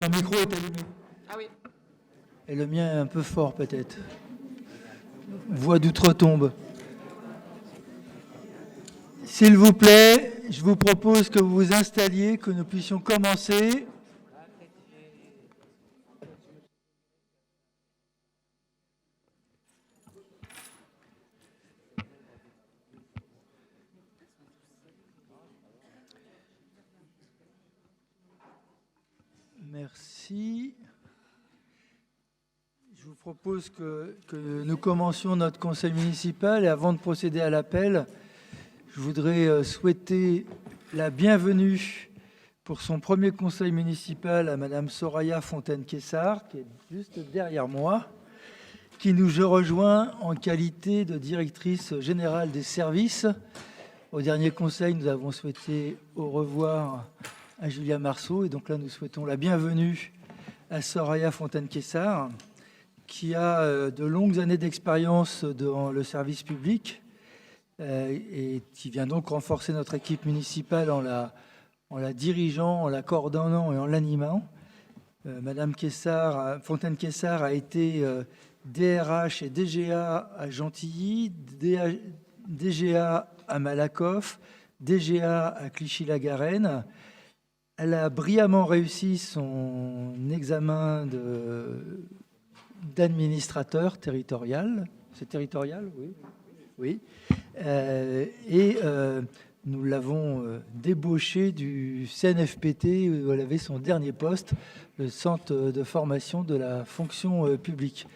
Ton micro est allumé. Ah oui. Et le mien est un peu fort peut-être. Voix d'outre-tombe. S'il vous plaît, je vous propose que vous vous installiez, que nous puissions commencer. Merci. Je vous propose que nous commencions notre conseil municipal et avant de procéder à l'appel, je voudrais souhaiter la bienvenue pour son premier conseil municipal à Madame Soraya Fontaine-Kessar, qui est juste derrière moi, qui nous rejoint en qualité de directrice générale des services. Au dernier conseil, nous avons souhaité au revoir à Julia Marceau et donc là, nous souhaitons la bienvenue à Soraya Fontaine-Kessar, qui a de longues années d'expérience dans le service public et qui vient donc renforcer notre équipe municipale en la dirigeant, en la coordonnant et en l'animant. Madame Fontaine-Kessar a été DRH et DGA à Gentilly, DGA à Malakoff, DGA à Clichy-la-Garenne. Elle a brillamment réussi son examen d'administrateur territorial. C'est territorial, oui. Oui. Nous l'avons débauchée du CNFPT où elle avait son dernier poste, le centre de formation de la fonction publique.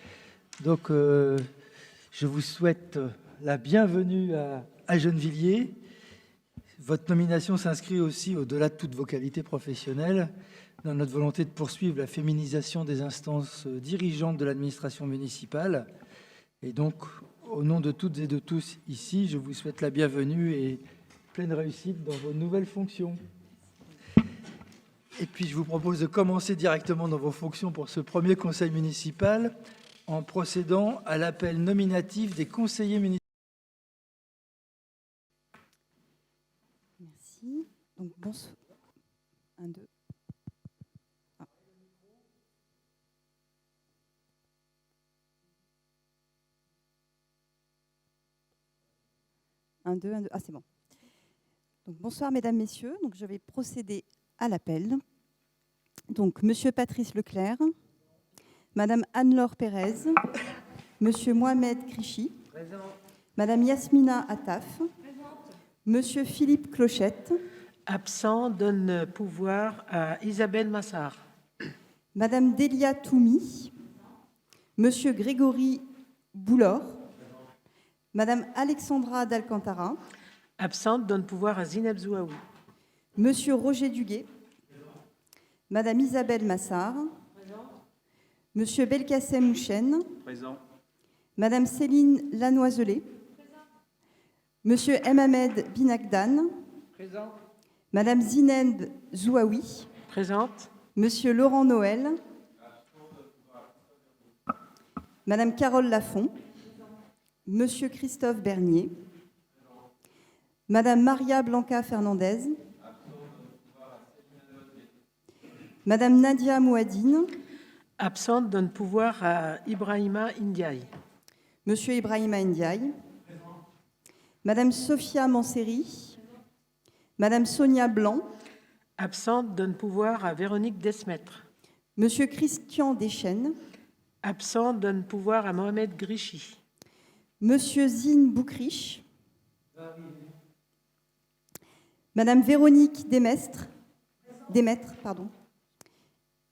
Donc, je vous souhaite la bienvenue à Gennevilliers. Votre nomination s'inscrit aussi, au-delà de toutes vos qualités professionnelles, dans notre volonté de poursuivre la féminisation des instances dirigeantes de l'administration municipale. Et donc, au nom de toutes et de tous ici, je vous souhaite la bienvenue et pleine réussite dans vos nouvelles fonctions. Et puis, je vous propose de commencer directement dans vos fonctions pour ce premier conseil municipal en procédant à l'appel nominatif des conseillers municipaux. Merci. Donc, bonsoir. 1, 2. Ah. Un, deux, Ah, c'est bon. Donc, bonsoir, mesdames, messieurs. Donc, je vais procéder à l'appel. Donc, monsieur Patrice Leclerc, madame Anne-Laure Pérez, monsieur Mohamed Krichy, présent. Madame Yasmina Attaf, présente. Monsieur Philippe Clochette, Absent, donne pouvoir à Isabelle Massard. madame Delia Toumi, monsieur Grégory Boulor, madame Alexandra d'Alcantara, Absente, donne pouvoir à Zineb Zouaoui. monsieur Roger Duguet, madame Isabelle Massard, monsieur Belkacem Mouchen, présent. madame Céline Lanoiselet, monsieur Mohamed Binagdan, Présent. madame Zineb Zouaoui, Présente. monsieur Laurent Noël, madame Carole Lafont, monsieur Christophe Bernier, madame Maria Blanca Fernandez, madame Nadia Mouadine, Absente, donne pouvoir à Ibrahima Ndiaye. monsieur Ibrahima Ndiaye, madame Sophia Manseri, madame Sonia Blanc, Absente, donne pouvoir à Véronique Desmaîtres. monsieur Christian Deschênes, Absent, donne pouvoir à Mohamed Grichy. monsieur Zine Boukrich, madame Véronique Démestre, pardon.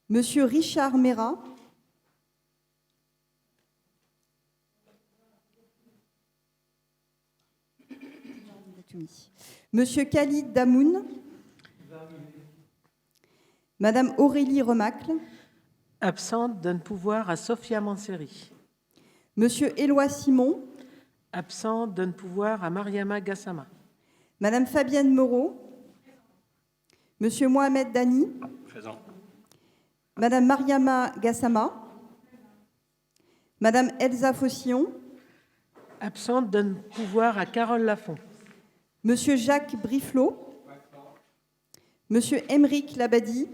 Monsieur Richard Mera, monsieur Khalid Damoun, madame Aurélie Remacle, Absente, donne pouvoir à Sophia Manseri. monsieur Éloi Simon, Absent, donne pouvoir à Mariama Gassama. madame Fabienne Moreau, monsieur Mohamed Dani, Présent. madame Mariama Gassama, madame Elsa Fossillon, Absente, donne pouvoir à Carole Lafont. monsieur Jacques Briflot, monsieur Émeric Labadie,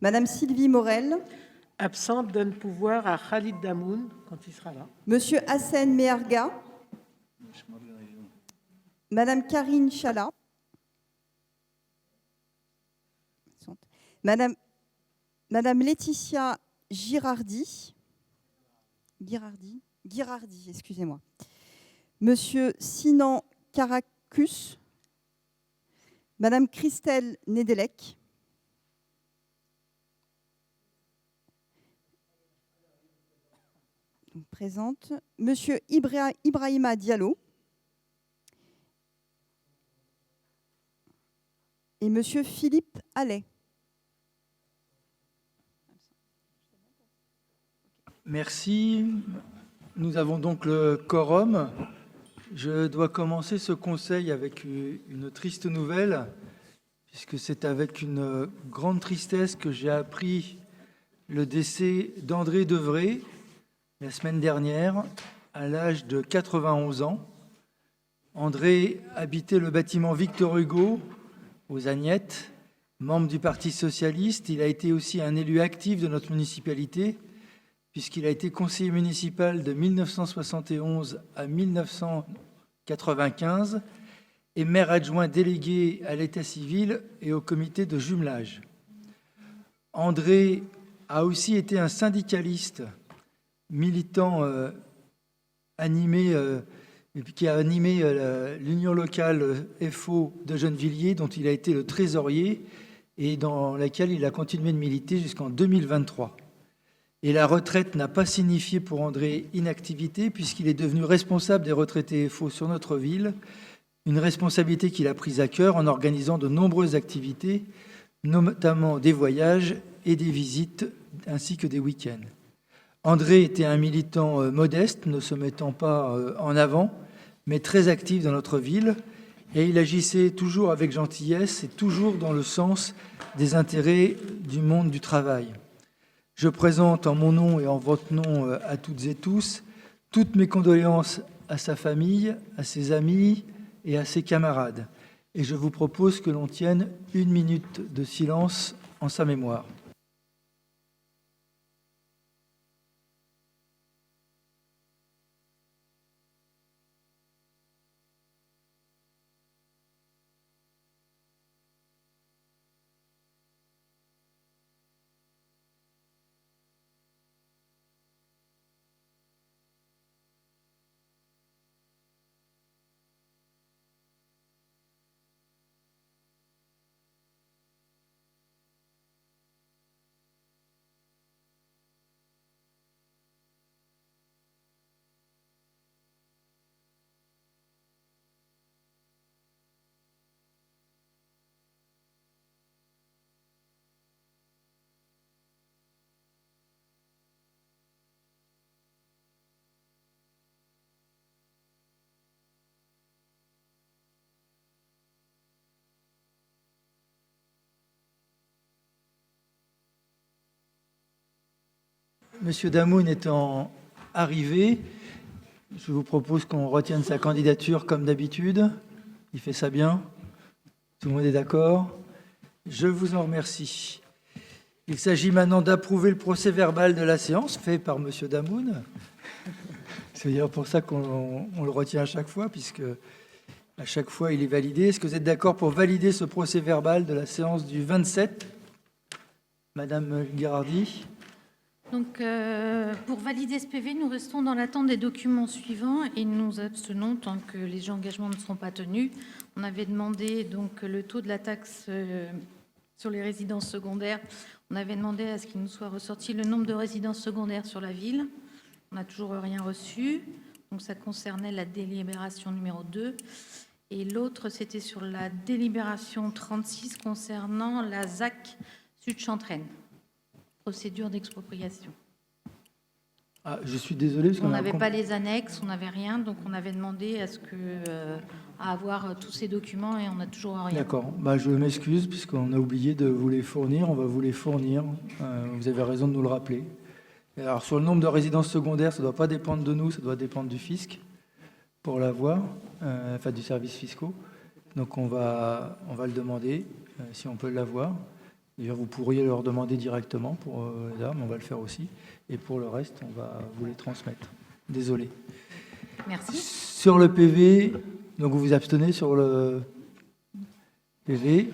Madame Sylvie Morel, Absente, donne pouvoir à Khalid Damoun quand il sera là. Monsieur Hassen Meharga, Madame Karine Chala, Madame Laetitia Girardi, excusez-moi. Monsieur Sinan Karakus, Madame Christelle Nedelec, présente, Monsieur Ibrahima Diallo et Monsieur Philippe Allais. Merci. Nous avons donc le quorum. Je dois commencer ce conseil avec une triste nouvelle, puisque c'est avec une grande tristesse que j'ai appris le décès d'André Devray la semaine dernière, à l'âge de 91 ans. André habitait le bâtiment Victor Hugo, aux Agnettes, membre du Parti socialiste. Il a été aussi un élu actif de notre municipalité, puisqu'il a été conseiller municipal de 1971 à 1995 et maire adjoint délégué à l'état civil et au comité de jumelage. André a aussi été un syndicaliste militant qui a animé l'union locale FO de Gennevilliers, dont il a été le trésorier et dans laquelle il a continué de militer jusqu'en 2023. Et la retraite n'a pas signifié pour André inactivité, puisqu'il est devenu responsable des retraités FO sur notre ville, une responsabilité qu'il a prise à cœur en organisant de nombreuses activités, notamment des voyages et des visites, ainsi que des week-ends. André était un militant modeste, ne se mettant pas en avant, mais très actif dans notre ville, et il agissait toujours avec gentillesse et toujours dans le sens des intérêts du monde du travail. Je présente en mon nom et en votre nom à toutes et tous toutes mes condoléances à sa famille, à ses amis et à ses camarades. Et je vous propose que l'on tienne 1 minute de silence en sa mémoire. Monsieur Damoun étant arrivé, je vous propose qu'on retienne sa candidature comme d'habitude. Il fait ça bien. Tout le monde est d'accord. Je vous en remercie. Il s'agit maintenant d'approuver le procès-verbal de la séance fait par Monsieur Damoun. C'est d'ailleurs pour ça qu'on le retient à chaque fois, puisque à chaque fois il est validé. Est-ce que vous êtes d'accord pour valider ce procès-verbal de la séance du 27 ? Madame Girardi. Donc, pour valider ce PV, nous restons dans l'attente des documents suivants et nous abstenons tant que les engagements ne seront pas tenus. On avait demandé donc le taux de la taxe sur les résidences secondaires. On avait demandé à ce qu'il nous soit ressorti le nombre de résidences secondaires sur la ville. On n'a toujours rien reçu. Donc, ça concernait la délibération numéro 2. Et l'autre, c'était sur la délibération 36 concernant la ZAC Sud-Chantraine. Procédure d'expropriation. Ah, je suis désolé. Parce on n'avait pas les annexes, on n'avait rien, donc on avait demandé à avoir tous ces documents et on n'a toujours rien. D'accord. Je m'excuse puisqu'on a oublié de vous les fournir. On va vous les fournir. Vous avez raison de nous le rappeler. Alors sur le nombre de résidences secondaires, ça ne doit pas dépendre de nous, ça doit dépendre du fisc pour l'avoir, enfin du service fiscaux. Donc on va le demander si on peut l'avoir. D'ailleurs, vous pourriez leur demander directement pour les dames, on va le faire aussi. Et pour le reste, on va vous les transmettre. Désolé. Merci. Sur le PV, donc vous vous abstenez sur le PV.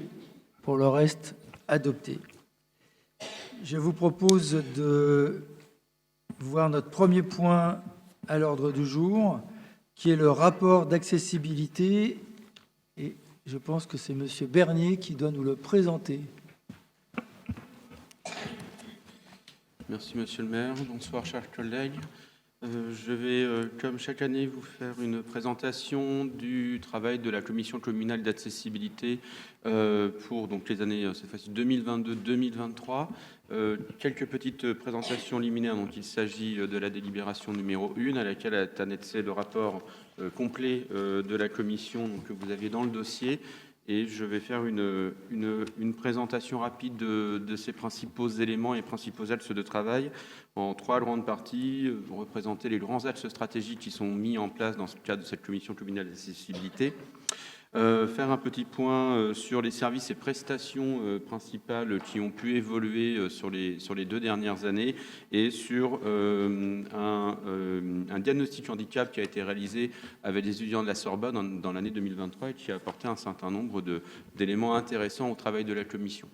Pour le reste, adopté. Je vous propose de voir notre premier point à l'ordre du jour, qui est le rapport d'accessibilité. Et je pense que c'est M. Bernier qui doit nous le présenter. Merci, Monsieur le maire. Bonsoir, chers collègues. Je vais, comme chaque année, vous faire une présentation du travail de la commission communale d'accessibilité pour donc, les années, cette fois-ci, 2022-2023. Quelques petites présentations liminaires. Donc, il s'agit de la délibération numéro 1 à laquelle est annexé le rapport complet de la commission donc, que vous aviez dans le dossier. Et je vais faire une présentation rapide de ces principaux éléments et principaux axes de travail en 3 grandes parties. Représenter les grands axes stratégiques qui sont mis en place dans ce cadre de cette commission communale d'accessibilité. Faire un petit point sur les services et prestations principales qui ont pu évoluer sur les 2 dernières années et sur un diagnostic handicap qui a été réalisé avec des étudiants de la Sorbonne dans l'année 2023 et qui a apporté un certain nombre d'éléments intéressants au travail de la commission.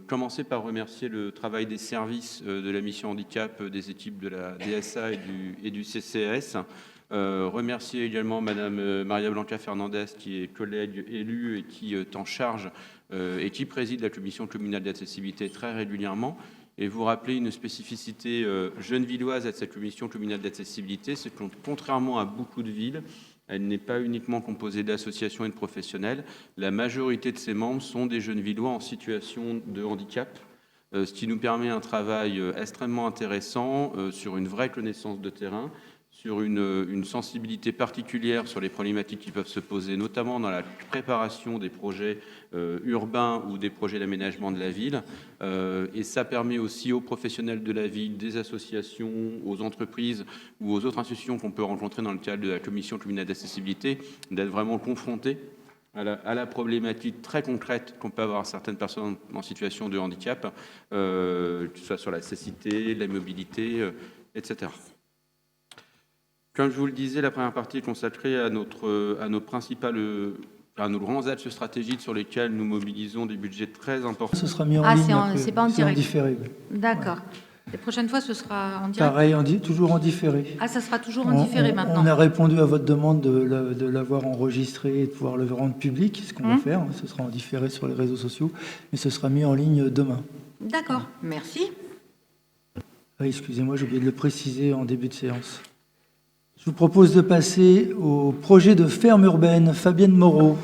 Commencer par remercier le travail des services de la mission handicap, des équipes de la DSA et du CCS. Remercier également Madame Maria Blanca Fernandez, qui est collègue élue et qui est en charge et qui préside la commission communale d'accessibilité très régulièrement. Et vous rappeler une spécificité gennevilloise à cette commission communale d'accessibilité, c'est que contrairement à beaucoup de villes, elle n'est pas uniquement composée d'associations et de professionnels. La majorité de ses membres sont des gennevillois en situation de handicap, ce qui nous permet un travail extrêmement intéressant sur une vraie connaissance de terrain, sur une sensibilité particulière sur les problématiques qui peuvent se poser, notamment dans la préparation des projets urbains ou des projets d'aménagement de la ville. Et ça permet aussi aux professionnels de la ville, des associations, aux entreprises ou aux autres institutions qu'on peut rencontrer dans le cadre de la commission communale d'accessibilité d'être vraiment confrontés à la problématique très concrète qu'on peut avoir certaines personnes en situation de handicap, que ce soit sur la cécité, la mobilité, etc. Comme je vous le disais, la première partie est consacrée à nos grands axes stratégiques sur lesquels nous mobilisons des budgets très importants. Ce sera mis en ligne. C'est pas en direct. différé. D'accord. Les prochaines fois, ce sera en direct. Pareil, toujours en différé. Ah, ça sera toujours en différé maintenant. On a répondu à votre demande de l'avoir enregistré et de pouvoir le rendre public, ce qu'on va faire. Ce sera en différé sur les réseaux sociaux, mais ce sera mis en ligne demain. D'accord, merci. Oui, excusez-moi, j'ai oublié de le préciser en début de séance. Je vous propose de passer au projet de ferme urbaine. Fabienne Moreau.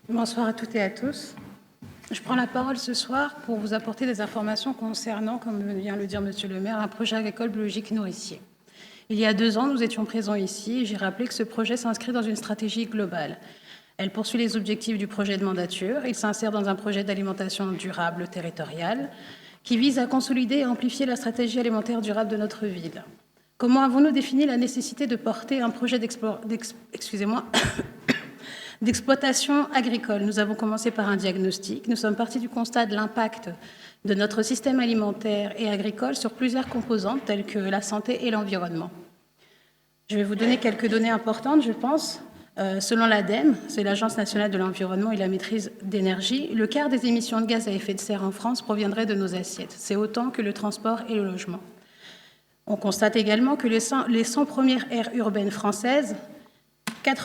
Bonsoir à toutes et à tous. Je prends la parole ce soir pour vous apporter des informations concernant, comme vient le dire Monsieur le maire, un projet agricole biologique nourricier. Il y a 2 ans, nous étions présents ici et j'ai rappelé que ce projet s'inscrit dans une stratégie globale. Elle poursuit les objectifs du projet de mandature. Il s'insère dans un projet d'alimentation durable territoriale qui vise à consolider et amplifier la stratégie alimentaire durable de notre ville. Comment avons-nous défini la nécessité de porter un projet d'exploitation agricole? Nous avons commencé par un diagnostic. Nous sommes partis du constat de l'impact de notre système alimentaire et agricole sur plusieurs composantes telles que la santé et l'environnement. Je vais vous donner quelques données importantes, je pense. Selon l'ADEME, c'est l'Agence nationale de l'environnement et la maîtrise d'énergie, le quart des émissions de gaz à effet de serre en France proviendrait de nos assiettes. C'est autant que le transport et le logement. On constate également que les 100 premières aires urbaines françaises,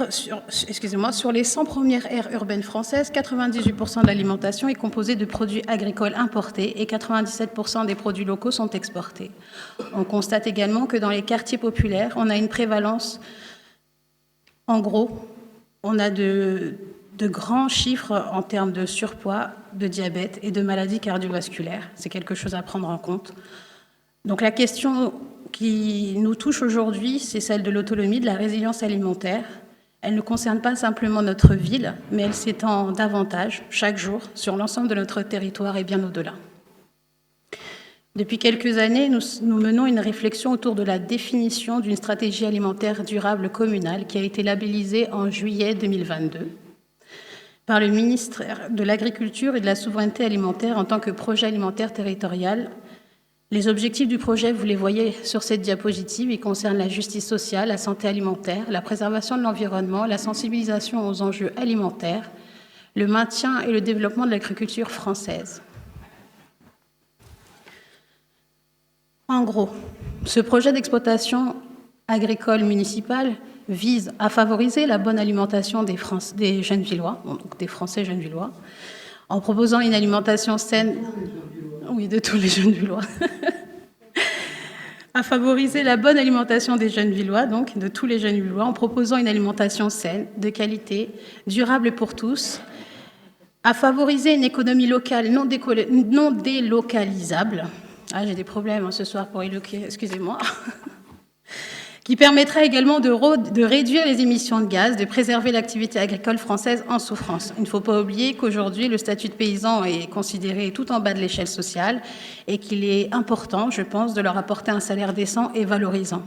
sur les 100 premières aires urbaines françaises, 98% de l'alimentation est composée de produits agricoles importés et 97% des produits locaux sont exportés. On constate également que dans les quartiers populaires, on a une prévalence, en gros, on a de grands chiffres en termes de surpoids, de diabète et de maladies cardiovasculaires. C'est quelque chose à prendre en compte. Donc la question qui nous touche aujourd'hui, c'est celle de l'autonomie, de la résilience alimentaire. Elle ne concerne pas simplement notre ville, mais elle s'étend davantage, chaque jour, sur l'ensemble de notre territoire et bien au-delà. Depuis quelques années, nous menons une réflexion autour de la définition d'une stratégie alimentaire durable communale qui a été labellisée en juillet 2022. par le ministère de l'Agriculture et de la Souveraineté alimentaire en tant que projet alimentaire territorial. Les objectifs du projet, vous les voyez sur cette diapositive, ils concernent la justice sociale, la santé alimentaire, la préservation de l'environnement, la sensibilisation aux enjeux alimentaires, le maintien et le développement de l'agriculture française. En gros, ce projet d'exploitation agricole municipale vise à favoriser la bonne alimentation des jeunes Villois, donc des Français jeunes Villois, en proposant une alimentation saine, oui, de tous les jeunes Villois, à favoriser la bonne alimentation des jeunes Villois, donc de tous les jeunes Villois, en proposant une alimentation saine, de qualité, durable pour tous, à favoriser une économie locale non délocalisable. Ah, j'ai des problèmes ce soir pour éloquer, excusez-moi. Qui permettra également de réduire les émissions de gaz, de préserver l'activité agricole française en souffrance. Il ne faut pas oublier qu'aujourd'hui, le statut de paysan est considéré tout en bas de l'échelle sociale et qu'il est important, je pense, de leur apporter un salaire décent et valorisant.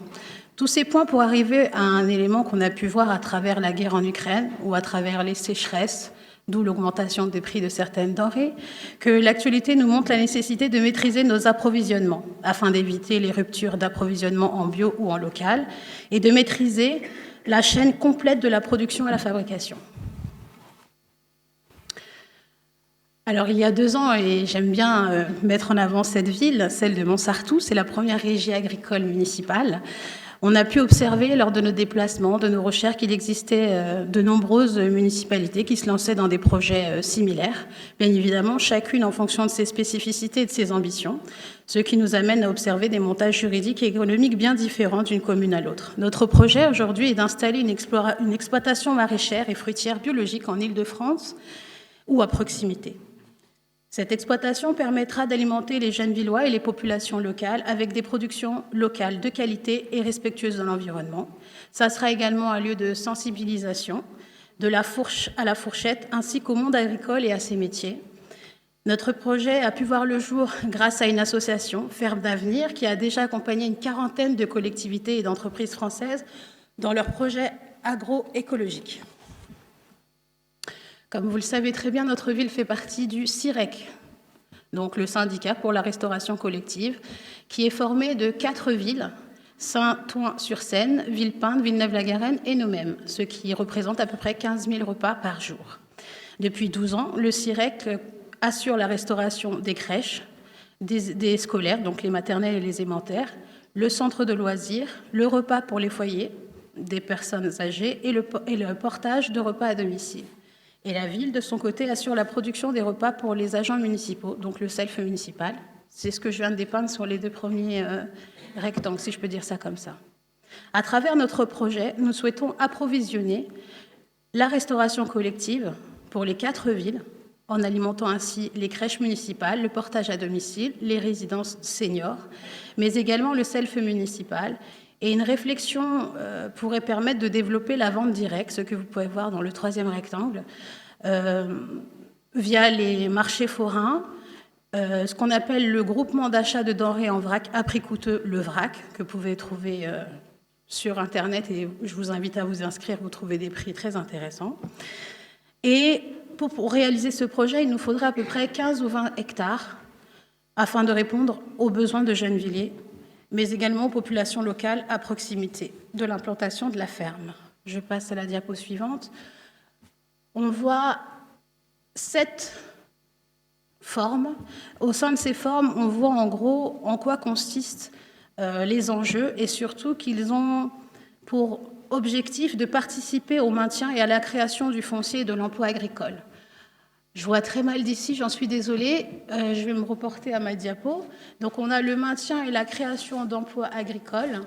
Tous ces points pour arriver à un élément qu'on a pu voir à travers la guerre en Ukraine ou à travers les sécheresses, d'où l'augmentation des prix de certaines denrées, que l'actualité nous montre la nécessité de maîtriser nos approvisionnements afin d'éviter les ruptures d'approvisionnement en bio ou en local et de maîtriser la chaîne complète de la production à la fabrication. Alors, il y a 2 ans, et j'aime bien mettre en avant cette ville, celle de Montsartou, c'est la première régie agricole municipale. On a pu observer lors de nos déplacements, de nos recherches, qu'il existait de nombreuses municipalités qui se lançaient dans des projets similaires, bien évidemment, chacune en fonction de ses spécificités et de ses ambitions, ce qui nous amène à observer des montages juridiques et économiques bien différents d'une commune à l'autre. Notre projet aujourd'hui est d'installer une exploitation maraîchère et fruitière biologique en Île-de-France ou à proximité. Cette exploitation permettra d'alimenter les jeunes Villois et les populations locales avec des productions locales de qualité et respectueuses de l'environnement. Ça sera également un lieu de sensibilisation de la fourche à la fourchette ainsi qu'au monde agricole et à ses métiers. Notre projet a pu voir le jour grâce à une association, Ferme d'Avenir, qui a déjà accompagné une 40aine de collectivités et d'entreprises françaises dans leurs projets agroécologiques. Comme vous le savez très bien, notre ville fait partie du CIREC, donc le syndicat pour la restauration collective, qui est formé de 4 villes, Saint-Ouen-sur-Seine, Villepinte, Villeneuve-la-Garenne et nous-mêmes, ce qui représente à peu près 15 000 repas par jour. Depuis 12 ans, le CIREC assure la restauration des crèches, des scolaires, donc les maternelles et les élémentaires, le centre de loisirs, le repas pour les foyers des personnes âgées et le portage de repas à domicile. Et la ville, de son côté, assure la production des repas pour les agents municipaux, donc le self municipal. C'est ce que je viens de dépeindre sur les 2 premiers rectangles, si je peux dire ça comme ça. À travers notre projet, nous souhaitons approvisionner la restauration collective pour les 4 villes, en alimentant ainsi les crèches municipales, le portage à domicile, les résidences seniors, mais également le self municipal. Et une réflexion pourrait permettre de développer la vente directe, ce que vous pouvez voir dans le 3e rectangle, via les marchés forains, ce qu'on appelle le groupement d'achat de denrées en vrac à prix coûteux, le VRAC, que vous pouvez trouver sur Internet, et je vous invite à vous inscrire, vous trouvez des prix très intéressants. Et pour réaliser ce projet, il nous faudrait à peu près 15 ou 20 hectares afin de répondre aux besoins de Gennevilliers, mais également aux populations locales à proximité de l'implantation de la ferme. Je passe à la diapo suivante. On voit 7 formes. Au sein de ces formes, on voit en gros en quoi consistent les enjeux et surtout qu'ils ont pour objectif de participer au maintien et à la création du foncier et de l'emploi agricole. Je vois très mal d'ici, j'en suis désolée. Je vais me reporter à ma diapo. Donc, on a le maintien et la création d'emplois agricoles.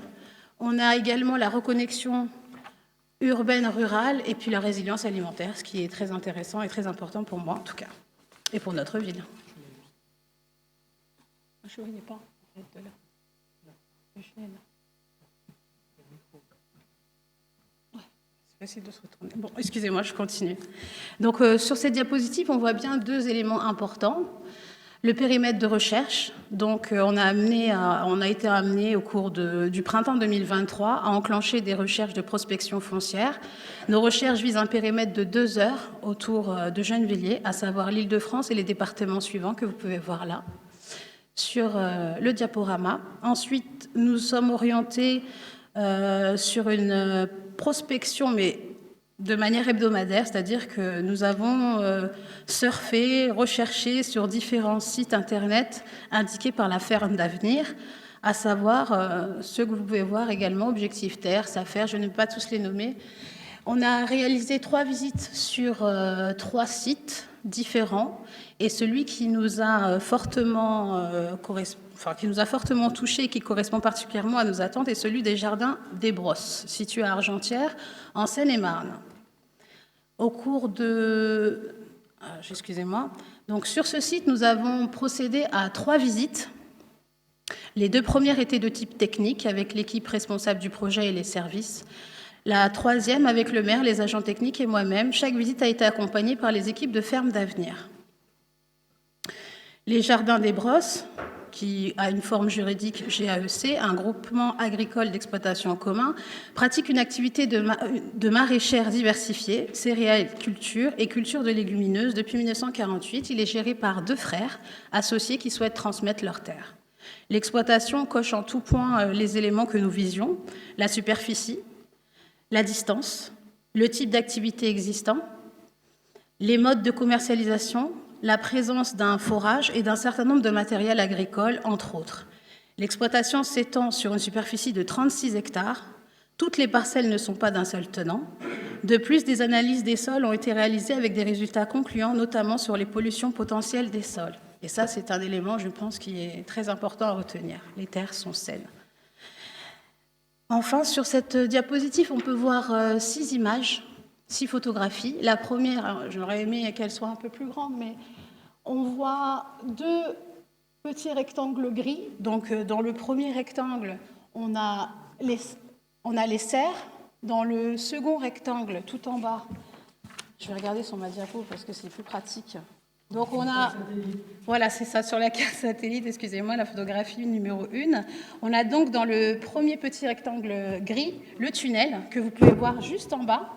On a également la reconnexion urbaine-rurale et puis la résilience alimentaire, ce qui est très intéressant et très important pour moi, en tout cas, et pour notre ville. Je ne voyais pas, en fait, de là. Je suis là. De se retourner. Bon, excusez-moi, je continue. Donc, sur cette diapositive, on voit bien 2 éléments importants. Le périmètre de recherche, donc on a été amené au cours du printemps 2023 à enclencher des recherches de prospection foncière. Nos recherches visent un périmètre de 2 heures autour de Gennevilliers, à savoir l'Île-de-France et les départements suivants que vous pouvez voir là sur le diaporama. Ensuite, nous sommes orientés sur une prospection, mais de manière hebdomadaire, c'est-à-dire que nous avons surfé, recherché sur différents sites Internet indiqués par la ferme d'avenir, à savoir ceux que vous pouvez voir également, Objectif Terre, SAFER, je ne vais pas tous les nommer. On a réalisé 3 visites sur 3 sites différents, et celui qui nous a fortement touché et qui correspond particulièrement à nos attentes est celui des Jardins des Brosses, situé à Argentière, en Seine-et-Marne. Au cours de... Donc, sur ce site, nous avons procédé à 3 visites. Les 2 premières étaient de type technique, avec l'équipe responsable du projet et les services. La 3e, avec le maire, les agents techniques et moi-même. Chaque visite a été accompagnée par les équipes de ferme d'avenir. Les Jardins des Brosses, qui a une forme juridique GAEC, un groupement agricole d'exploitation en commun, pratique une activité de maraîchère diversifiée, céréales, culture et culture de légumineuses depuis 1948. Il est géré par 2 frères associés qui souhaitent transmettre leurs terres. L'exploitation coche en tout point les éléments que nous visions, la superficie, la distance, le type d'activité existant, les modes de commercialisation, la présence d'un forage et d'un certain nombre de matériel agricole, entre autres. L'exploitation s'étend sur une superficie de 36 hectares. Toutes les parcelles ne sont pas d'un seul tenant. De plus, des analyses des sols ont été réalisées avec des résultats concluants, notamment sur les pollutions potentielles des sols. Et ça, c'est un élément, je pense, qui est très important à retenir. Les terres sont saines. Enfin, sur cette diapositive, on peut voir 6 images, 6 photographies. La première, j'aurais aimé qu'elle soit un peu plus grande, mais on voit 2 petits rectangles gris. Donc, dans le premier rectangle, on a les serres. Dans le second rectangle, tout en bas, je vais regarder sur ma diapo parce que c'est plus pratique. Donc, on a, voilà, c'est ça, sur la carte satellite, excusez-moi, la photographie numéro 1. On a donc dans le premier petit rectangle gris, le tunnel que vous pouvez voir juste en bas.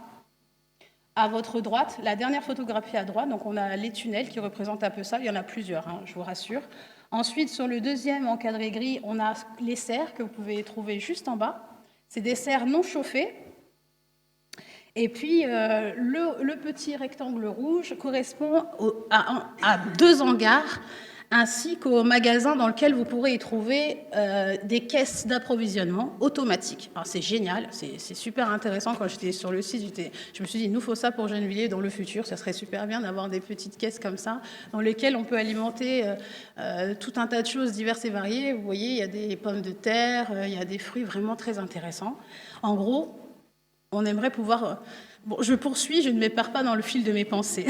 À votre droite, la dernière photographie à droite, donc on a les tunnels qui représentent un peu ça, il y en a plusieurs, hein, je vous rassure. Ensuite, sur le deuxième encadré gris, on a les serres que vous pouvez trouver juste en bas. C'est des serres non chauffées. Et puis, le petit rectangle rouge correspond à 2 hangars, ainsi qu'au magasin dans lequel vous pourrez y trouver des caisses d'approvisionnement automatiques. Alors, c'est génial, c'est super intéressant. Quand j'étais sur le site, je me suis dit, il nous faut ça pour Gennevilliers dans le futur. Ça serait super bien d'avoir des petites caisses comme ça, dans lesquelles on peut alimenter tout un tas de choses diverses et variées. Vous voyez, il y a des pommes de terre, il y a des fruits vraiment très intéressants. En gros, on aimerait pouvoir... Bon, je poursuis, je ne m'épare pas dans le fil de mes pensées.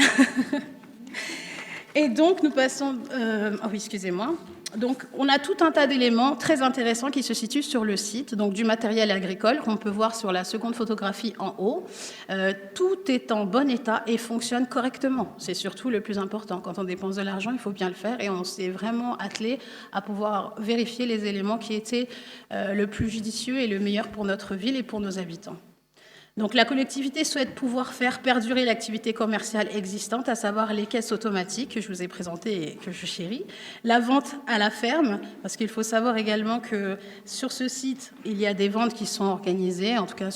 Et donc, nous passons... oui, excusez-moi. Donc, on a tout un tas d'éléments très intéressants qui se situent sur le site, donc du matériel agricole qu'on peut voir sur la seconde photographie en haut. Tout est en bon état et fonctionne correctement. C'est surtout le plus important. Quand on dépense de l'argent, il faut bien le faire et on s'est vraiment attelé à pouvoir vérifier les éléments qui étaient le plus judicieux et le meilleur pour notre ville et pour nos habitants. Donc la collectivité souhaite pouvoir faire perdurer l'activité commerciale existante, à savoir les caisses automatiques que je vous ai présentées et que je chéris, la vente à la ferme, parce qu'il faut savoir également que sur ce site, il y a des ventes qui sont organisées, en tout cas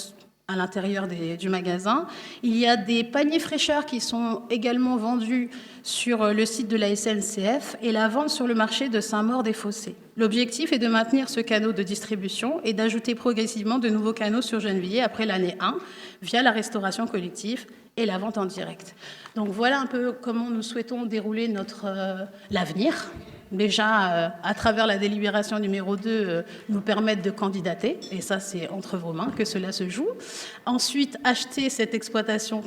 à l'intérieur du magasin. Il y a des paniers fraîcheurs qui sont également vendus sur le site de la SNCF et la vente sur le marché de Saint-Maur-des-Fossés. L'objectif est de maintenir ce canal de distribution et d'ajouter progressivement de nouveaux canaux sur Gennevilliers après l'année 1 via la restauration collective et la vente en direct. Donc voilà un peu comment nous souhaitons dérouler l'avenir. Déjà, à travers la délibération numéro 2, nous permettre de candidater, et ça c'est entre vos mains que cela se joue. Ensuite, acheter cette exploitation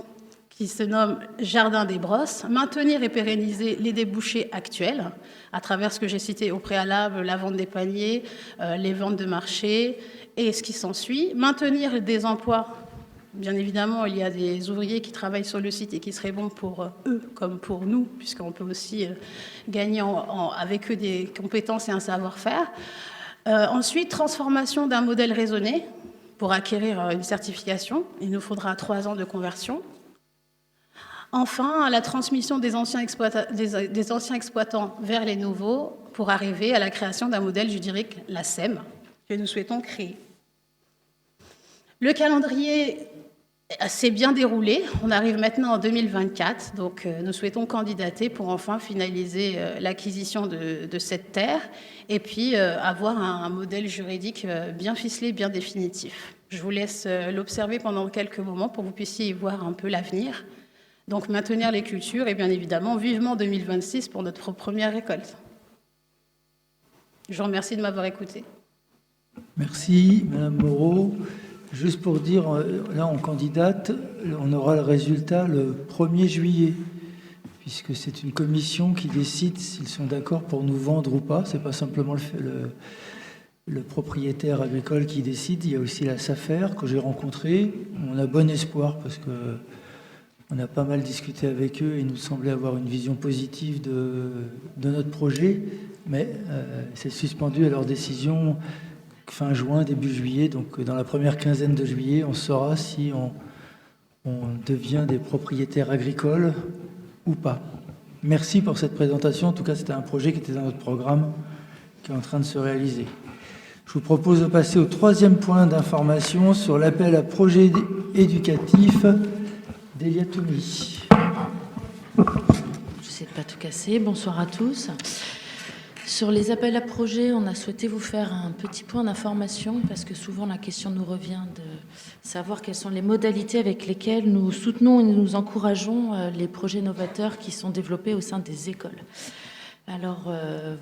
qui se nomme Jardin des Brosses, maintenir et pérenniser les débouchés actuels, à travers ce que j'ai cité au préalable, la vente des paniers, les ventes de marché et ce qui s'ensuit, maintenir des emplois Bien évidemment, il y a des ouvriers qui travaillent sur le site et qui seraient bons pour eux comme pour nous, puisqu'on peut aussi gagner avec eux des compétences et un savoir-faire. Ensuite, transformation d'un modèle raisonné pour acquérir une certification. Il nous faudra 3 ans de conversion. Enfin, la transmission des anciens exploitants vers les nouveaux pour arriver à la création d'un modèle juridique, la SEM, que nous souhaitons créer. Le calendrier s'est bien déroulé. On arrive maintenant en 2024, donc nous souhaitons candidater pour enfin finaliser l'acquisition de cette terre et puis avoir un modèle juridique bien ficelé, bien définitif. Je vous laisse l'observer pendant quelques moments pour que vous puissiez y voir un peu l'avenir. Donc maintenir les cultures et bien évidemment vivement 2026 pour notre première récolte. Je vous remercie de m'avoir écouté. Merci, Madame Moreau. Juste pour dire, là, on candidate, on aura le résultat le 1er juillet, puisque c'est une commission qui décide s'ils sont d'accord pour nous vendre ou pas. Ce n'est pas simplement le propriétaire agricole qui décide, il y a aussi la SAFER que j'ai rencontrée. On a bon espoir parce qu'on a pas mal discuté avec eux et il nous semblait avoir une vision positive de notre projet, mais c'est suspendu à leur décision fin juin, début juillet. Donc dans la première quinzaine de juillet, on saura si on devient des propriétaires agricoles ou pas. Merci pour cette présentation. En tout cas, c'était un projet qui était dans notre programme, qui est en train de se réaliser. Je vous propose de passer au 3e point d'information sur l'appel à projet éducatif d'Elia Toumi. Je sais pas tout casser. Bonsoir à tous. Sur les appels à projets, on a souhaité vous faire un petit point d'information parce que souvent la question nous revient de savoir quelles sont les modalités avec lesquelles nous soutenons et nous encourageons les projets novateurs qui sont développés au sein des écoles. Alors,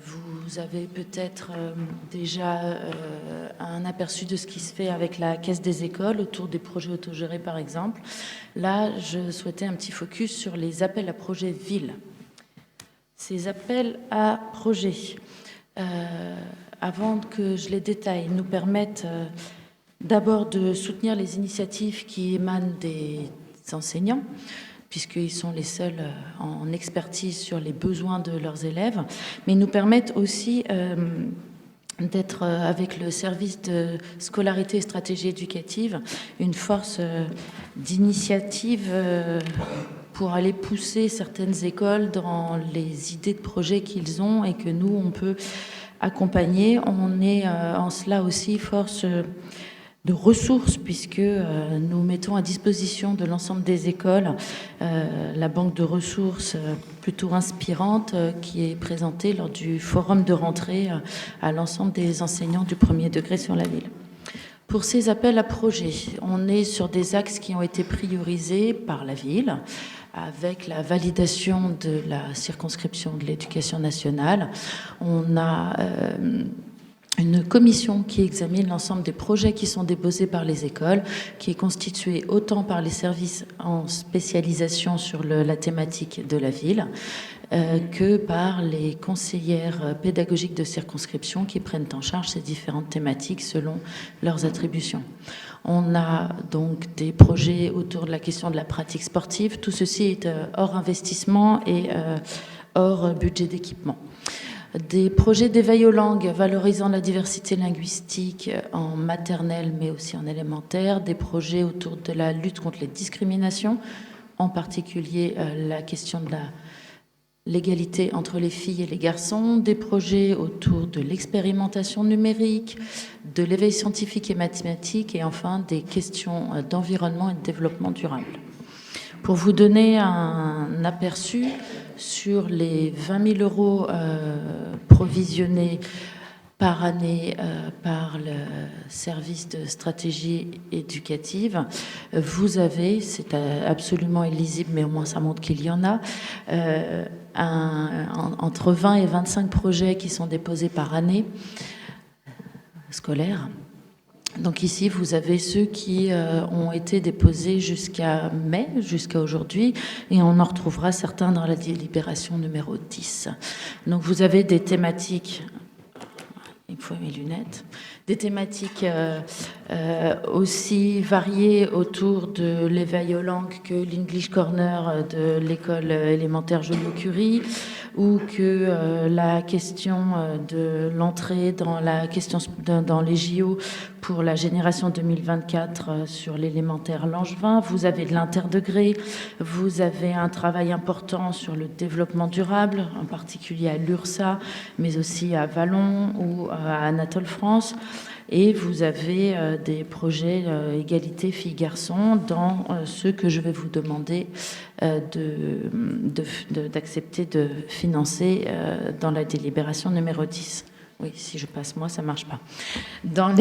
vous avez peut-être déjà un aperçu de ce qui se fait avec la Caisse des écoles autour des projets autogérés, par exemple. Là, je souhaitais un petit focus sur les appels à projets villes. Ces appels à projets, avant que je les détaille, nous permettent d'abord de soutenir les initiatives qui émanent des enseignants, puisqu'ils sont les seuls en expertise sur les besoins de leurs élèves, mais ils nous permettent aussi d'être, avec le service de scolarité et stratégie éducative, une force d'initiative pour aller pousser certaines écoles dans les idées de projets qu'ils ont et que nous, on peut accompagner. On est en cela aussi force de ressources, puisque nous mettons à disposition de l'ensemble des écoles la banque de ressources plutôt inspirante qui est présentée lors du forum de rentrée à l'ensemble des enseignants du premier degré sur la ville. Pour ces appels à projets, on est sur des axes qui ont été priorisés par la ville, avec la validation de la circonscription de l'éducation nationale. On a une commission qui examine l'ensemble des projets qui sont déposés par les écoles, qui est constituée autant par les services en spécialisation sur la thématique de la ville, que par les conseillères pédagogiques de circonscription qui prennent en charge ces différentes thématiques selon leurs attributions. On a donc des projets autour de la question de la pratique sportive. Tout ceci est hors investissement et hors budget d'équipement. Des projets d'éveil aux langues valorisant la diversité linguistique en maternelle mais aussi en élémentaire. Des projets autour de la lutte contre les discriminations, en particulier la question de l'égalité entre les filles et les garçons, des projets autour de l'expérimentation numérique, de l'éveil scientifique et mathématique, et enfin des questions d'environnement et de développement durable. Pour vous donner un aperçu sur les 20 000 euros provisionnés par année par le service de stratégie éducative, vous avez, c'est absolument illisible, mais au moins ça montre qu'il y en a, entre 20 et 25 projets qui sont déposés par année scolaire. Donc ici, vous avez ceux qui ont été déposés jusqu'à mai, jusqu'à aujourd'hui, et on en retrouvera certains dans la délibération numéro 10. Donc vous avez des thématiques... il faut mes lunettes, des thématiques aussi variées autour de l'éveil aux langues que l'English Corner de l'école élémentaire Joliot-Curie, ou que la question de l'entrée dans les JO pour la génération 2024 sur l'élémentaire Langevin. Vous avez de l'interdegré, vous avez un travail important sur le développement durable, en particulier à l'URSA, mais aussi à Vallon ou à Anatole France. Et vous avez des projets égalité filles-garçons dans ceux que je vais vous demander d'accepter de financer dans la délibération numéro 10. Oui, si je passe moi, ça ne marche pas. Dans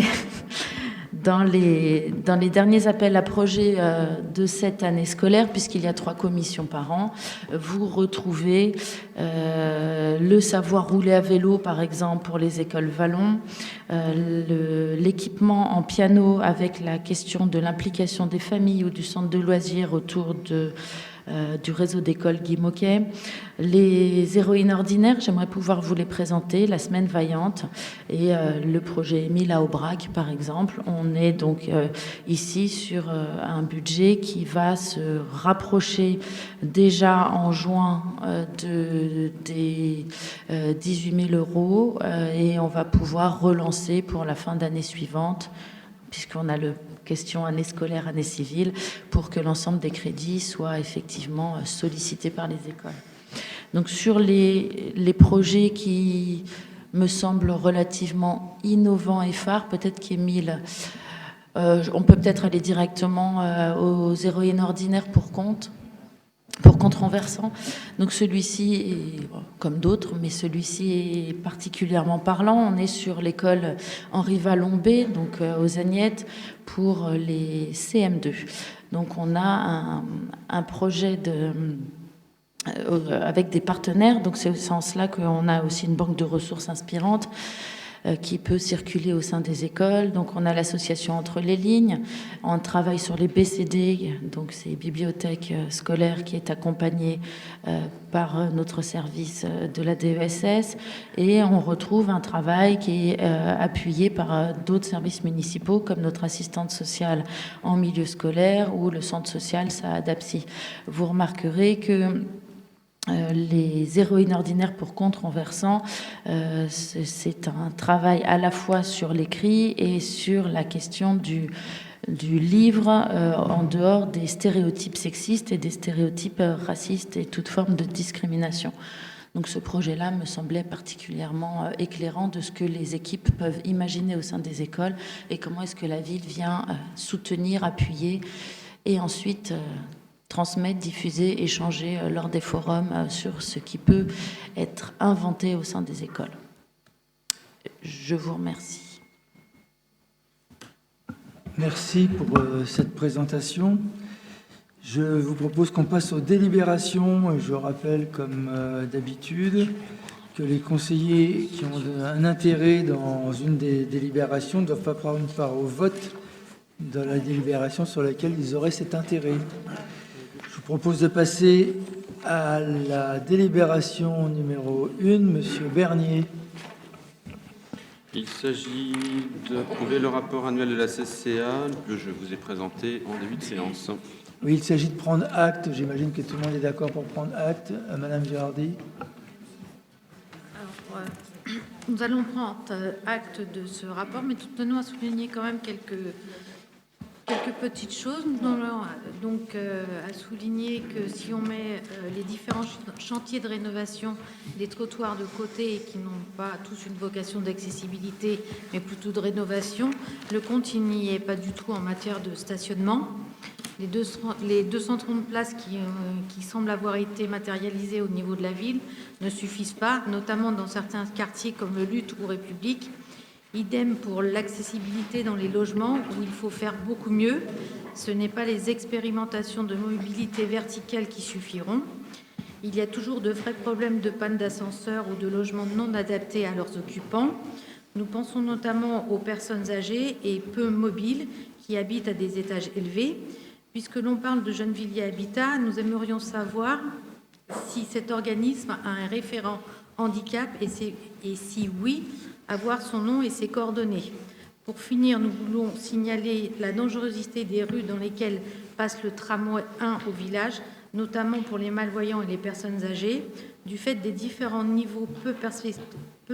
les derniers appels à projets de cette année scolaire, puisqu'il y a 3 commissions par an, vous retrouvez le savoir rouler à vélo, par exemple, pour les écoles Vallon, l'équipement en piano avec la question de l'implication des familles ou du centre de loisirs autour du réseau d'écoles Guy Moquet. Les héroïnes ordinaires, j'aimerais pouvoir vous les présenter, la semaine vaillante et le projet Émile à Aubrac, par exemple. On est donc ici sur un budget qui va se rapprocher déjà en juin des 18 000 euros et on va pouvoir relancer pour la fin d'année suivante, puisqu'on a le question année scolaire, année civile, pour que l'ensemble des crédits soient effectivement sollicités par les écoles. Donc sur les projets qui me semblent relativement innovants et phares, peut-être qu'Émile, on peut peut-être aller directement aux héroïnes ordinaires pour contre-renversant. Donc celui-ci est comme d'autres, mais celui-ci est particulièrement parlant. On est sur l'école Henri Vallon B, donc aux Agnettes, pour les CM2. Donc on a un projet avec des partenaires, donc c'est au sens là qu'on a aussi une banque de ressources inspirantes qui peut circuler au sein des écoles. Donc on a l'association Entre les lignes, on travaille sur les BCD, donc c'est bibliothèques scolaires, qui est accompagnée par notre service de la DESS, et on retrouve un travail qui est appuyé par d'autres services municipaux comme notre assistante sociale en milieu scolaire ou le centre social Saadapsi. Vous remarquerez que les héroïnes ordinaires pour contre-renversant, c'est un travail à la fois sur l'écrit et sur la question du livre en dehors des stéréotypes sexistes et des stéréotypes racistes et toute forme de discrimination. Donc ce projet-là me semblait particulièrement éclairant de ce que les équipes peuvent imaginer au sein des écoles et comment est-ce que la ville vient soutenir, appuyer et ensuite transmettre, diffuser, échanger lors des forums sur ce qui peut être inventé au sein des écoles. Je vous remercie. Merci pour cette présentation. Je vous propose qu'on passe aux délibérations. Je rappelle, comme d'habitude, que les conseillers qui ont un intérêt dans une des délibérations ne doivent pas prendre part au vote dans la délibération sur laquelle ils auraient cet intérêt. Je vous propose de passer à la délibération numéro 1, Monsieur Bernier. Il s'agit d'approuver le rapport annuel de la CCA que je vous ai présenté en début de séance. Oui, il s'agit de prendre acte. J'imagine que tout le monde est d'accord pour prendre acte. Madame Girardi. Alors, nous allons prendre acte de ce rapport, mais nous tenons à souligner quand même quelques petites choses. Nous allons donc à souligner que si on met les différents chantiers de rénovation des trottoirs de côté et qui n'ont pas tous une vocation d'accessibilité, mais plutôt de rénovation, le compte il n'y est pas du tout en matière de stationnement. Les 230 places qui semblent avoir été matérialisées au niveau de la ville ne suffisent pas, notamment dans certains quartiers comme le Lutte ou République. Idem pour l'accessibilité dans les logements où il faut faire beaucoup mieux. Ce n'est pas les expérimentations de mobilité verticale qui suffiront. Il y a toujours de vrais problèmes de panne d'ascenseur ou de logements non adaptés à leurs occupants. Nous pensons notamment aux personnes âgées et peu mobiles qui habitent à des étages élevés. Puisque l'on parle de Gennevilliers Habitat, nous aimerions savoir si cet organisme a un référent handicap et si oui, avoir son nom et ses coordonnées. Pour finir, nous voulons signaler la dangerosité des rues dans lesquelles passe le tramway 1 au village, notamment pour les malvoyants et les personnes âgées, du fait des différents niveaux peu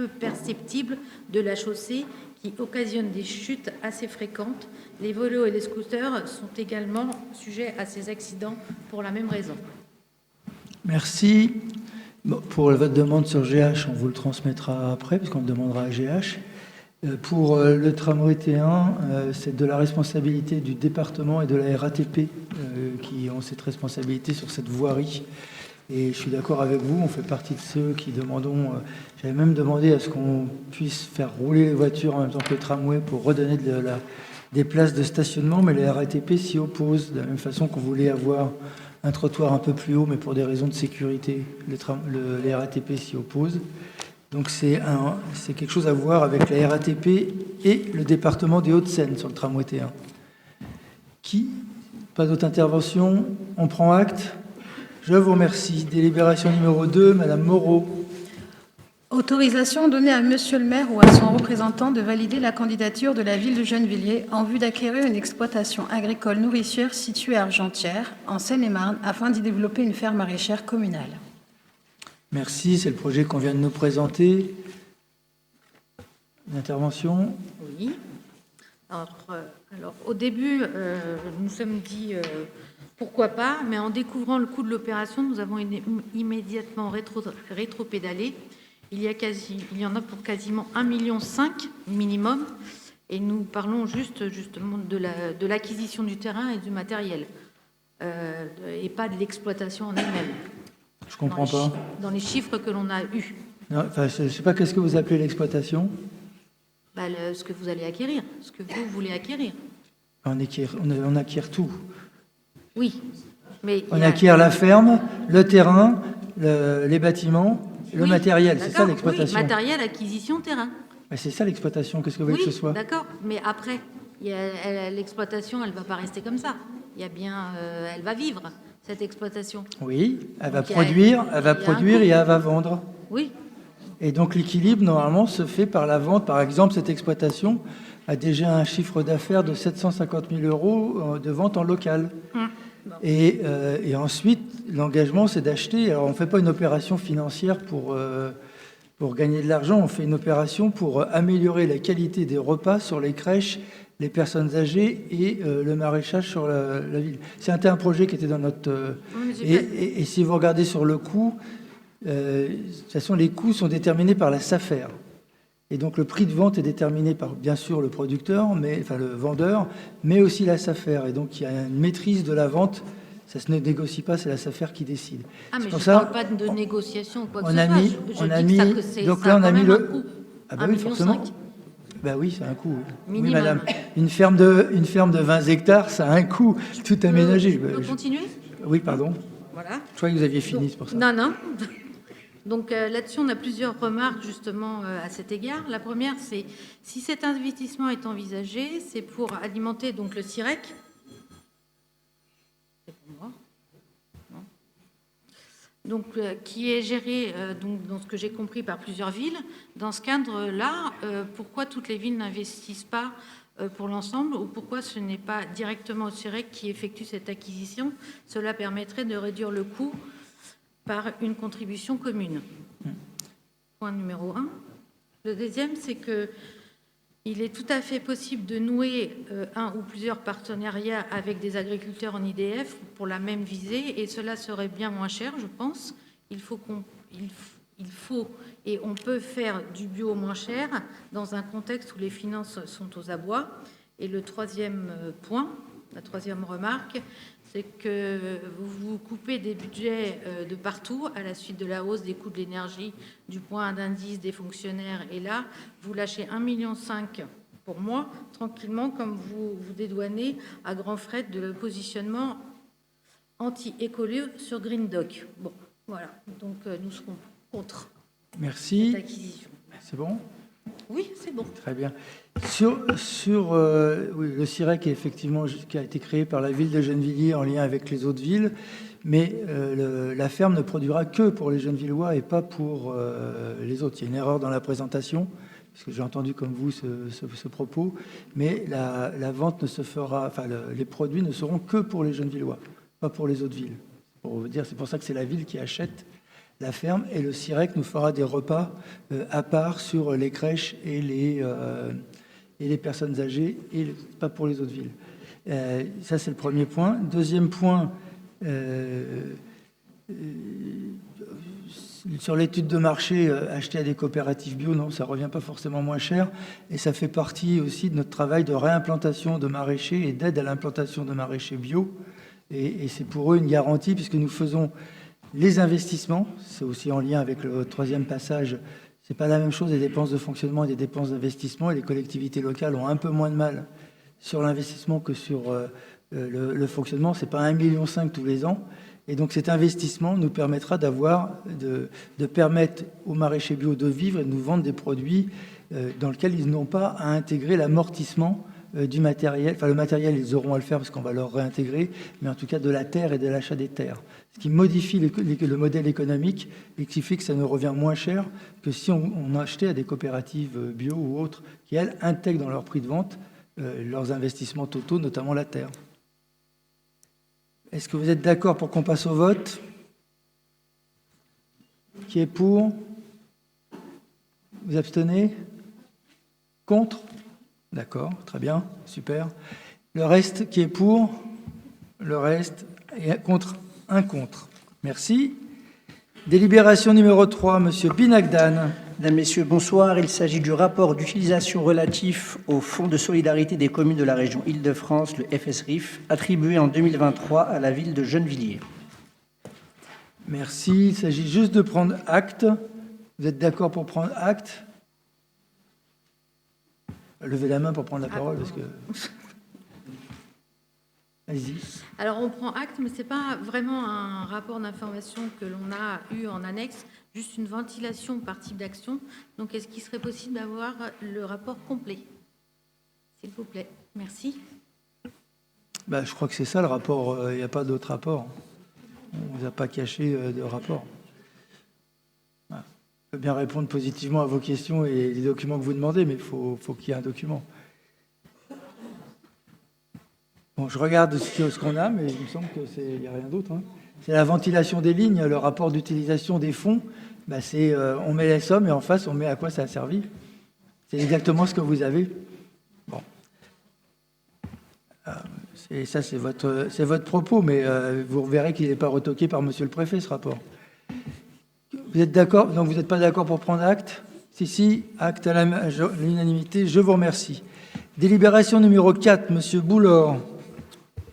perceptibles de la chaussée qui occasionnent des chutes assez fréquentes. Les vélos et les scooters sont également sujets à ces accidents pour la même raison. Merci. Bon, pour votre demande sur GH, on vous le transmettra après, puisqu'on le demandera à GH. Pour le tramway T1, c'est de la responsabilité du département et de la RATP qui ont cette responsabilité sur cette voirie. Et je suis d'accord avec vous, on fait partie de ceux qui demandons... J'avais même demandé à ce qu'on puisse faire rouler les voitures en même temps que le tramway pour redonner des places de stationnement, mais la RATP s'y oppose, de la même façon qu'on voulait avoir un trottoir un peu plus haut, mais pour des raisons de sécurité, les RATP s'y opposent. Donc c'est quelque chose à voir avec la RATP et le département des Hauts-de-Seine sur le tramway T1. Pas d'autres interventions? On prend acte. Je vous remercie. Délibération numéro 2, Madame Moreau. Autorisation donnée à Monsieur le maire ou à son représentant de valider la candidature de la ville de Gennevilliers en vue d'acquérir une exploitation agricole nourricière située à Argentière, en Seine-et-Marne, afin d'y développer une ferme maraîchère communale. Merci, c'est le projet qu'on vient de nous présenter. Une intervention? Oui. Alors, au début, nous sommes dit pourquoi pas, mais en découvrant le coût de l'opération, nous avons immédiatement rétropédalé. Il y en a pour quasiment 1,5 million minimum, et nous parlons justement de l'acquisition du terrain et du matériel, et pas de l'exploitation en elle-même. Je comprends pas. Dans les chiffres que l'on a eus. Non, enfin, je ne sais pas qu'est-ce que vous appelez l'exploitation. Ce que vous allez acquérir, ce que vous voulez acquérir. On acquiert tout. Oui, mais... On acquiert la ferme, le terrain, les bâtiments, le matériel. C'est ça l'exploitation. Oui, matériel, acquisition, terrain. Mais c'est ça l'exploitation. Qu'est-ce que vous voulez que ce soit? D'accord, mais après, l'exploitation, elle ne va pas rester comme ça. Elle va vivre, cette exploitation. Oui, elle va produire et elle va vendre. Oui. Et donc l'équilibre, normalement, se fait par la vente. Par exemple, cette exploitation a déjà un chiffre d'affaires de 750 000 € de vente en local. Bon. Et ensuite, l'engagement, c'est d'acheter. Alors, on ne fait pas une opération financière pour gagner de l'argent. On fait une opération pour améliorer la qualité des repas sur les crèches, les personnes âgées et le maraîchage sur la ville. C'était un projet qui était dans notre... Et si vous regardez sur le coût... de toute façon, les coûts sont déterminés par la SAFER. Et donc, le prix de vente est déterminé par, bien sûr, le producteur, le vendeur, mais aussi la SAFER. Et donc, il y a une maîtrise de la vente. Ça ne se négocie pas, c'est la SAFER qui décide. Ah, mais je ne parle pas de négociation ou quoi que ce soit. Donc là, on a mis le... Ah ben oui, forcément. Ben oui, c'est un coût. Minimum. Oui, madame. Une ferme de 20 hectares, ça a un coût tout aménagé. Je peux continuer? Oui, pardon. Voilà. Je croyais que vous aviez fini, c'est pour ça. Non. Donc là-dessus, on a plusieurs remarques justement à cet égard. La première, c'est si cet investissement est envisagé, c'est pour alimenter donc le CIREC. C'est pour moi. Non. Donc qui est géré, donc, dans ce que j'ai compris, par plusieurs villes. Dans ce cadre-là, pourquoi toutes les villes n'investissent pas pour l'ensemble, ou pourquoi ce n'est pas directement au CIREC qui effectue cette acquisition? Cela permettrait de réduire le coût par une contribution commune. Point numéro 1. Le deuxième, c'est qu'il est tout à fait possible de nouer un ou plusieurs partenariats avec des agriculteurs en IDF pour la même visée, et cela serait bien moins cher, je pense. Il faut et on peut faire du bio moins cher dans un contexte où les finances sont aux abois. Et le troisième point, la troisième remarque, c'est que vous coupez des budgets de partout à la suite de la hausse des coûts de l'énergie, du point d'indice des fonctionnaires. Et là, vous lâchez 1,5 million pour moi, tranquillement, comme vous dédouanez à grands frais de positionnement anti-écolo sur Green Doc. Bon, voilà. Donc, nous serons contre cette acquisition. C'est bon? Oui, c'est bon. Très bien. Oui, le CIREC, effectivement, qui a été créé par la ville de Gennevilliers en lien avec les autres villes, mais la ferme ne produira que pour les Gennevillois et pas pour les autres. Il y a une erreur dans la présentation, parce que j'ai entendu comme vous ce propos, mais la vente ne se fera, enfin les produits ne seront que pour les Gennevillois, pas pour les autres villes. Pour vous dire, c'est pour ça que c'est la ville qui achète la ferme, et le CIREC nous fera des repas à part sur les crèches et les personnes âgées, et pas pour les autres villes. Ça, c'est le premier point. Deuxième point, sur l'étude de marché, acheter à des coopératives bio, non, ça ne revient pas forcément moins cher. Et ça fait partie aussi de notre travail de réimplantation de maraîchers et d'aide à l'implantation de maraîchers bio. Et c'est pour eux une garantie, puisque nous faisons les investissements. C'est aussi en lien avec le troisième passage. Ce n'est pas la même chose, des dépenses de fonctionnement et des dépenses d'investissement. Et les collectivités locales ont un peu moins de mal sur l'investissement que sur le fonctionnement. Ce n'est pas 1,5 million tous les ans. Et donc cet investissement nous permettra de permettre aux maraîchers bio de vivre et de nous vendre des produits dans lesquels ils n'ont pas à intégrer l'amortissement du matériel. Enfin, le matériel, ils auront à le faire parce qu'on va leur réintégrer, mais en tout cas de la terre et de l'achat des terres. Ce qui modifie le modèle économique et qui fait que ça nous revient moins cher que si on achetait à des coopératives bio ou autres qui, elles, intègrent dans leur prix de vente leurs investissements totaux, notamment la terre. Est-ce que vous êtes d'accord pour qu'on passe au vote? Qui est pour? Vous abstenez? Contre? D'accord, très bien, super. Le reste, qui est pour? Le reste est contre, un contre. Merci. Délibération numéro 3, Monsieur Binagdan. Mesdames, Messieurs, bonsoir. Il s'agit du rapport d'utilisation relatif au Fonds de solidarité des communes de la région Île-de-France, le FSRIF, attribué en 2023 à la ville de Gennevilliers. Merci. Il s'agit juste de prendre acte. Vous êtes d'accord pour prendre acte? Levez la main pour prendre la parole, parce que... Allez-y. Alors, on prend acte, mais ce n'est pas vraiment un rapport d'information que l'on a eu en annexe, juste une ventilation par type d'action. Donc, est-ce qu'il serait possible d'avoir le rapport complet? S'il vous plaît. Merci. Je crois que c'est ça le rapport. Il n'y a pas d'autre rapport. On ne vous a pas caché de rapport. Voilà. Je peux bien répondre positivement à vos questions et les documents que vous demandez, mais il faut qu'il y ait un document. Bon, je regarde ce qu'on a, mais il me semble qu'il n'y a rien d'autre. Hein. C'est la ventilation des lignes, le rapport d'utilisation des fonds. On met les sommes et en face, on met à quoi ça a servi. C'est exactement ce que vous avez. Bon. Ça, c'est votre propos, mais vous verrez qu'il n'est pas retoqué par Monsieur le Préfet, ce rapport. Vous êtes d'accord? Donc, vous n'êtes pas d'accord pour prendre acte? Si, acte à l'unanimité. Je vous remercie. Délibération numéro 4, Monsieur Boulord.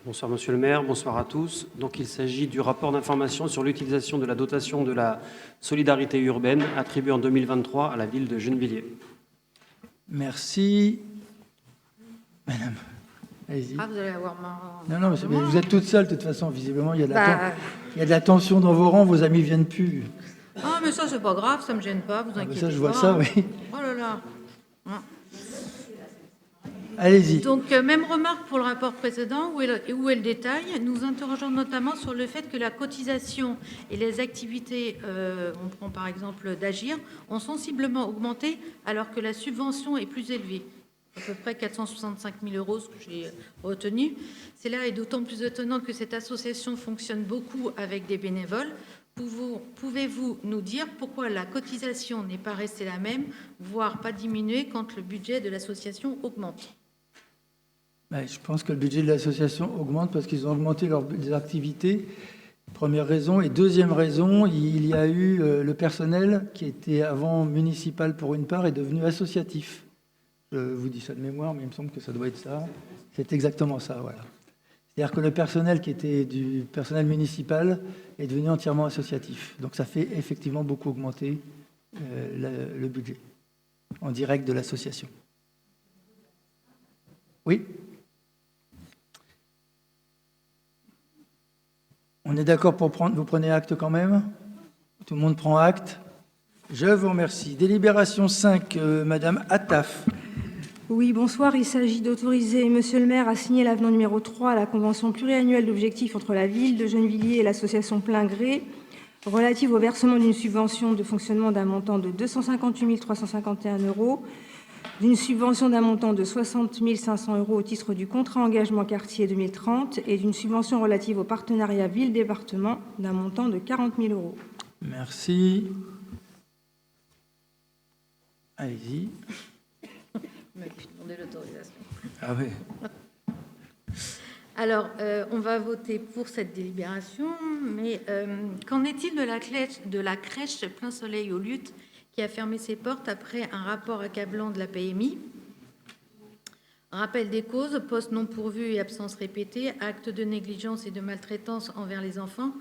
Bonsoir Monsieur le maire, bonsoir à tous. Donc il s'agit du rapport d'information sur l'utilisation de la dotation de la solidarité urbaine attribuée en 2023 à la ville de Gennevilliers. Merci. Madame, allez-y. Ah, vous allez avoir ma... Non, mais vous êtes toute seule de toute façon, visiblement. Il y a de la tension dans vos rangs, vos amis ne viennent plus. Ah, mais ça, c'est pas grave, ça me gêne pas, vous inquiétez pas. Ça, je vois ça, oui. Oh là là. Allez-y. Donc, même remarque pour le rapport précédent, où est le détail. Nous interrogeons notamment sur le fait que la cotisation et les activités, on prend par exemple d'Agir, ont sensiblement augmenté alors que la subvention est plus élevée. À peu près 465 000 euros, ce que j'ai retenu. Cela est d'autant plus étonnant que cette association fonctionne beaucoup avec des bénévoles. Pouvez-vous nous dire pourquoi la cotisation n'est pas restée la même, voire pas diminuée quand le budget de l'association augmente? Je pense que le budget de l'association augmente parce qu'ils ont augmenté leurs activités. Première raison. Et deuxième raison, il y a eu le personnel qui était avant municipal pour une part est devenu associatif. Je vous dis ça de mémoire, mais il me semble que ça doit être ça. C'est exactement ça, voilà. C'est-à-dire que le personnel qui était du personnel municipal est devenu entièrement associatif. Donc ça fait effectivement beaucoup augmenter le budget en direct de l'association. Oui. On est d'accord pour prendre... Vous prenez acte quand même? Tout le monde prend acte? Je vous remercie. Délibération 5, Madame Attaf. Oui, bonsoir. Il s'agit d'autoriser Monsieur le maire à signer l'avenant numéro 3 à la convention pluriannuelle d'objectifs entre la ville de Gennevilliers et l'association Plein Gré relative au versement d'une subvention de fonctionnement d'un montant de 258 351 €, d'une subvention d'un montant de 60 500 € au titre du contrat engagement quartier 2030 et d'une subvention relative au partenariat ville-département d'un montant de 40 000 €. Merci. Allez-y. Ah oui. Alors, on va voter pour cette délibération, mais qu'en est-il de la crèche Plein Soleil aux Luttes qui a fermé ses portes après un rapport accablant de la PMI? Rappel des causes, postes non pourvus et absences répétées, actes de négligence et de maltraitance envers les enfants.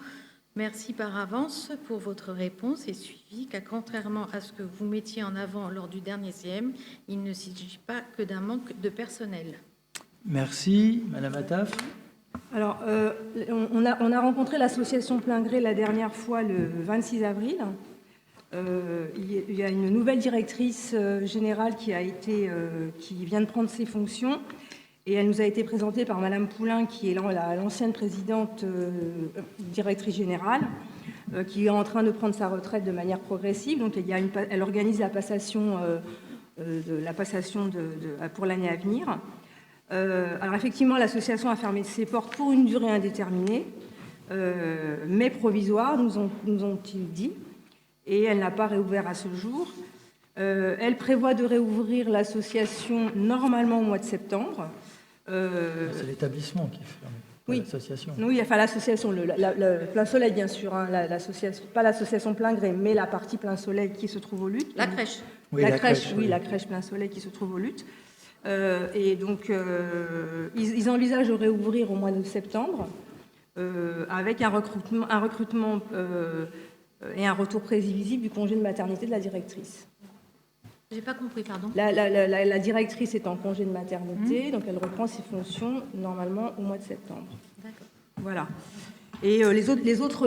Merci par avance pour votre réponse et suivi qu'à contrairement à ce que vous mettiez en avant lors du dernier CM, il ne s'agit pas que d'un manque de personnel. Merci. Madame Attaf. Alors, on a rencontré l'association Plein Gré la dernière fois le 26 avril. Il y a une nouvelle directrice générale qui vient de prendre ses fonctions et elle nous a été présentée par Madame Poulain, qui est l'ancienne présidente directrice générale, qui est en train de prendre sa retraite de manière progressive. Donc, elle organise la passation pour l'année à venir. Alors effectivement, l'association a fermé ses portes pour une durée indéterminée, mais provisoire, nous ont-ils dit, et elle n'a pas réouvert à ce jour. Elle prévoit de réouvrir l'association normalement au mois de septembre. C'est l'établissement qui est fermé, oui. L'association. Oui, enfin l'association, le Plein Soleil bien sûr, hein, pas l'association Plein Gré, mais la partie Plein Soleil qui se trouve aux Luttes. La crèche. Oui, la crèche, oui, la crèche Plein Soleil qui se trouve aux Luttes. Et donc, ils envisagent de réouvrir au mois de septembre avec un recrutement et un retour prévisible du congé de maternité de la directrice. J'ai pas compris, pardon. La directrice est en congé de maternité, donc elle reprend ses fonctions normalement au mois de septembre. D'accord. Voilà. Et les autres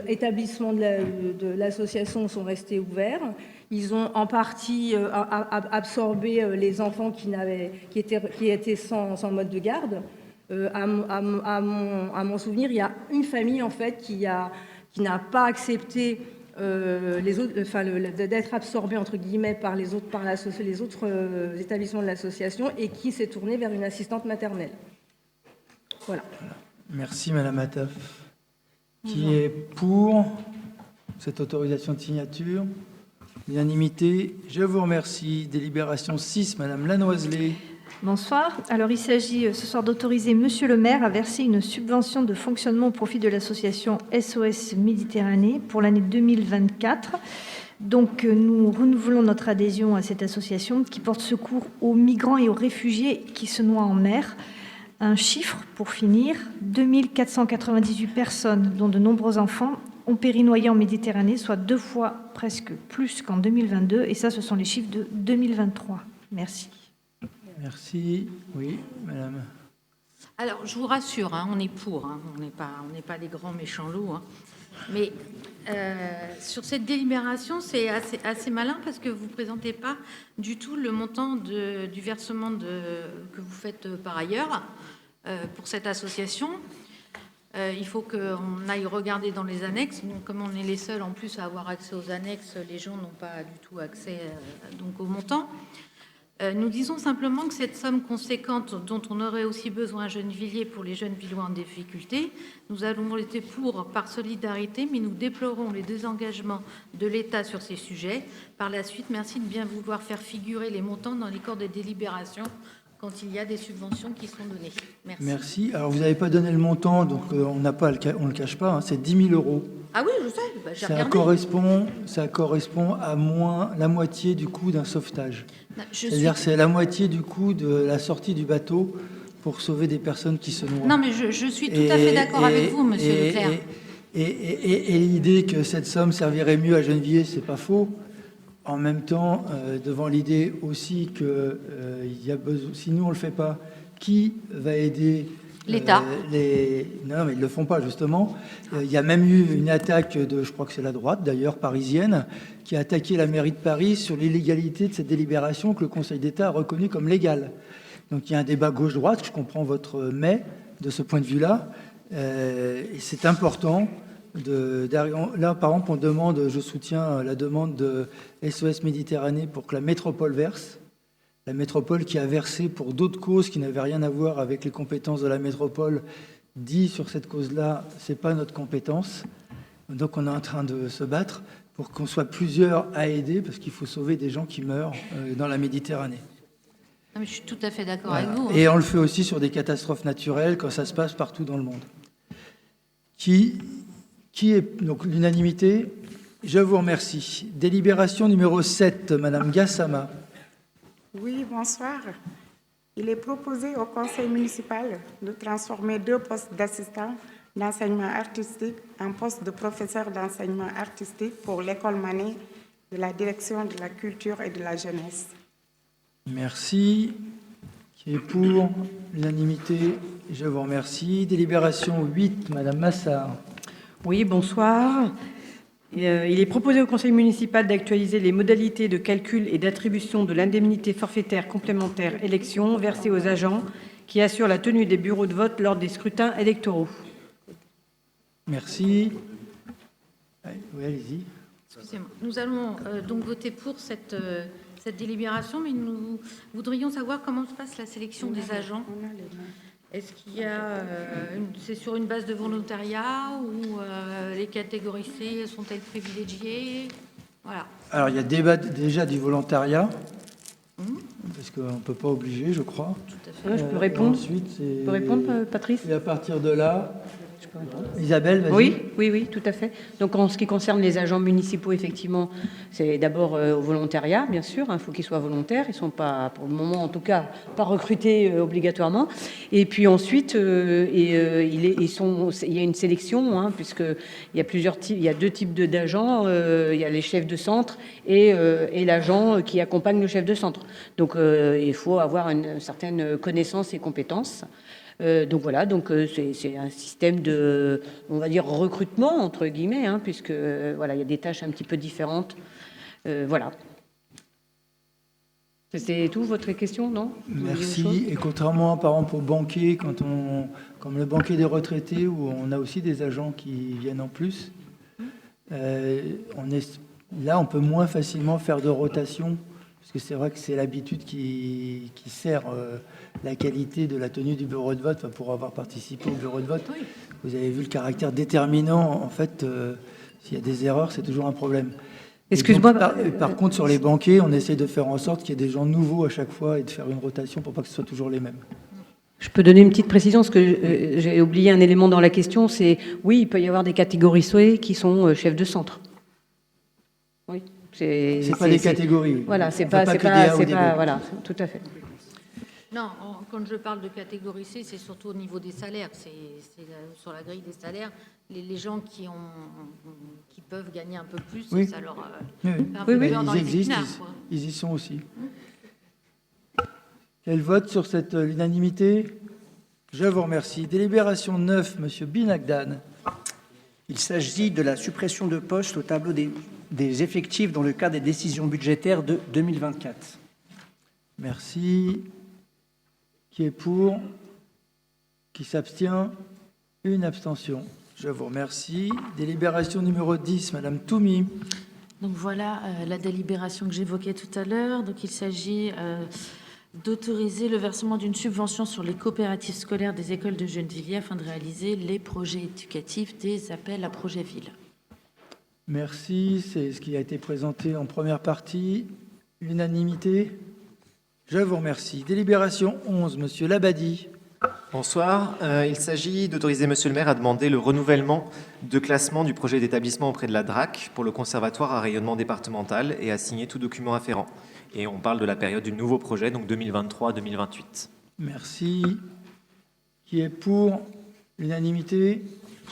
établissements de l'association sont restés ouverts. Ils ont en partie absorbé les enfants qui étaient sans mode de garde. À mon souvenir, il y a une famille en fait qui n'a pas accepté d'être absorbée entre guillemets par les autres établissements de l'association et qui s'est tournée vers une assistante maternelle. Voilà. Merci Madame Attaf. Qui est pour cette autorisation de signature? Unanimité. Je vous remercie. Délibération 6, Madame Lanoiselet. Bonsoir. Alors, il s'agit ce soir d'autoriser Monsieur le maire à verser une subvention de fonctionnement au profit de l'association SOS Méditerranée pour l'année 2024. Donc, nous renouvelons notre adhésion à cette association qui porte secours aux migrants et aux réfugiés qui se noient en mer. Un chiffre, pour finir, 2498 personnes, dont de nombreux enfants, ont péri noyés en Méditerranée, soit 2 fois presque plus qu'en 2022. Et ça, ce sont les chiffres de 2023. Merci. Merci. Oui, Madame. Alors, je vous rassure, hein, on est pour, hein, on n'est pas les grands méchants loups. Hein. Mais sur cette délibération, c'est assez malin parce que vous ne présentez pas du tout le montant du versement que vous faites par ailleurs pour cette association. Il faut qu'on aille regarder dans les annexes. Donc, comme on est les seuls en plus à avoir accès aux annexes, les gens n'ont pas du tout accès donc au montant. Nous disons simplement que cette somme conséquente dont on aurait aussi besoin à Gennevilliers pour les jeunes Villois en difficulté, nous allons voter pour par solidarité, mais nous déplorons les désengagements de l'État sur ces sujets. Par la suite, merci de bien vouloir faire figurer les montants dans les corps de délibération quand il y a des subventions qui sont données. Merci. Merci. Alors, vous n'avez pas donné le montant, donc on ne le cache pas, hein, c'est 10 000 €. Ah oui, je sais, j'ai regardé. Ça correspond à moins la moitié du coût d'un sauvetage. C'est-à-dire c'est la moitié du coût de la sortie du bateau pour sauver des personnes qui se noient. Non, mais je suis tout à fait d'accord avec vous, Monsieur Leclerc. Et l'idée que cette somme servirait mieux à Gennevilliers, c'est pas faux. En même temps, devant l'idée aussi que il y a besoin, si nous on le fait pas, qui va aider l'État? Non, mais ils le font pas justement. Il y a même eu une attaque je crois que c'est la droite d'ailleurs parisienne, qui a attaqué la mairie de Paris sur l'illégalité de cette délibération que le Conseil d'État a reconnue comme légale. Donc il y a un débat gauche-droite. Je comprends votre mais de ce point de vue-là. Et c'est important. Là, par exemple, je soutiens la demande de SOS Méditerranée pour que la métropole verse. La métropole qui a versé pour d'autres causes qui n'avaient rien à voir avec les compétences de la métropole dit sur cette cause-là, ce n'est pas notre compétence. Donc on est en train de se battre pour qu'on soit plusieurs à aider, parce qu'il faut sauver des gens qui meurent dans la Méditerranée. Non, mais je suis tout à fait d'accord Voilà. avec vous. Et on le fait aussi sur des catastrophes naturelles quand ça se passe partout dans le monde. Qui est donc l'unanimité? Je vous remercie. Délibération numéro 7, Madame Gassama. Oui, bonsoir. Il est proposé au conseil municipal de transformer 2 postes d'assistant d'enseignement artistique en postes de professeur d'enseignement artistique pour l'école Manet de la direction de la culture et de la jeunesse. Merci. Qui est pour l'unanimité? Je vous remercie. Délibération 8, Madame Massard. Oui, bonsoir. Il est proposé au conseil municipal d'actualiser les modalités de calcul et d'attribution de l'indemnité forfaitaire complémentaire élection versée aux agents qui assurent la tenue des bureaux de vote lors des scrutins électoraux. Merci. Oui, allez-y. Excusez-moi. Nous allons donc voter pour cette délibération, mais nous voudrions savoir comment se passe la sélection des agents. Est-ce qu'il y a, c'est sur une base de volontariat ou les catégories C sont-elles privilégiées? Voilà. Alors, il y a déjà du volontariat, parce qu'on ne peut pas obliger, je crois. Tout à fait. Je peux répondre. Ensuite, je peux répondre, Patrice? Et à partir de là, je peux répondre. Isabelle, vas-y. Oui, tout à fait. Donc, en ce qui concerne les agents municipaux, effectivement, c'est d'abord au volontariat, bien sûr. Il faut qu'ils soient volontaires. Ils ne sont pas, pour le moment, en tout cas, pas recrutés obligatoirement. Et puis ensuite, il y a une sélection, puisqu'il y a plusieurs types. Il y a 2 types d'agents. Il y a les chefs de centre et l'agent qui accompagne le chef de centre. Donc, il faut avoir une certaine connaissance et compétence. Donc voilà, c'est un système de, on va dire, recrutement entre guillemets, puisque voilà, il y a des tâches un petit peu différentes. Voilà. C'est tout votre question, non? Merci. Et contrairement, par exemple, aux banquiers, comme le banquier des retraités, où on a aussi des agents qui viennent en plus, là, on peut moins facilement faire de rotation, parce que c'est vrai que c'est l'habitude qui sert la qualité de la tenue du bureau de vote, pour avoir participé au bureau de vote. Oui. Vous avez vu le caractère déterminant. En fait, s'il y a des erreurs, c'est toujours un problème. Excuse-moi. Par contre, sur les banquiers, on essaie de faire en sorte qu'il y ait des gens nouveaux à chaque fois et de faire une rotation pour pas que ce soit toujours les mêmes. Je peux donner une petite précision, parce que j'ai oublié un élément dans la question, c'est oui, il peut y avoir des catégories SOE qui sont chefs de centre. Oui. C'est pas des catégories. Oui. Voilà, c'est pas voilà, tout à fait. Non, quand je parle de catégorie C, c'est surtout au niveau des salaires. C'est sur la grille des salaires, les gens qui peuvent gagner un peu plus, oui. Ça leur fait un peu peur dans les épinards. Ils y sont aussi. Quel vote sur cette l'unanimité? Je vous remercie. Délibération 9, Monsieur Binagdan. Il s'agit de la suppression de postes au tableau des effectifs dans le cadre des décisions budgétaires de 2024. Merci. Qui est pour? Qui s'abstient? Une abstention. Je vous remercie. Délibération numéro 10, Madame Toumi. Donc voilà la délibération que j'évoquais tout à l'heure. Donc il s'agit d'autoriser le versement d'une subvention sur les coopératives scolaires des écoles de Gennevilliers afin de réaliser les projets éducatifs des appels à projets villes. Merci. C'est ce qui a été présenté en première partie. L'unanimité. Je vous remercie. Délibération 11, Monsieur Labadie. Bonsoir. Il s'agit d'autoriser Monsieur le maire à demander le renouvellement de classement du projet d'établissement auprès de la DRAC pour le conservatoire à rayonnement départemental et à signer tout document afférent. Et on parle de la période du nouveau projet, donc 2023-2028. Merci. Qui est pour l'unanimité?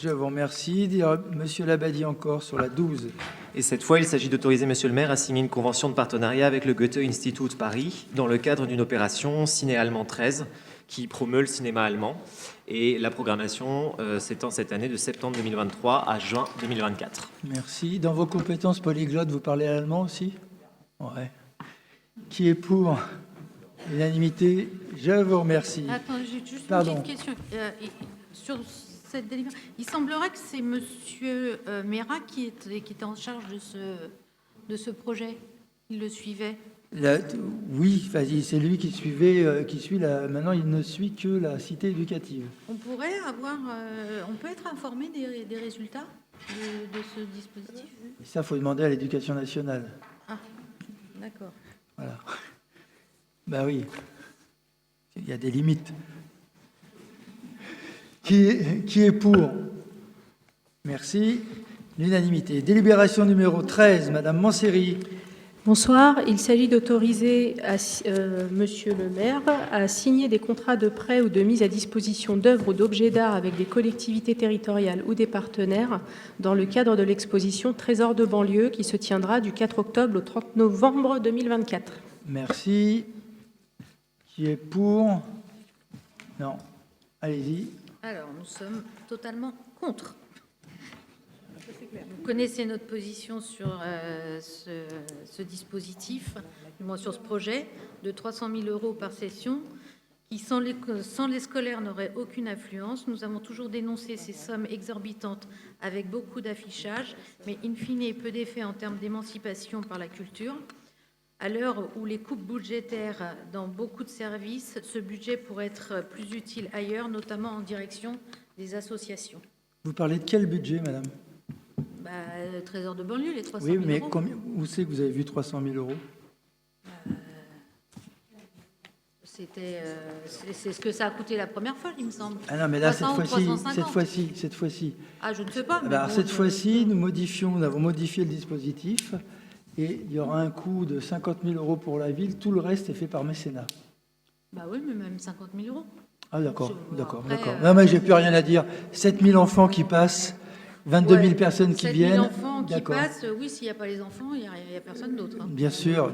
Je vous remercie. Monsieur Labadie encore sur la 12. Et cette fois, il s'agit d'autoriser Monsieur le maire à signer une convention de partenariat avec le Goethe-Institut Paris dans le cadre d'une opération Ciné Allemand 13 qui promeut le cinéma allemand. Et la programmation s'étend cette année de septembre 2023 à juin 2024. Merci. Dans vos compétences polyglottes, vous parlez allemand aussi? Ouais. Qui est pour l'unanimité? Je vous remercie. Attends, j'ai juste Pardon. une petite question. Sur cette délibération. Il semblerait que c'est Monsieur Mera qui était en charge de ce projet. Il le suivait. Oui, c'est lui qui suivait, maintenant il ne suit que la cité éducative. On pourrait on peut être informé des résultats de ce dispositif. Et ça, il faut demander à l'Éducation nationale. Ah, d'accord. Voilà. Ben oui, il y a des limites. Qui est pour? Merci. L'unanimité. Délibération numéro 13, Madame Manséry. Bonsoir. Il s'agit d'autoriser Monsieur le maire à signer des contrats de prêt ou de mise à disposition d'œuvres ou d'objets d'art avec des collectivités territoriales ou des partenaires dans le cadre de l'exposition Trésors de banlieue qui se tiendra du 4 octobre au 30 novembre 2024. Merci. Qui est pour? Non. Allez-y. Alors, nous sommes totalement contre. Vous connaissez notre position sur ce dispositif, du moins sur ce projet, de 300 000 € par session, qui sans les scolaires n'aurait aucune influence. Nous avons toujours dénoncé ces sommes exorbitantes avec beaucoup d'affichage, mais in fine peu d'effet en termes d'émancipation par la culture. À l'heure où les coupes budgétaires dans beaucoup de services, ce budget pourrait être plus utile ailleurs, notamment en direction des associations. Vous parlez de quel budget, madame? Le Trésor de banlieue, les 300 000 €. Oui, mais où c'est que vous avez vu 300 000 €? C'est ce que ça a coûté la première fois, il me semble. Ah non, mais là, 300 cette fois-ci. Ah, je ne sais pas. Cette fois-ci, nous avons modifié le dispositif et il y aura un coût de 50 000 € pour la ville. Tout le reste est fait par mécénat. Bah oui, mais même 50 000 €. Ah d'accord. Non, mais j'ai plus rien à dire. 7 000 enfants qui passent, 22 000 personnes qui viennent. 7 000 enfants qui passent, oui, s'il n'y a pas les enfants, il n'y a personne d'autre. Hein. Bien sûr.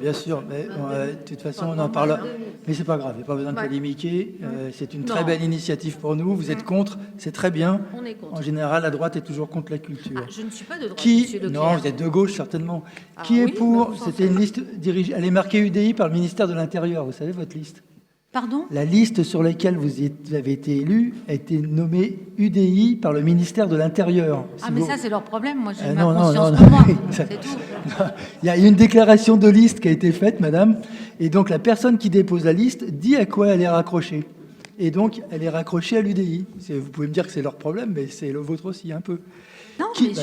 Mais de toute façon, on en parle. Mais c'est pas grave, il n'y a pas besoin de polémiquer. C'est une très belle initiative pour nous. Vous êtes contre, c'est très bien. On est contre. En général, la droite est toujours contre la culture. Ah, je ne suis pas de droite, monsieur Leclerc. Non, vous êtes de gauche, certainement. Qui est pour? C'était une liste dirigée. Elle est marquée UDI par le ministère de l'Intérieur. Vous savez, votre liste? Pardon? La liste sur laquelle vous avez été élu a été nommée UDI par le ministère de l'Intérieur. Mais ça, c'est leur problème. Moi, j'ai ma conscience pour moi. C'est tout. Il y a une déclaration de liste qui a été faite, madame. Et donc, la personne qui dépose la liste dit à quoi elle est raccrochée. Et donc, elle est raccrochée à l'UDI. Vous pouvez me dire que c'est leur problème, mais c'est le vôtre aussi, un peu. Non, mais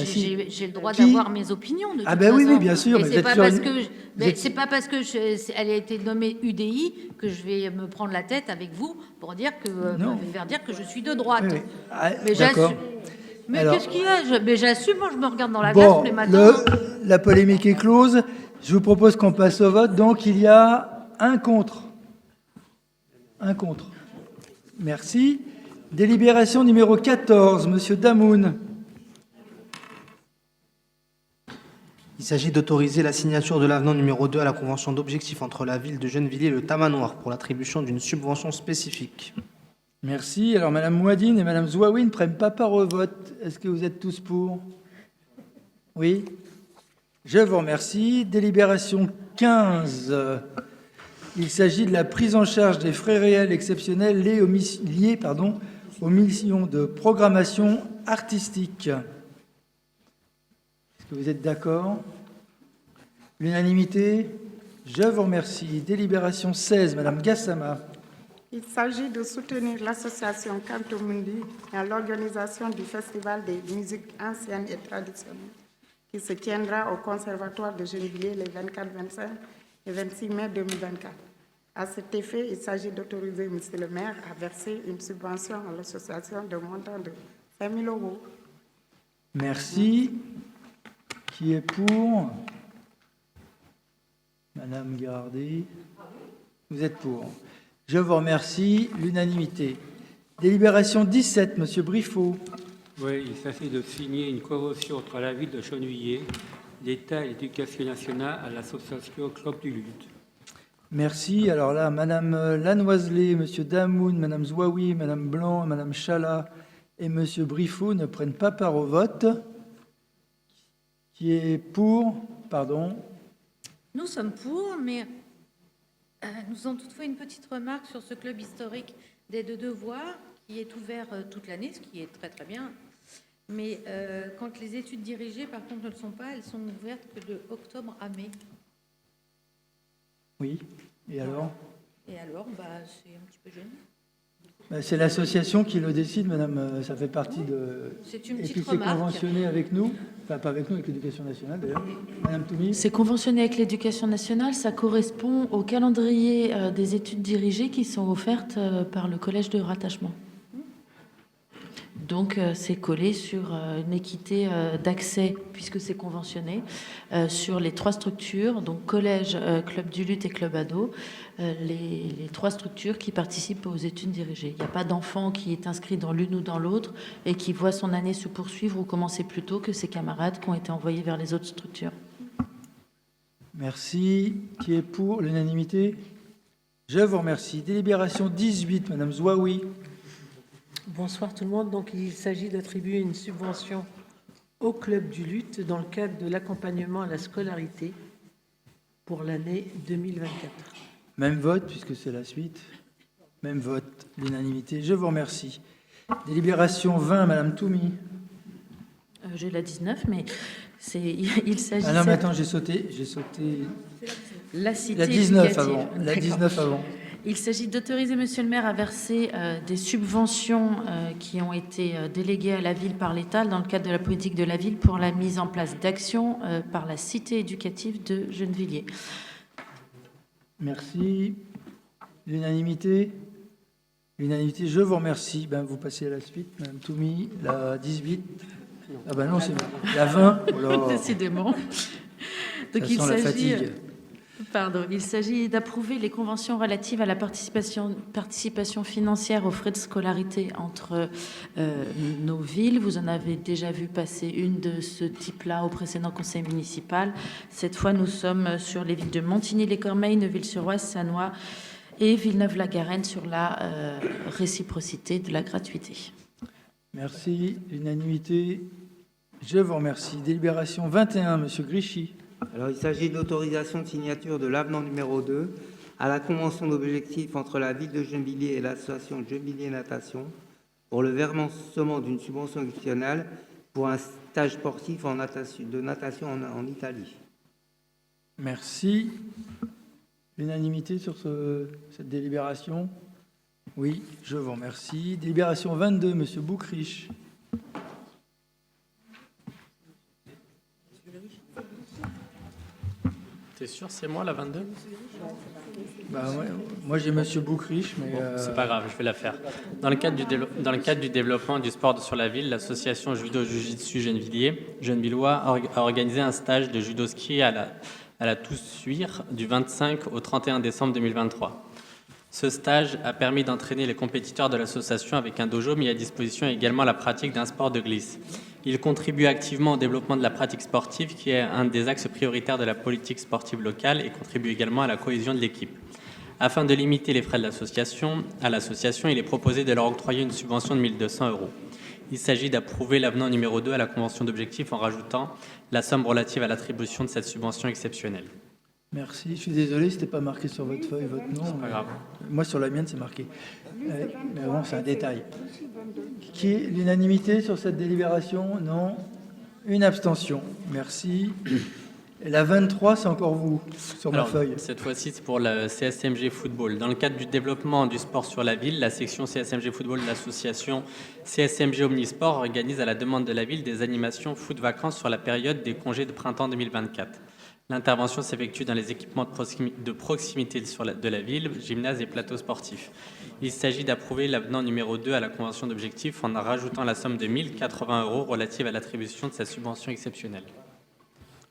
j'ai le droit d'avoir mes opinions. De toute façon. Oui, bien sûr. Et c'est pas parce que elle a été nommée UDI que je vais me prendre la tête avec vous pour dire que je suis de droite. Oui. Mais j'assume. Mais qu'est-ce qu'il y a? Mais j'assume. Moi, je me regarde dans la glace tous les matins. La polémique est close. Je vous propose qu'on passe au vote. Donc, il y a un contre. Merci. Délibération numéro 14, Monsieur Damoun. Il s'agit d'autoriser la signature de l'avenant numéro 2 à la convention d'objectifs entre la ville de Gennevilliers et le Tamanoir pour l'attribution d'une subvention spécifique. Merci. Alors, Madame Mouadine et Madame Zouaoui ne prennent pas part au vote. Est-ce que vous êtes tous pour? Oui. Je vous remercie. Délibération 15. Il s'agit de la prise en charge des frais réels exceptionnels liés aux missions de programmation artistique. Est-ce que vous êtes d'accord? L'unanimité? Je vous remercie. Délibération 16, Madame Gassama. Il s'agit de soutenir l'association Canto Mundi à l'organisation du Festival des musiques anciennes et traditionnelles qui se tiendra au Conservatoire de Gennevilliers les 24, 25 et 26 mai 2024. À cet effet, il s'agit d'autoriser M. le maire à verser une subvention à l'association de montant de 5 000 €. Merci. Qui est pour? Madame Gardet. Vous êtes pour. Je vous remercie. L'unanimité. Délibération 17, Monsieur Briffaut. Oui, il s'agit de signer une convention entre la ville de Gennevilliers, l'État et l'Éducation nationale à l'association Club du Lutte. Merci. Alors là, Madame Lanoiselet, Monsieur Damoun, Madame Zouaoui, Madame Blanc, Madame Chala et Monsieur Briffaut ne prennent pas part au vote. Qui est pour? Pardon. Nous sommes pour, mais nous avons toutefois une petite remarque sur ce club historique des Deux Devoirs qui est ouvert toute l'année, ce qui est très très bien. Mais quand les études dirigées, par contre, ne le sont pas, elles sont ouvertes que de octobre à mai. Oui. Et alors? Et alors, c'est un petit peu jeune. C'est l'association qui le décide, madame. Ça fait partie de... C'est une Et petite puis c'est remarque. conventionné avec nous, enfin pas avec nous, avec l'Éducation nationale d'ailleurs. Madame Toumi. C'est conventionné avec l'Éducation nationale, ça correspond au calendrier des études dirigées qui sont offertes par le collège de rattachement. Donc, c'est collé sur une équité d'accès, puisque c'est conventionné, sur les 3 structures, donc collège, club du lutte et club ado, les 3 structures qui participent aux études dirigées. Il n'y a pas d'enfant qui est inscrit dans l'une ou dans l'autre et qui voit son année se poursuivre ou commencer plus tôt que ses camarades qui ont été envoyés vers les autres structures. Merci. Qui est pour l'unanimité? Je vous remercie. Délibération 18, madame Zouaoui. Bonsoir tout le monde. Donc, il s'agit d'attribuer une subvention au Club du Lutte dans le cadre de l'accompagnement à la scolarité pour l'année 2024. Même vote, puisque c'est la suite. Même vote, l'unanimité. Je vous remercie. Délibération 20, madame Toumi. J'ai la 19, mais il s'agit... Ah non, mais attends, j'ai sauté. La cité La 19 éducative. avant. La D'accord. 19 avant. Il s'agit d'autoriser Monsieur le maire à verser des subventions qui ont été déléguées à la ville par l'État dans le cadre de la politique de la ville pour la mise en place d'actions par la cité éducative de Gennevilliers. Merci. L'unanimité. L'unanimité, je vous remercie. Vous passez à la suite, madame Toumi. La 18. Ah ben non, c'est la 20. Oh là. Décidément. Donc Ça sent la fatigue. Il s'agit d'approuver les conventions relatives à la participation financière aux frais de scolarité entre nos villes. Vous en avez déjà vu passer une de ce type-là au précédent conseil municipal. Cette fois, nous sommes sur les villes de Montigny-les-Cormeilles, Neuville-sur-Oise, Sannois et Villeneuve-la-Garenne sur la réciprocité de la gratuité. Merci. L'unanimité, je vous remercie. Délibération 21, monsieur Grichy. Alors, il s'agit d'autorisation de signature de l'avenant numéro 2 à la convention d'objectifs entre la ville de Gennevilliers et l'association Gennevilliers Natation pour le versement d'une subvention exceptionnelle pour un stage sportif de natation en Italie. Merci. L'unanimité sur cette délibération? Oui, je vous remercie. Délibération 22, monsieur Boucriche. T'es sûr, c'est moi la 22? Moi j'ai monsieur Boucriche, mais... C'est pas grave, je vais la faire. Dans le cadre du développement du sport sur la ville, l'association Judo Jiu-Jitsu Gennevillois a organisé un stage de judo ski à la Toussuire du 25 au 31 décembre 2023. Ce stage a permis d'entraîner les compétiteurs de l'association avec un dojo mis à disposition et également la pratique d'un sport de glisse. Il contribue activement au développement de la pratique sportive, qui est un des axes prioritaires de la politique sportive locale, et contribue également à la cohésion de l'équipe. Afin de limiter les frais de l'association, il est proposé de leur octroyer une subvention de 1 200 €. Il s'agit d'approuver l'avenant numéro 2 à la convention d'objectifs en rajoutant la somme relative à l'attribution de cette subvention exceptionnelle. Merci, je suis désolé, ce n'était pas marqué sur votre feuille, votre nom. C'est pas grave. Moi, sur la mienne, c'est marqué. Mais bon, c'est un détail. Qui est l'unanimité sur cette délibération? Non. Une abstention. Merci. Et la 23, c'est encore vous, sur ma feuille. Cette fois-ci, c'est pour le CSMG Football. Dans le cadre du développement du sport sur la ville, la section CSMG Football de l'association CSMG Omnisport organise à la demande de la ville des animations foot-vacances sur la période des congés de printemps 2024. L'intervention s'effectue dans les équipements de proximité de la ville, gymnase et plateaux sportifs. Il s'agit d'approuver l'avenant numéro 2 à la convention d'objectifs en rajoutant la somme de 1 080 € relative à l'attribution de sa subvention exceptionnelle.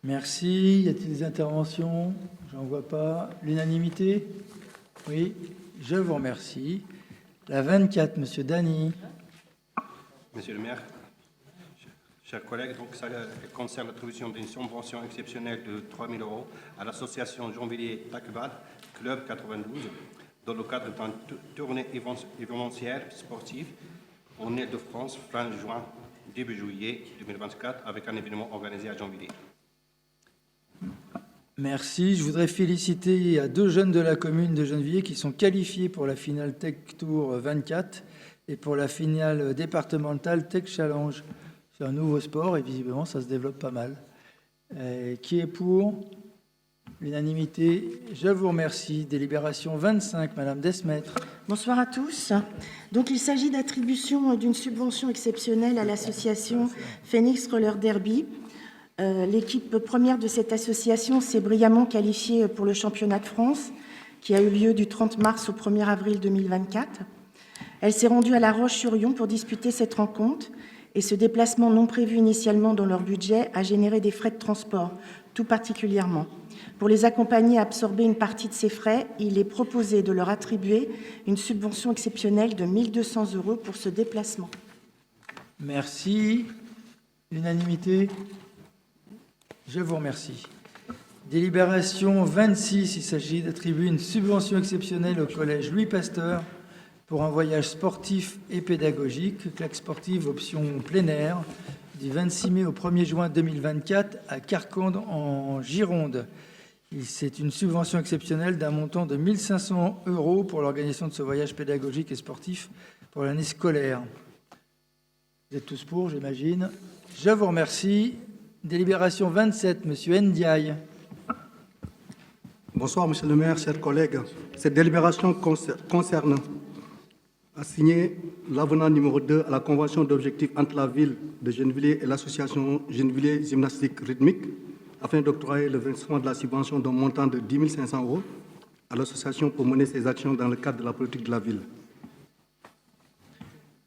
Merci. Y a-t-il des interventions? J'en vois pas. L'unanimité? Oui, je vous remercie. La 24, monsieur Dany. Monsieur le maire, chers collègues, donc ça concerne l'attribution d'une subvention exceptionnelle de 3 000 € à l'association Gennevilliers-Tacval, Club 92, dans le cadre d'une tournée événementielle sportive en Île-de-France, fin juin, début juillet 2024, avec un événement organisé à Gennevilliers. Merci. Je voudrais féliciter 2 jeunes de la commune de Gennevilliers qui sont qualifiés pour la finale Tech Tour 24. et pour la finale départementale Tech Challenge. C'est un nouveau sport et visiblement ça se développe pas mal. Qui est pour? L'unanimité. Je vous remercie. Délibération 25, Madame Desmaîtres. Bonsoir à tous. Donc, il s'agit d'attribution d'une subvention exceptionnelle à l'association Phoenix Roller Derby. L'équipe première de cette association s'est brillamment qualifiée pour le championnat de France, qui a eu lieu du 30 mars au 1er avril 2024. Elle s'est rendue à La Roche-sur-Yon pour disputer cette rencontre, et ce déplacement non prévu initialement dans leur budget a généré des frais de transport, tout particulièrement. Pour les accompagner à absorber une partie de ces frais, il est proposé de leur attribuer une subvention exceptionnelle de 1 200 € pour ce déplacement. Merci. L'unanimité. Je vous remercie. Délibération 26, il s'agit d'attribuer une subvention exceptionnelle au collège Louis Pasteur pour un voyage sportif et pédagogique, claque sportive option plein air, du 26 mai au 1er juin 2024 à Carcande en Gironde. C'est une subvention exceptionnelle d'un montant de 1 500 € pour l'organisation de ce voyage pédagogique et sportif pour l'année scolaire. Vous êtes tous pour, j'imagine. Je vous remercie. Délibération 27, Monsieur Ndiaye. Bonsoir, Monsieur le maire, chers collègues. Cette délibération concerne à signer l'avenant numéro 2 à la convention d'objectifs entre la ville de Gennevilliers et l'association Gennevilliers Gymnastique Rythmique afin d'octroyer le versement de la subvention d'un montant de 10 500 € à l'association pour mener ses actions dans le cadre de la politique de la ville.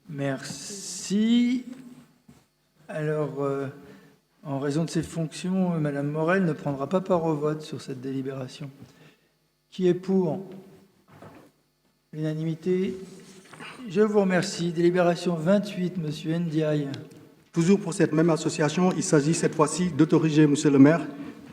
Merci. Alors, en raison de ses fonctions, Madame Morel ne prendra pas part au vote sur cette délibération. Qui est pour? L'unanimité. Je vous remercie. Délibération 28, Monsieur Ndiaye. Toujours pour cette même association, il s'agit cette fois-ci d'autoriser Monsieur le maire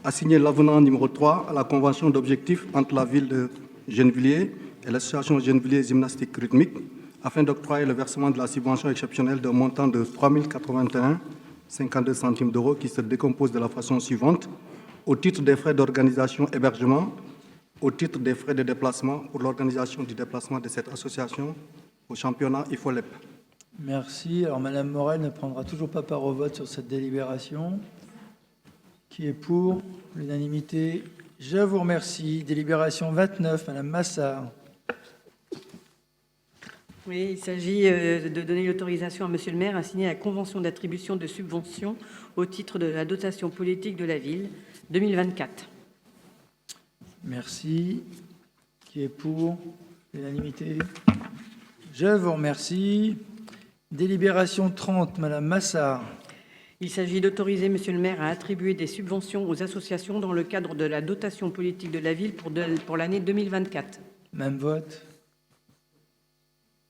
à signer l'avenant numéro 3 à la convention d'objectifs entre la ville de Gennevilliers et l'association Gennevilliers Gymnastique Rythmique afin d'octroyer le versement de la subvention exceptionnelle d'un montant de 3 081,52 € qui se décompose de la façon suivante: au titre des frais d'organisation hébergement, au titre des frais de déplacement pour l'organisation du déplacement de cette association au championnat IFOLEP. Merci. Alors, Madame Morel ne prendra toujours pas part au vote sur cette délibération. Qui est pour? L'unanimité. Je vous remercie. Délibération 29, Madame Massard. Oui, il s'agit de donner l'autorisation à Monsieur le maire à signer la convention d'attribution de subventions au titre de la dotation politique de la ville 2024. Merci. Qui est pour? L'unanimité. Je vous remercie. Délibération 30, Madame Massard. Il s'agit d'autoriser Monsieur le maire à attribuer des subventions aux associations dans le cadre de la dotation politique de la ville pour l'année 2024. Même vote.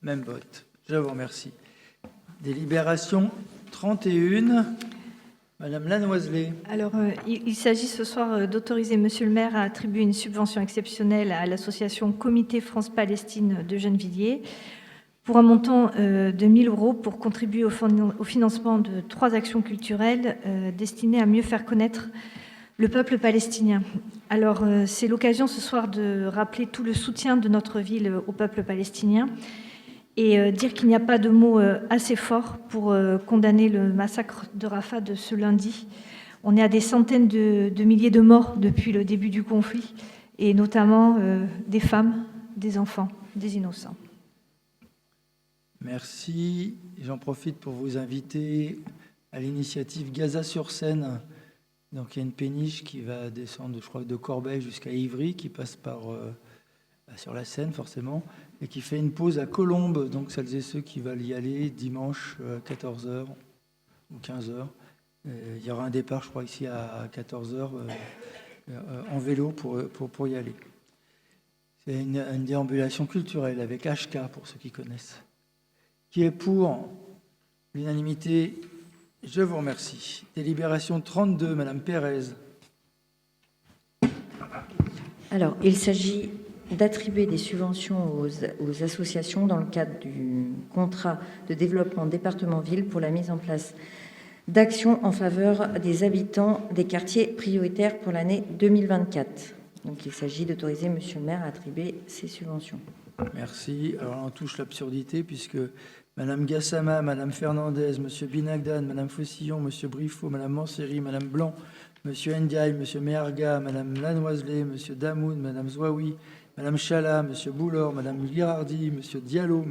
Même vote. Je vous remercie. Délibération 31, Madame Lanoiselet. Alors, il s'agit ce soir d'autoriser Monsieur le maire à attribuer une subvention exceptionnelle à l'association Comité France-Palestine de Gennevilliers pour un montant de 1 000 € pour contribuer au financement de 3 actions culturelles destinées à mieux faire connaître le peuple palestinien. Alors, c'est l'occasion ce soir de rappeler tout le soutien de notre ville au peuple palestinien et dire qu'il n'y a pas de mots assez forts pour condamner le massacre de Rafah de ce lundi. On est à des centaines de milliers de morts depuis le début du conflit, et notamment des femmes, des enfants, des innocents. Merci. J'en profite pour vous inviter à l'initiative Gaza sur Seine. Donc, il y a une péniche qui va descendre, je crois, de Corbeil jusqu'à Ivry, qui passe par sur la Seine, forcément, et qui fait une pause à Colombes. Donc, celles et ceux qui veulent y aller dimanche à 14h ou 15h. Il y aura un départ, je crois, ici à 14h en vélo pour y aller. C'est une déambulation culturelle avec HK, pour ceux qui connaissent. Qui est pour? L'unanimité. Je vous remercie. Délibération 32, Madame Pérez. Alors, il s'agit d'attribuer des subventions aux associations dans le cadre du contrat de développement département-ville pour la mise en place d'actions en faveur des habitants des quartiers prioritaires pour l'année 2024. Donc, il s'agit d'autoriser Monsieur le maire à attribuer ces subventions. Merci. Alors, on touche l'absurdité puisque Madame Gassama, Madame Fernandez, Monsieur Binagdan, Madame Faucillon, Monsieur Briffaut, Madame Manséry, Madame Blanc, Monsieur Ndiaye, Monsieur Meharga, Madame Lanoiselet, Monsieur Damoun, Madame Zouaoui, Madame Chala, Monsieur Boulor, Madame Girardi, Monsieur Diallo,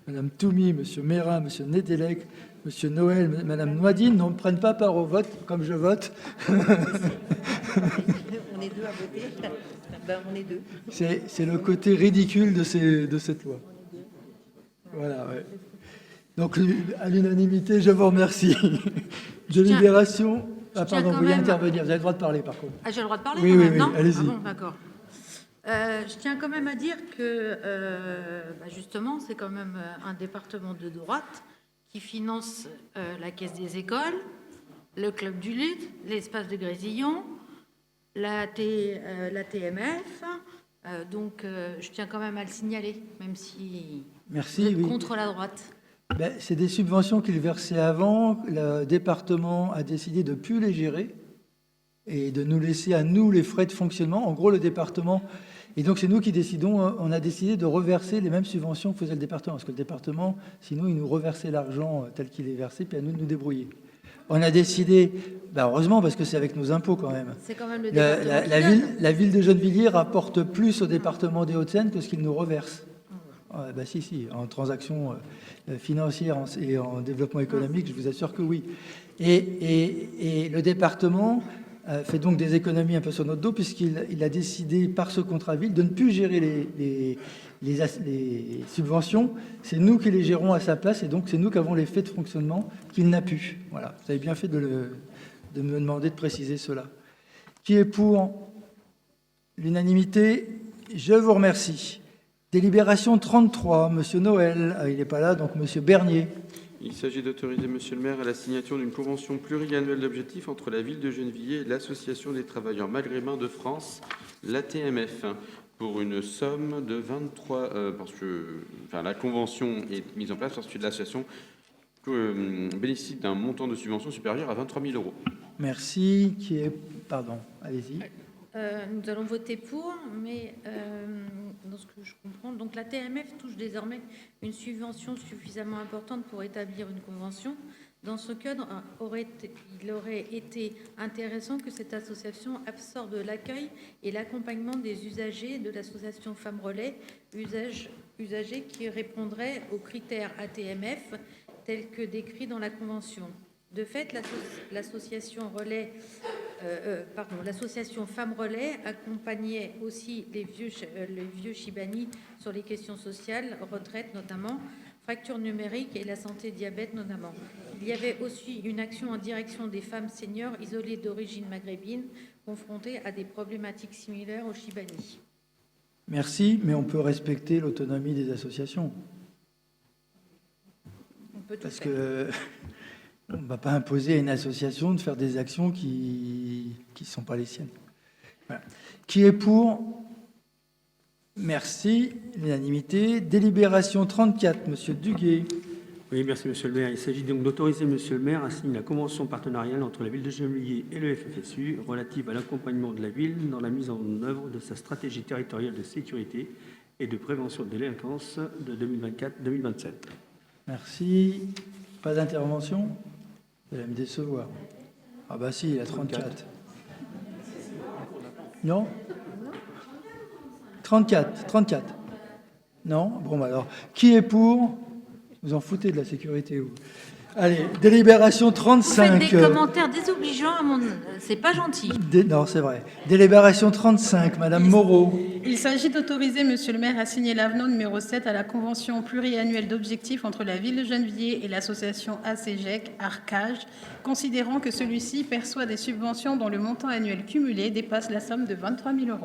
Madame Toumi, Monsieur Mera, Monsieur Nedelec, Monsieur Noël, Madame Noidine, ne prennent pas part au vote, comme je vote. On est deux à voter. Ben, on est deux. C'est le côté ridicule de cette loi. Voilà, ouais. Donc, à l'unanimité, je vous remercie. Délibération. Ah, pardon, vous voulez intervenir. Vous avez le droit de parler, par contre. Ah, j'ai le droit de parler oui, quand oui, même, oui, non? allez-y. Ah bon, d'accord. Je tiens quand même à dire que, justement, c'est quand même un département de droite qui finance la Caisse des écoles, le Club du Lutte, l'espace de Grésillon, la TMF. Donc, je tiens quand même à le signaler, même si Merci, vous êtes oui. contre la droite. Ben, c'est des subventions qu'il versait avant. Le département a décidé de ne plus les gérer et de nous laisser à nous les frais de fonctionnement. En gros, le département... Et donc, c'est nous qui décidons. On a décidé de reverser les mêmes subventions que faisait le département. Parce que le département, sinon, il nous reversait l'argent tel qu'il est versé, puis à nous de nous débrouiller. On a décidé, heureusement, parce que c'est avec nos impôts quand même. C'est quand même le département la ville de Gennevilliers rapporte plus au département des Hauts-de-Seine que ce qu'il nous reverse. Si, en transactions financières et en développement économique, je vous assure que oui. Et le département fait donc des économies un peu sur notre dos, puisqu'il a décidé par ce contrat ville de ne plus gérer les subventions. C'est nous qui les gérons à sa place, et donc c'est nous qui avons les faits de fonctionnement qu'il n'a pu. Voilà, vous avez bien fait de me demander de préciser cela. Qui est pour l'unanimité? Je vous remercie. Délibération 33, Monsieur Noël, il n'est pas là, donc Monsieur Bernier. Il s'agit d'autoriser Monsieur le maire à la signature d'une convention pluriannuelle d'objectifs entre la ville de Gennevilliers et l'Association des travailleurs maghrébins de France, l'ATMF, pour une somme de 23... la convention est mise en place parce que l'association bénéficie d'un montant de subvention supérieur à 23 000 €. Merci. Qui est... Pardon, allez-y. Nous allons voter pour, mais dans ce que je comprends, donc la TMF touche désormais une subvention suffisamment importante pour établir une convention. Dans ce cadre, il aurait été intéressant que cette association absorbe l'accueil et l'accompagnement des usagers de l'association Femmes Relais, usagers qui répondraient aux critères ATMF tels que décrits dans la convention. De fait, l'association Femmes Relais accompagnait aussi les vieux Chibani sur les questions sociales, retraite notamment, fracture numérique et la santé diabète notamment. Il y avait aussi une action en direction des femmes seniors isolées d'origine maghrébine, confrontées à des problématiques similaires aux Chibani. Merci, mais on peut respecter l'autonomie des associations. On peut tout Parce faire. que... On ne va pas imposer à une association de faire des actions qui ne sont pas les siennes. Voilà. Qui est pour? Merci. L'unanimité. Délibération 34, Monsieur Duguay. Oui, merci Monsieur le maire. Il s'agit donc d'autoriser Monsieur le maire à signer la convention partenariale entre la ville de Gennevilliers et le FFSU relative à l'accompagnement de la ville dans la mise en œuvre de sa stratégie territoriale de sécurité et de prévention de délinquance de 2024-2027. Merci. Pas d'intervention? Vous allez me décevoir. Ah bah si, il y a 34. Non? 34. Non? Bon, alors, qui est pour? Vous en foutez de la sécurité, vous. Allez, délibération 35. Vous faites des commentaires désobligeants à mon... C'est pas gentil. Non, c'est vrai. Délibération 35, Madame Moreau. Il s'agit d'autoriser Monsieur le maire à signer l'avenant numéro 7 à la convention pluriannuelle d'objectifs entre la ville de Gennevilliers et l'association ACGEC, Arcage, considérant que celui-ci perçoit des subventions dont le montant annuel cumulé dépasse la somme de 23 000 €.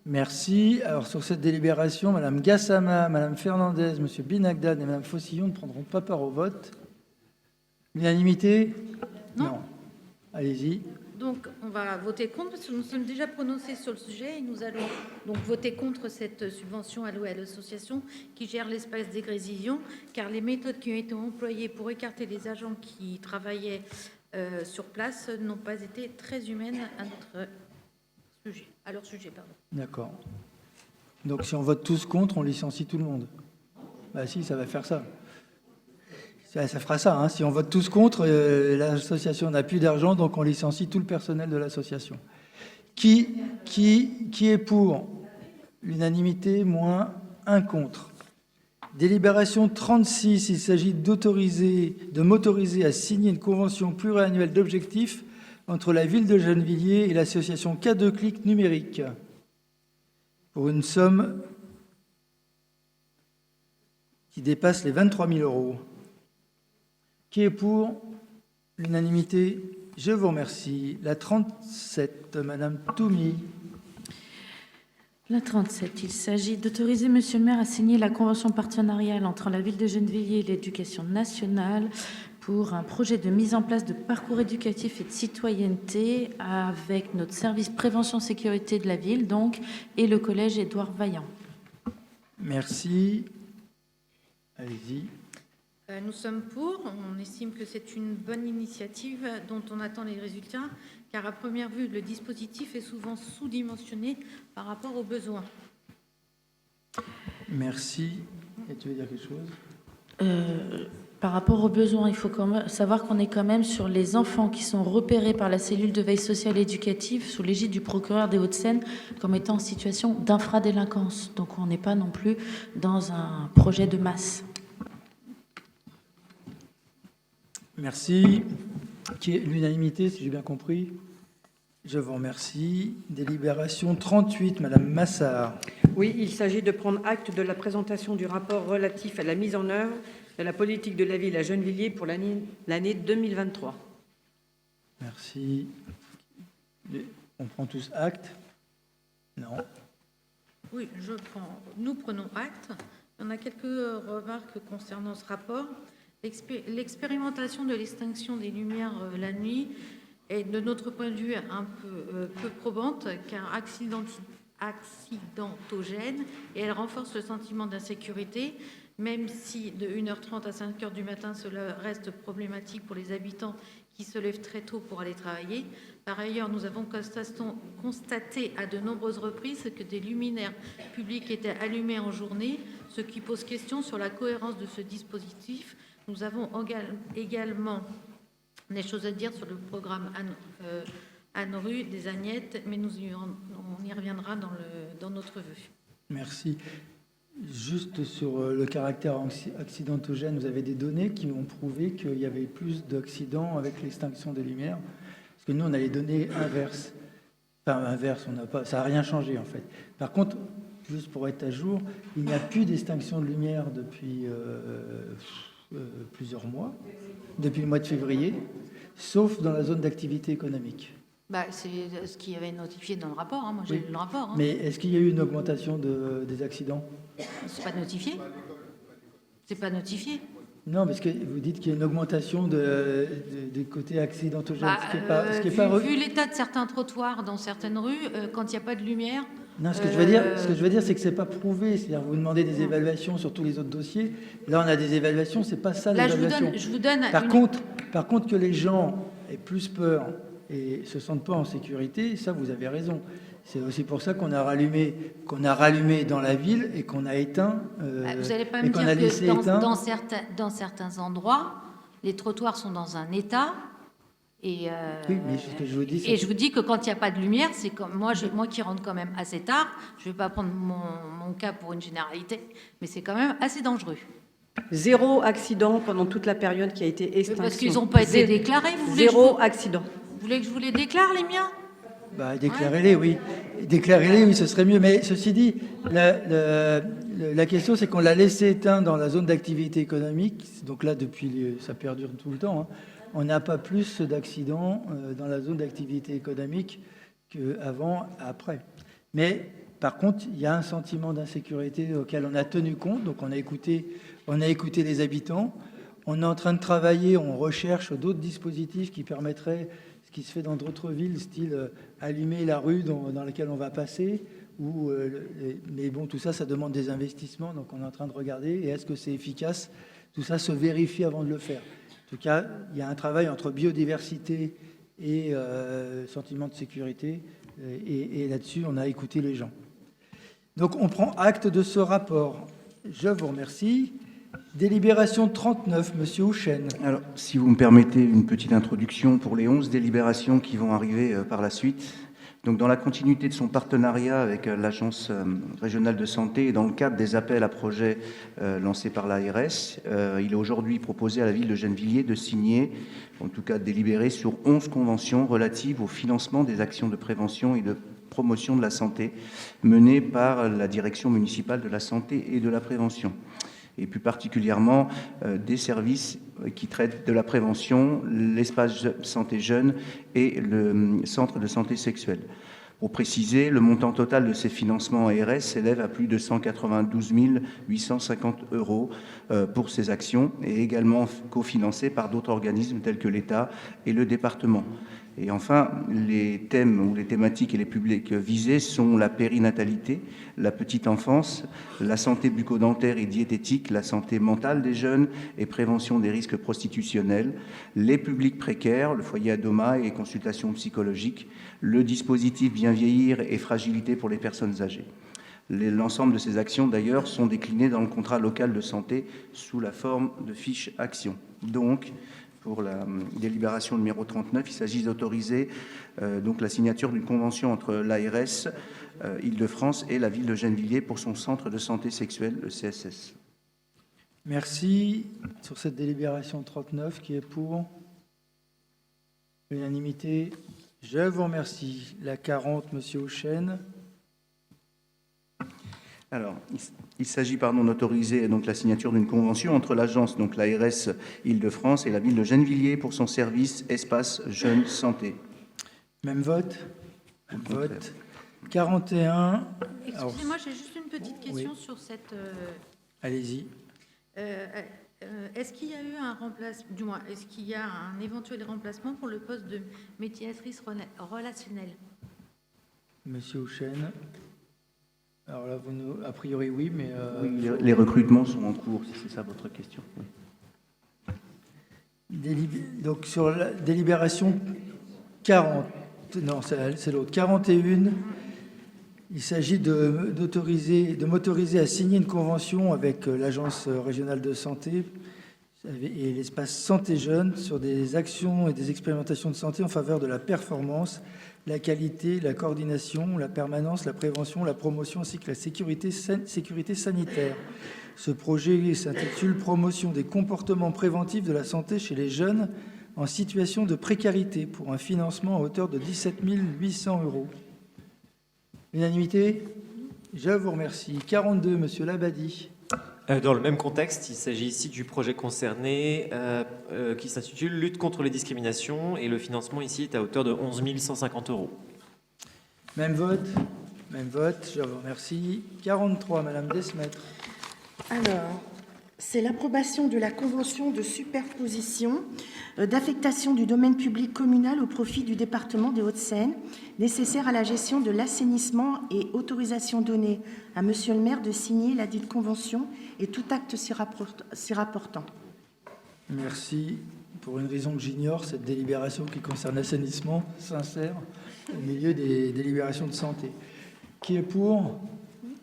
Merci. Alors, sur cette délibération, Madame Gassama, Madame Fernandez, Monsieur Binagdan et Madame Faucillon ne prendront pas part au vote. L'unanimité? Non. Allez-y. Donc, on va voter contre, parce que nous sommes déjà prononcés sur le sujet et nous allons donc voter contre cette subvention allouée à l'association qui gère l'espace des Grésillons, car les méthodes qui ont été employées pour écarter les agents qui travaillaient sur place n'ont pas été très humaines à leur sujet. D'accord. Donc, si on vote tous contre, on licencie tout le monde. Bah si, ça va faire ça. Ça fera ça, hein. Si on vote tous contre, l'association n'a plus d'argent, donc on licencie tout le personnel de l'association. Qui est pour? L'unanimité moins 1 contre. Délibération 36, il s'agit de m'autoriser à signer une convention pluriannuelle d'objectifs entre la ville de Gennevilliers et l'association K2 Clic numérique pour une somme qui dépasse les 23 000 €. Qui est pour? L'unanimité. Je vous remercie. La 37, Madame Toumi. La 37, il s'agit d'autoriser Monsieur le maire à signer la convention partenariale entre la ville de Gennevilliers et l'éducation nationale pour un projet de mise en place de parcours éducatifs et de citoyenneté avec notre service prévention sécurité de la ville, donc, et le collège Édouard Vaillant. Merci. Allez-y. Nous sommes pour. On estime que c'est une bonne initiative dont on attend les résultats, car à première vue, le dispositif est souvent sous-dimensionné par rapport aux besoins. Merci. Et tu veux dire quelque chose? Par rapport aux besoins, il faut quand même savoir qu'on est quand même sur les enfants qui sont repérés par la cellule de veille sociale et éducative sous l'égide du procureur des Hauts-de-Seine comme étant en situation d'infradélinquance. Donc on n'est pas non plus dans un projet de masse. Merci. Qui est l'unanimité, si j'ai bien compris? Je vous remercie. Délibération 38, Madame Massard. Oui, il s'agit de prendre acte de la présentation du rapport relatif à la mise en œuvre de la politique de la ville à Gennevilliers pour l'année 2023. Merci. On prend tous acte? Non. Oui, nous prenons acte. On a quelques remarques concernant ce rapport. L'expérimentation de l'extinction des lumières la nuit est, de notre point de vue, un peu probante, car accidentogène, et elle renforce le sentiment d'insécurité, même si de 1h30 à 5h du matin, cela reste problématique pour les habitants qui se lèvent très tôt pour aller travailler. Par ailleurs, nous avons constaté à de nombreuses reprises que des luminaires publics étaient allumés en journée, ce qui pose question sur la cohérence de ce dispositif. Nous avons également des choses à dire sur le programme Anne-Rue des Agnettes, mais on y reviendra dans notre vue. Merci. Juste sur le caractère accidentogène, vous avez des données qui ont prouvé qu'il y avait plus d'accidents avec l'extinction des lumières? Parce que nous, on a les données inverses. Enfin, inverses, ça n'a rien changé en fait. Par contre, juste pour être à jour, il n'y a plus d'extinction de lumière depuis plusieurs mois, depuis le mois de février, sauf dans la zone d'activité économique. C'est ce qui avait notifié dans le rapport. Moi, j'ai lu le rapport. Mais est-ce qu'il y a eu une augmentation des accidents? C'est pas notifié. C'est pas notifié. Non, parce que vous dites qu'il y a une augmentation des côtés accidentogènes. Vu l'état de certains trottoirs dans certaines rues, quand il n'y a pas de lumière... Non, ce que je veux dire, c'est que c'est pas prouvé. C'est-à-dire, vous demandez des évaluations sur tous les autres dossiers. Là, on a des évaluations, c'est pas ça l'évaluation. Je vous donne. Par contre, que les gens aient plus peur et se sentent pas en sécurité, ça, vous avez raison. C'est aussi pour ça qu'on a rallumé dans la ville et qu'on a éteint. Vous n'allez pas me dire que dans certains endroits, les trottoirs sont dans un état. Oui, mais ce que je vous dis, et je vous dis que quand il n'y a pas de lumière, c'est comme moi qui rentre quand même assez tard. Je ne vais pas prendre mon cas pour une généralité, mais c'est quand même assez dangereux. 0 accident pendant toute la période qui a été extinction. Parce qu'ils n'ont pas été déclarés. Zéro accident. Vous voulez que je vous les déclare, les miens? Déclarez-les, oui. Déclarez-les, oui, ce serait mieux. Mais ceci dit, la question, c'est qu'on l'a laissé éteint dans la zone d'activité économique. Donc là, depuis, ça perdure tout le temps. On n'a pas plus d'accidents dans la zone d'activité économique qu'avant, après. Mais par contre, il y a un sentiment d'insécurité auquel on a tenu compte. Donc on a écouté les habitants. On est en train de travailler, on recherche d'autres dispositifs qui permettraient ce qui se fait dans d'autres villes, style allumer la rue dans laquelle on va passer. Mais bon, tout ça, ça demande des investissements. Donc on est en train de regarder. Et est-ce que c'est efficace? Tout ça se vérifie avant de le faire. En tout cas, il y a un travail entre biodiversité et sentiment de sécurité. Et là-dessus, on a écouté les gens. Donc, on prend acte de ce rapport. Je vous remercie. Délibération 39, Monsieur Houchen. Alors, si vous me permettez une petite introduction pour les 11 délibérations qui vont arriver par la suite. Donc, dans la continuité de son partenariat avec l'Agence régionale de santé et dans le cadre des appels à projets lancés par l'ARS, il est aujourd'hui proposé à la ville de Gennevilliers de signer, en tout cas de délibérer sur 11 conventions relatives au financement des actions de prévention et de promotion de la santé menées par la Direction municipale de la santé et de la prévention, et plus particulièrement des services qui traitent de la prévention, l'espace santé jeune et le centre de santé sexuelle. Pour préciser, le montant total de ces financements ARS s'élève à plus de 192 850 € pour ces actions, et également cofinancé par d'autres organismes tels que l'État et le département. Et enfin, les thèmes ou les thématiques et les publics visés sont la périnatalité, la petite enfance, la santé bucco-dentaire et diététique, la santé mentale des jeunes et prévention des risques prostitutionnels, les publics précaires, le foyer Adoma et consultations psychologiques, le dispositif Bien vieillir et fragilité pour les personnes âgées. L'ensemble de ces actions, d'ailleurs, sont déclinées dans le contrat local de santé sous la forme de fiches actions. Donc, pour la délibération numéro 39, il s'agit d'autoriser donc la signature d'une convention entre l'ARS Île-de-France et la ville de Gennevilliers pour son centre de santé sexuelle, le CSS. Merci. Sur cette délibération 39, qui est pour? L'unanimité. Je vous remercie. La 40, Monsieur Houchen. Alors, il s'agit d'autoriser donc la signature d'une convention entre l'agence, donc l'ARS Île-de-France, et la ville de Gennevilliers pour son service espace jeunes santé. Même vote. Même vote. 41. Excusez-moi, j'ai juste une petite question sur cette. Allez-y. Est-ce qu'il y a eu un remplacement, du moins, est-ce qu'il y a un éventuel remplacement pour le poste de médiatrice relationnelle? Monsieur Houchen. Alors là, a priori, oui, mais... Oui, les recrutements sont en cours, si c'est ça votre question. Oui. Donc, sur la délibération 40, non, c'est l'autre, 41, il s'agit de m'autoriser à signer une convention avec l'Agence régionale de santé et l'espace santé jeune sur des actions et des expérimentations de santé en faveur de la performance, la qualité, la coordination, la permanence, la prévention, la promotion ainsi que la sécurité sanitaire. Ce projet s'intitule « Promotion des comportements préventifs de la santé chez les jeunes en situation de précarité » pour un financement à hauteur de 17 800 €. Unanimité? Je vous remercie. 42, Monsieur Labadie. Dans le même contexte, il s'agit ici du projet concerné qui s'intitule « Lutte contre les discriminations » et le financement ici est à hauteur de 11 150 €. Même vote, je vous remercie. 43, Madame Desmaîtres. Alors, c'est l'approbation de la convention de superposition d'affectation du domaine public communal au profit du département des Hauts-de-Seine, nécessaire à la gestion de l'assainissement et autorisation donnée à Monsieur le maire de signer la dite convention et tout acte s'y rapportant. Merci. Pour une raison que j'ignore, cette délibération qui concerne l'assainissement s'insère au milieu des délibérations de santé. Qui est pour?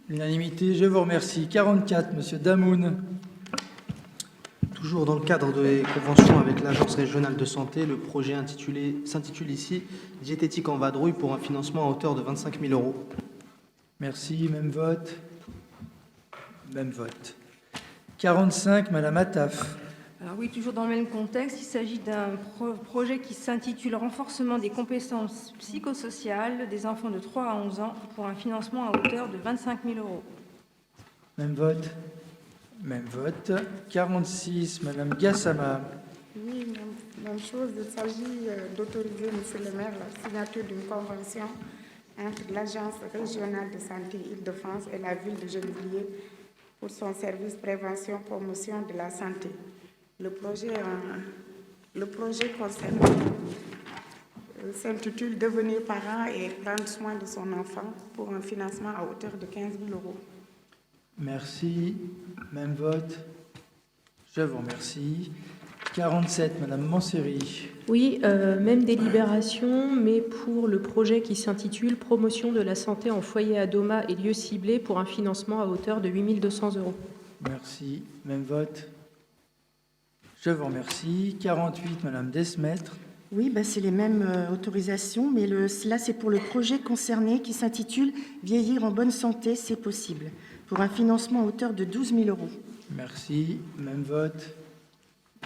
L'unanimité, je vous remercie. 44, Monsieur Damoun. Toujours dans le cadre des conventions avec l'Agence régionale de santé, le projet s'intitule ici « Diététique en vadrouille » pour un financement à hauteur de 25 000 €. Merci. Même vote. Même vote. 45, Madame Attaf. Alors oui, toujours dans le même contexte, il s'agit d'un projet qui s'intitule « Renforcement des compétences psychosociales des enfants de 3 à 11 ans » pour un financement à hauteur de 25 000 €. Même vote. Même vote. 46, Madame Gassama. Oui, même chose. Il s'agit d'autoriser, Monsieur le maire, la signature d'une convention entre l'Agence régionale de santé Île-de-France et la ville de Gennevilliers pour son service prévention-promotion de la santé. Le projet s'intitule « Devenir parent et prendre soin de son enfant » pour un financement à hauteur de 15 000 €. Merci. Même vote. Je vous remercie. 47, Madame Manséry. Oui, même délibération, mais pour le projet qui s'intitule « Promotion de la santé en foyer Adoma et lieux ciblés » pour un financement à hauteur de 8 200 €. Merci. Même vote. Je vous remercie. 48, Madame Desmaîtres. Oui, c'est les mêmes autorisations, mais là, c'est pour le projet concerné qui s'intitule « Vieillir en bonne santé, c'est possible », pour un financement à hauteur de 12 000 euros. Merci. Même vote.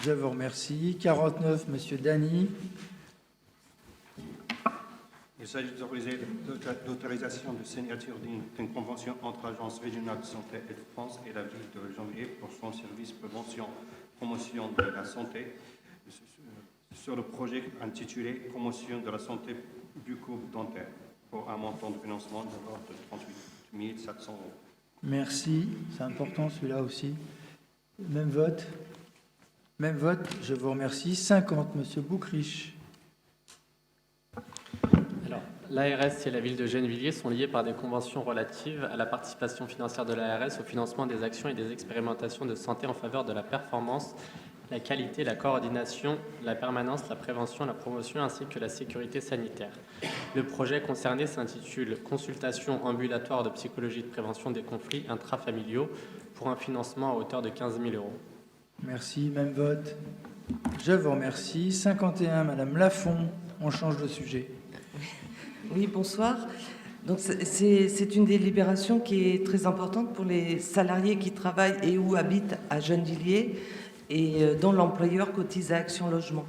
Je vous remercie. 49, Monsieur Dany. Il s'agit d'autorisation de signature d'une convention entre l'Agence régionale de santé de France et la ville de Gennevilliers pour son service promotion de la santé sur le projet intitulé Promotion de la santé bucco-dentaire pour un montant de financement de l'ordre de 38 700 euros. Merci. C'est important celui-là aussi. Même vote. Même vote. Je vous remercie. 50, Monsieur Boucriche. Alors, l'ARS et la ville de Gennevilliers sont liés par des conventions relatives à la participation financière de l'ARS au financement des actions et des expérimentations de santé en faveur de la performance, la qualité, la coordination, la permanence, la prévention, la promotion ainsi que la sécurité sanitaire. Le projet concerné s'intitule « Consultation ambulatoire de psychologie de prévention des conflits intrafamiliaux » pour un financement à hauteur de 15 000 euros. Merci. Même vote. Je vous remercie. 51, Madame Lafont. On change de sujet. Oui, bonsoir. Donc, c'est une délibération qui est très importante pour les salariés qui travaillent et ou habitent à Gennevilliers et dont l'employeur cotise à Action Logement.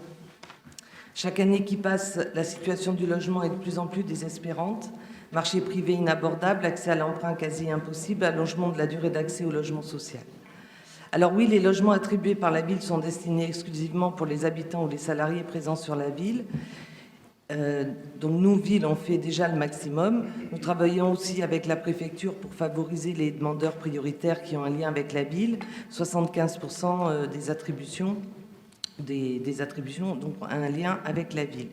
Chaque année qui passe, la situation du logement est de plus en plus désespérante. Marché privé inabordable, accès à l'emprunt quasi impossible, allongement de la durée d'accès au logement social. Alors oui, les logements attribués par la ville sont destinés exclusivement pour les habitants ou les salariés présents sur la ville. Donc nous, ville, on fait déjà le maximum. Nous travaillons aussi avec la préfecture pour favoriser les demandeurs prioritaires qui ont un lien avec la ville. 75% des attributions, donc un lien avec la ville.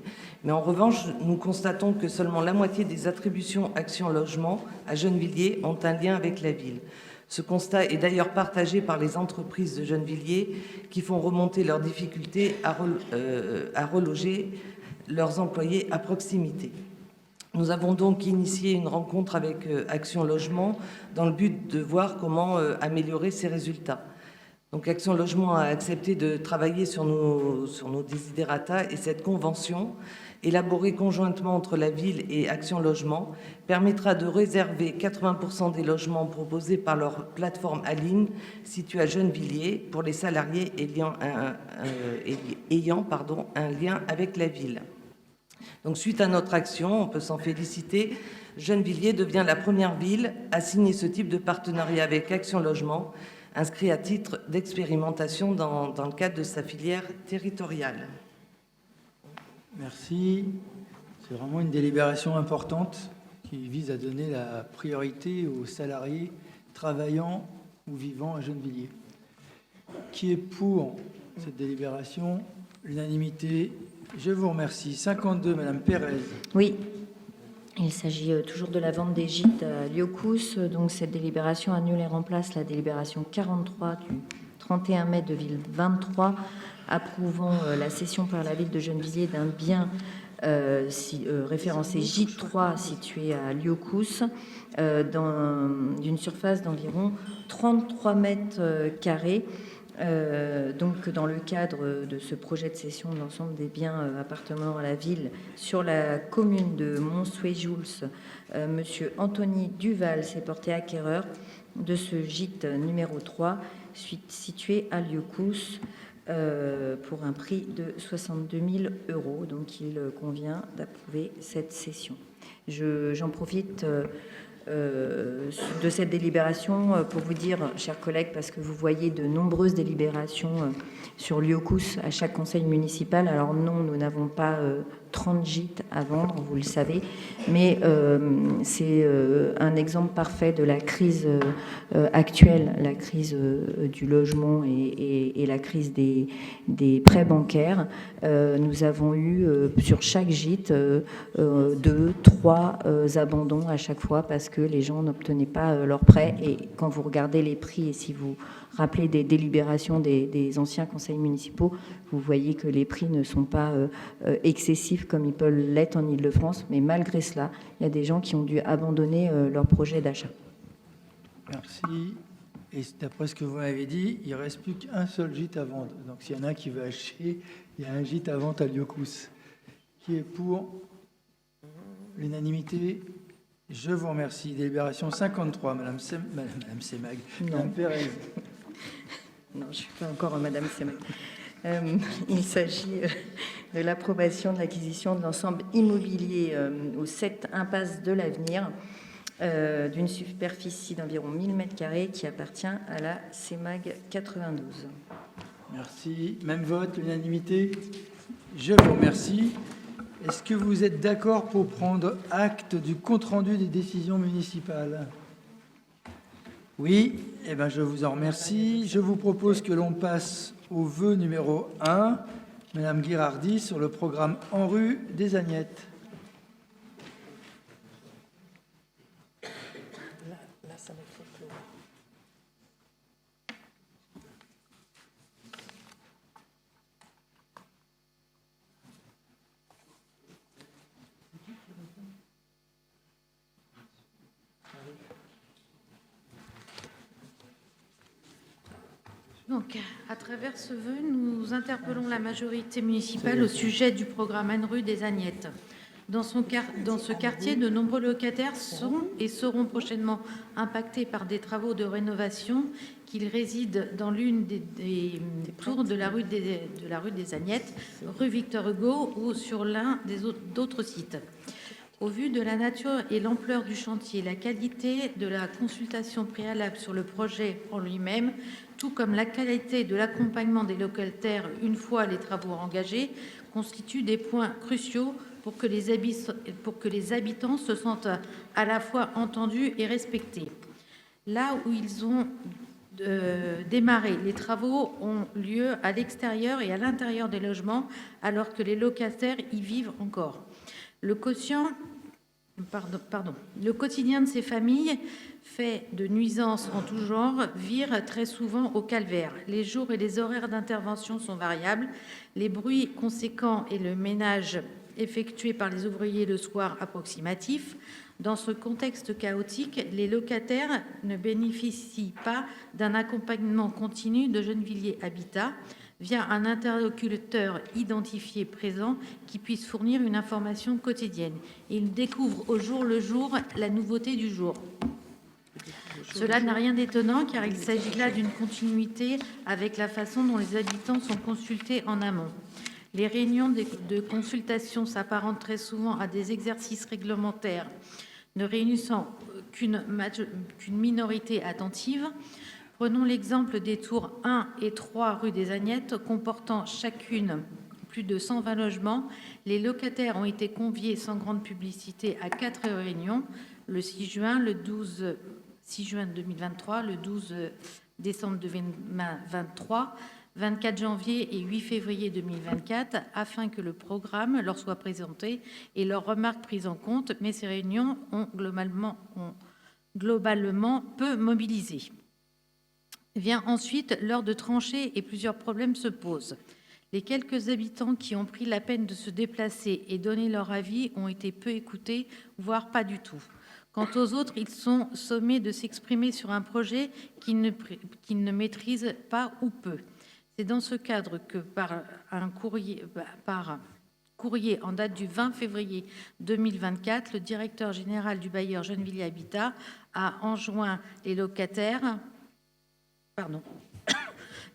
Mais en revanche, nous constatons que seulement la moitié des attributions Action Logement à Gennevilliers ont un lien avec la ville. Ce constat est d'ailleurs partagé par les entreprises de Gennevilliers qui font remonter leurs difficultés à reloger leurs employés à proximité. Nous avons donc initié une rencontre avec Action Logement dans le but de voir comment améliorer ces résultats. Donc Action Logement a accepté de travailler sur nos desiderata et cette convention, élaborée conjointement entre la ville et Action Logement, permettra de réserver 80% des logements proposés par leur plateforme Aline située à Gennevilliers pour les salariés ayant un lien avec la ville. Donc, suite à notre action, on peut s'en féliciter, Gennevilliers devient la première ville à signer ce type de partenariat avec Action Logement, inscrit à titre d'expérimentation dans le cadre de sa filière territoriale. Merci. C'est vraiment une délibération importante qui vise à donner la priorité aux salariés travaillant ou vivant à Gennevilliers. Qui est pour cette délibération? L'unanimité. Je vous remercie. 52, Madame Pérez. Oui. Il s'agit toujours de la vente des gîtes à Liocous. Donc, cette délibération annule et remplace la délibération 43 du 31 mai 2023, approuvant la cession par la ville de Gennevilliers d'un bien référencé J3 situé à Liocous, d'une surface d'environ 33 mètres carrés. Donc, dans le cadre de ce projet de cession de l'ensemble des biens appartenant à la ville sur la commune de Montsouet-Jouls, Monsieur Anthony Duval s'est porté acquéreur de ce gîte numéro 3, situé à Liocous, pour un prix de 62 000 euros. Donc, il convient d'approuver cette cession. J'en profite de cette délibération pour vous dire, chers collègues, parce que vous voyez de nombreuses délibérations sur Liocous à chaque conseil municipal. Alors non, nous n'avons pas 30 gîtes à vendre, vous le savez, mais c'est un exemple parfait de la crise actuelle, la crise du logement et la crise des prêts bancaires. Nous avons eu sur chaque gîte 2, 3 abandons à chaque fois parce que les gens n'obtenaient pas leurs prêts. Et quand vous regardez les prix, et si vous rappelez des délibérations des anciens conseils municipaux, vous voyez que les prix ne sont pas excessifs comme ils peuvent l'être en Île-de-France, mais malgré cela, il y a des gens qui ont dû abandonner leur projet d'achat. Merci. Et d'après ce que vous m'avez dit, il ne reste plus qu'un seul gîte à vendre. Donc s'il y en a un qui veut acheter, il y a un gîte à vente à Liocous. Qui est pour l'unanimité? Je vous remercie. Délibération 53, Madame Semag. Madame Pérez. Non, je ne suis pas encore Madame Semag. Il s'agit de l'approbation de l'acquisition de l'ensemble immobilier au 7 impasse de l'Avenir, d'une superficie d'environ 1000 m² qui appartient à la CEMAG 92. Merci. Même vote, l'unanimité. Je vous remercie. Est-ce que vous êtes d'accord pour prendre acte du compte-rendu des décisions municipales? Oui. Eh bien, je vous en remercie. Je vous propose que l'on passe au vœu numéro 1, Madame Guirardi, sur le programme En rue des Agnettes. Là, ça va être clos. Donc, à travers ce vœu, nous interpellons la majorité municipale au sujet du programme ANRU des Agnettes. Dans ce quartier, de nombreux locataires sont et seront prochainement impactés par des travaux de rénovation, qu'ils résident dans l'une des tours de la rue des Agnettes, rue Victor Hugo, ou sur l'un d'autres sites. Au vu de la nature et l'ampleur du chantier, la qualité de la consultation préalable sur le projet en lui-même, tout comme la qualité de l'accompagnement des locataires une fois les travaux engagés, constituent des points cruciaux pour que les habitants se sentent à la fois entendus et respectés. Là où ils ont démarré, les travaux ont lieu à l'extérieur et à l'intérieur des logements, alors que les locataires y vivent encore. Le quotidien de ces familles, fait de nuisances en tout genre, vire très souvent au calvaire. Les jours et les horaires d'intervention sont variables. Les bruits conséquents et le ménage effectué par les ouvriers le soir approximatif. Dans ce contexte chaotique, les locataires ne bénéficient pas d'un accompagnement continu de Gennevilliers Habitat via un interlocuteur identifié présent qui puisse fournir une information quotidienne. Ils découvrent au jour le jour la nouveauté du jour. Cela n'a rien d'étonnant car il s'agit là d'une continuité avec la façon dont les habitants sont consultés en amont. Les réunions de consultation s'apparentent très souvent à des exercices réglementaires ne réunissant qu'une minorité attentive. Prenons l'exemple des tours 1 et 3 rue des Agnettes, comportant chacune plus de 120 logements. Les locataires ont été conviés sans grande publicité à 4 réunions, le 6 juin 2023, le 12 décembre 2023, 24 janvier et 8 février 2024, afin que le programme leur soit présenté et leurs remarques prises en compte, mais ces réunions ont globalement peu mobilisé. Vient ensuite l'heure de trancher et plusieurs problèmes se posent. Les quelques habitants qui ont pris la peine de se déplacer et donner leur avis ont été peu écoutés, voire pas du tout. Quant aux autres, ils sont sommés de s'exprimer sur un projet qu'ils ne maîtrisent pas ou peu. C'est dans ce cadre que par courrier en date du 20 février 2024, le directeur général du bailleur Gennevilliers Habitat a enjoint les locataires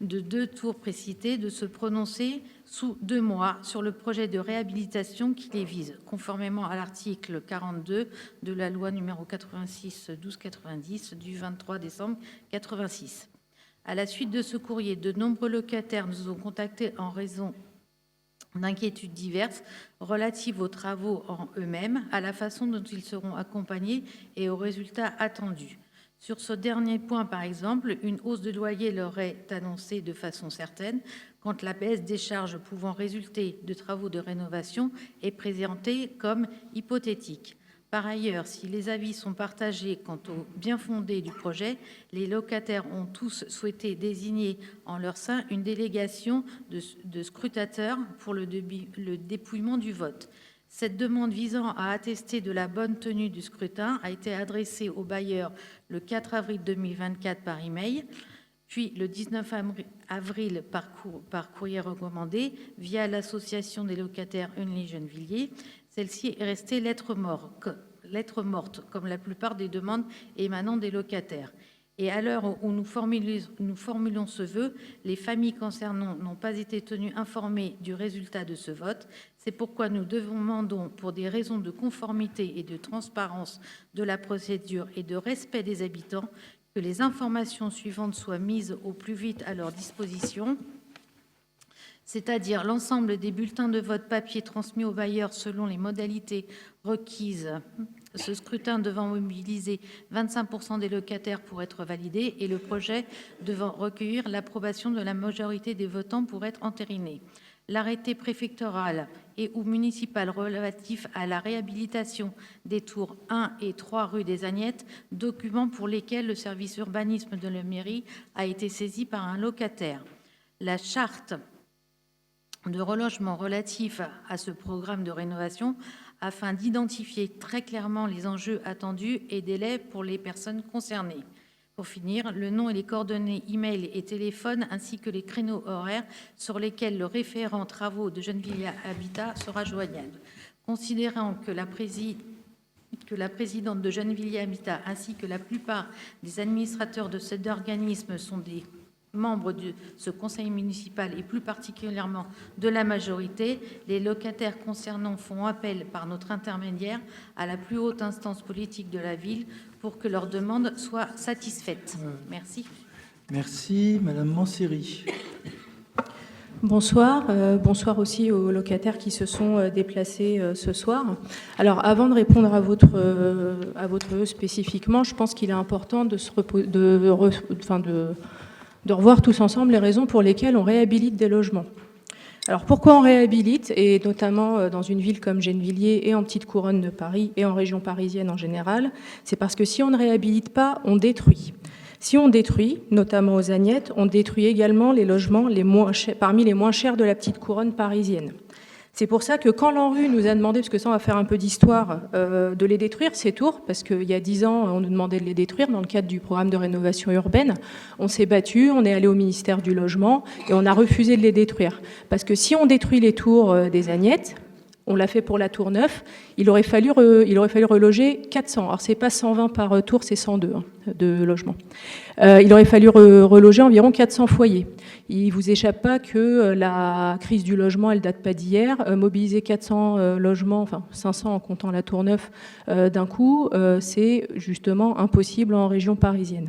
de 2 tours précités de se prononcer sous 2 mois sur le projet de réhabilitation qui les vise, conformément à l'article 42 de la loi numéro 86-1290 du 23 décembre 86. À la suite de ce courrier, de nombreux locataires nous ont contactés en raison d'inquiétudes diverses relatives aux travaux en eux-mêmes, à la façon dont ils seront accompagnés et aux résultats attendus. Sur ce dernier point, par exemple, une hausse de loyer leur est annoncée de façon certaine, quand la baisse des charges pouvant résulter de travaux de rénovation est présentée comme hypothétique. Par ailleurs, si les avis sont partagés quant au bien-fondé du projet, les locataires ont tous souhaité désigner en leur sein une délégation de scrutateurs pour le dépouillement du vote. Cette demande visant à attester de la bonne tenue du scrutin a été adressée au bailleur le 4 avril 2024 par email, puis le 19 avril par courrier recommandé via l'association des locataires Unli Gennevilliers. Celle-ci est restée lettre morte, comme la plupart des demandes émanant des locataires. Et à l'heure où nous formulons ce vœu, les familles concernées n'ont pas été tenues informées du résultat de ce vote. C'est pourquoi nous demandons, pour des raisons de conformité et de transparence de la procédure et de respect des habitants, que les informations suivantes soient mises au plus vite à leur disposition, c'est-à-dire l'ensemble des bulletins de vote papier transmis aux bailleurs selon les modalités requises, ce scrutin devant mobiliser 25% des locataires pour être validé et le projet devant recueillir l'approbation de la majorité des votants pour être entériné. L'arrêté préfectoral et ou municipal relatif à la réhabilitation des tours 1 et 3 rue des Agnettes, documents pour lesquels le service urbanisme de la mairie a été saisi par un locataire. La charte de relogement relatif à ce programme de rénovation afin d'identifier très clairement les enjeux attendus et délais pour les personnes concernées. Pour finir, le nom et les coordonnées e-mail et téléphone ainsi que les créneaux horaires sur lesquels le référent travaux de Gennevilliers Habitat sera joignable. Considérant que la présidente de Gennevilliers Habitat ainsi que la plupart des administrateurs de cet organisme sont des membres de ce conseil municipal et plus particulièrement de la majorité, les locataires concernants font appel par notre intermédiaire à la plus haute instance politique de la ville pour que leur demande soit satisfaite. Merci. Merci. Madame Mancéry. Bonsoir. Bonsoir aussi aux locataires qui se sont déplacés ce soir. Alors, avant de répondre à votre vœu spécifiquement, je pense qu'il est important de revoir tous ensemble les raisons pour lesquelles on réhabilite des logements. Alors pourquoi on réhabilite, et notamment dans une ville comme Gennevilliers et en petite couronne de Paris et en région parisienne en général, c'est parce que si on ne réhabilite pas, on détruit. Si on détruit, notamment aux Agnettes, on détruit également les logements parmi les moins chers de la petite couronne parisienne. C'est pour ça que quand l'ANRU nous a demandé, parce que ça on va faire un peu d'histoire, de les détruire, ces tours, parce qu'il y a 10 ans on nous demandait de les détruire dans le cadre du programme de rénovation urbaine, on s'est battu, on est allé au ministère du Logement et on a refusé de les détruire. Parce que si on détruit les tours des Agnettes, on l'a fait pour la tour 9, il aurait fallu reloger 400. Alors c'est pas 120 par tour, c'est 102 de logements. Il aurait fallu reloger environ 400 foyers. Il vous échappe pas que la crise du logement, elle date pas d'hier. Mobiliser 400 logements, enfin 500 en comptant la tour 9 d'un coup, c'est justement impossible en région parisienne.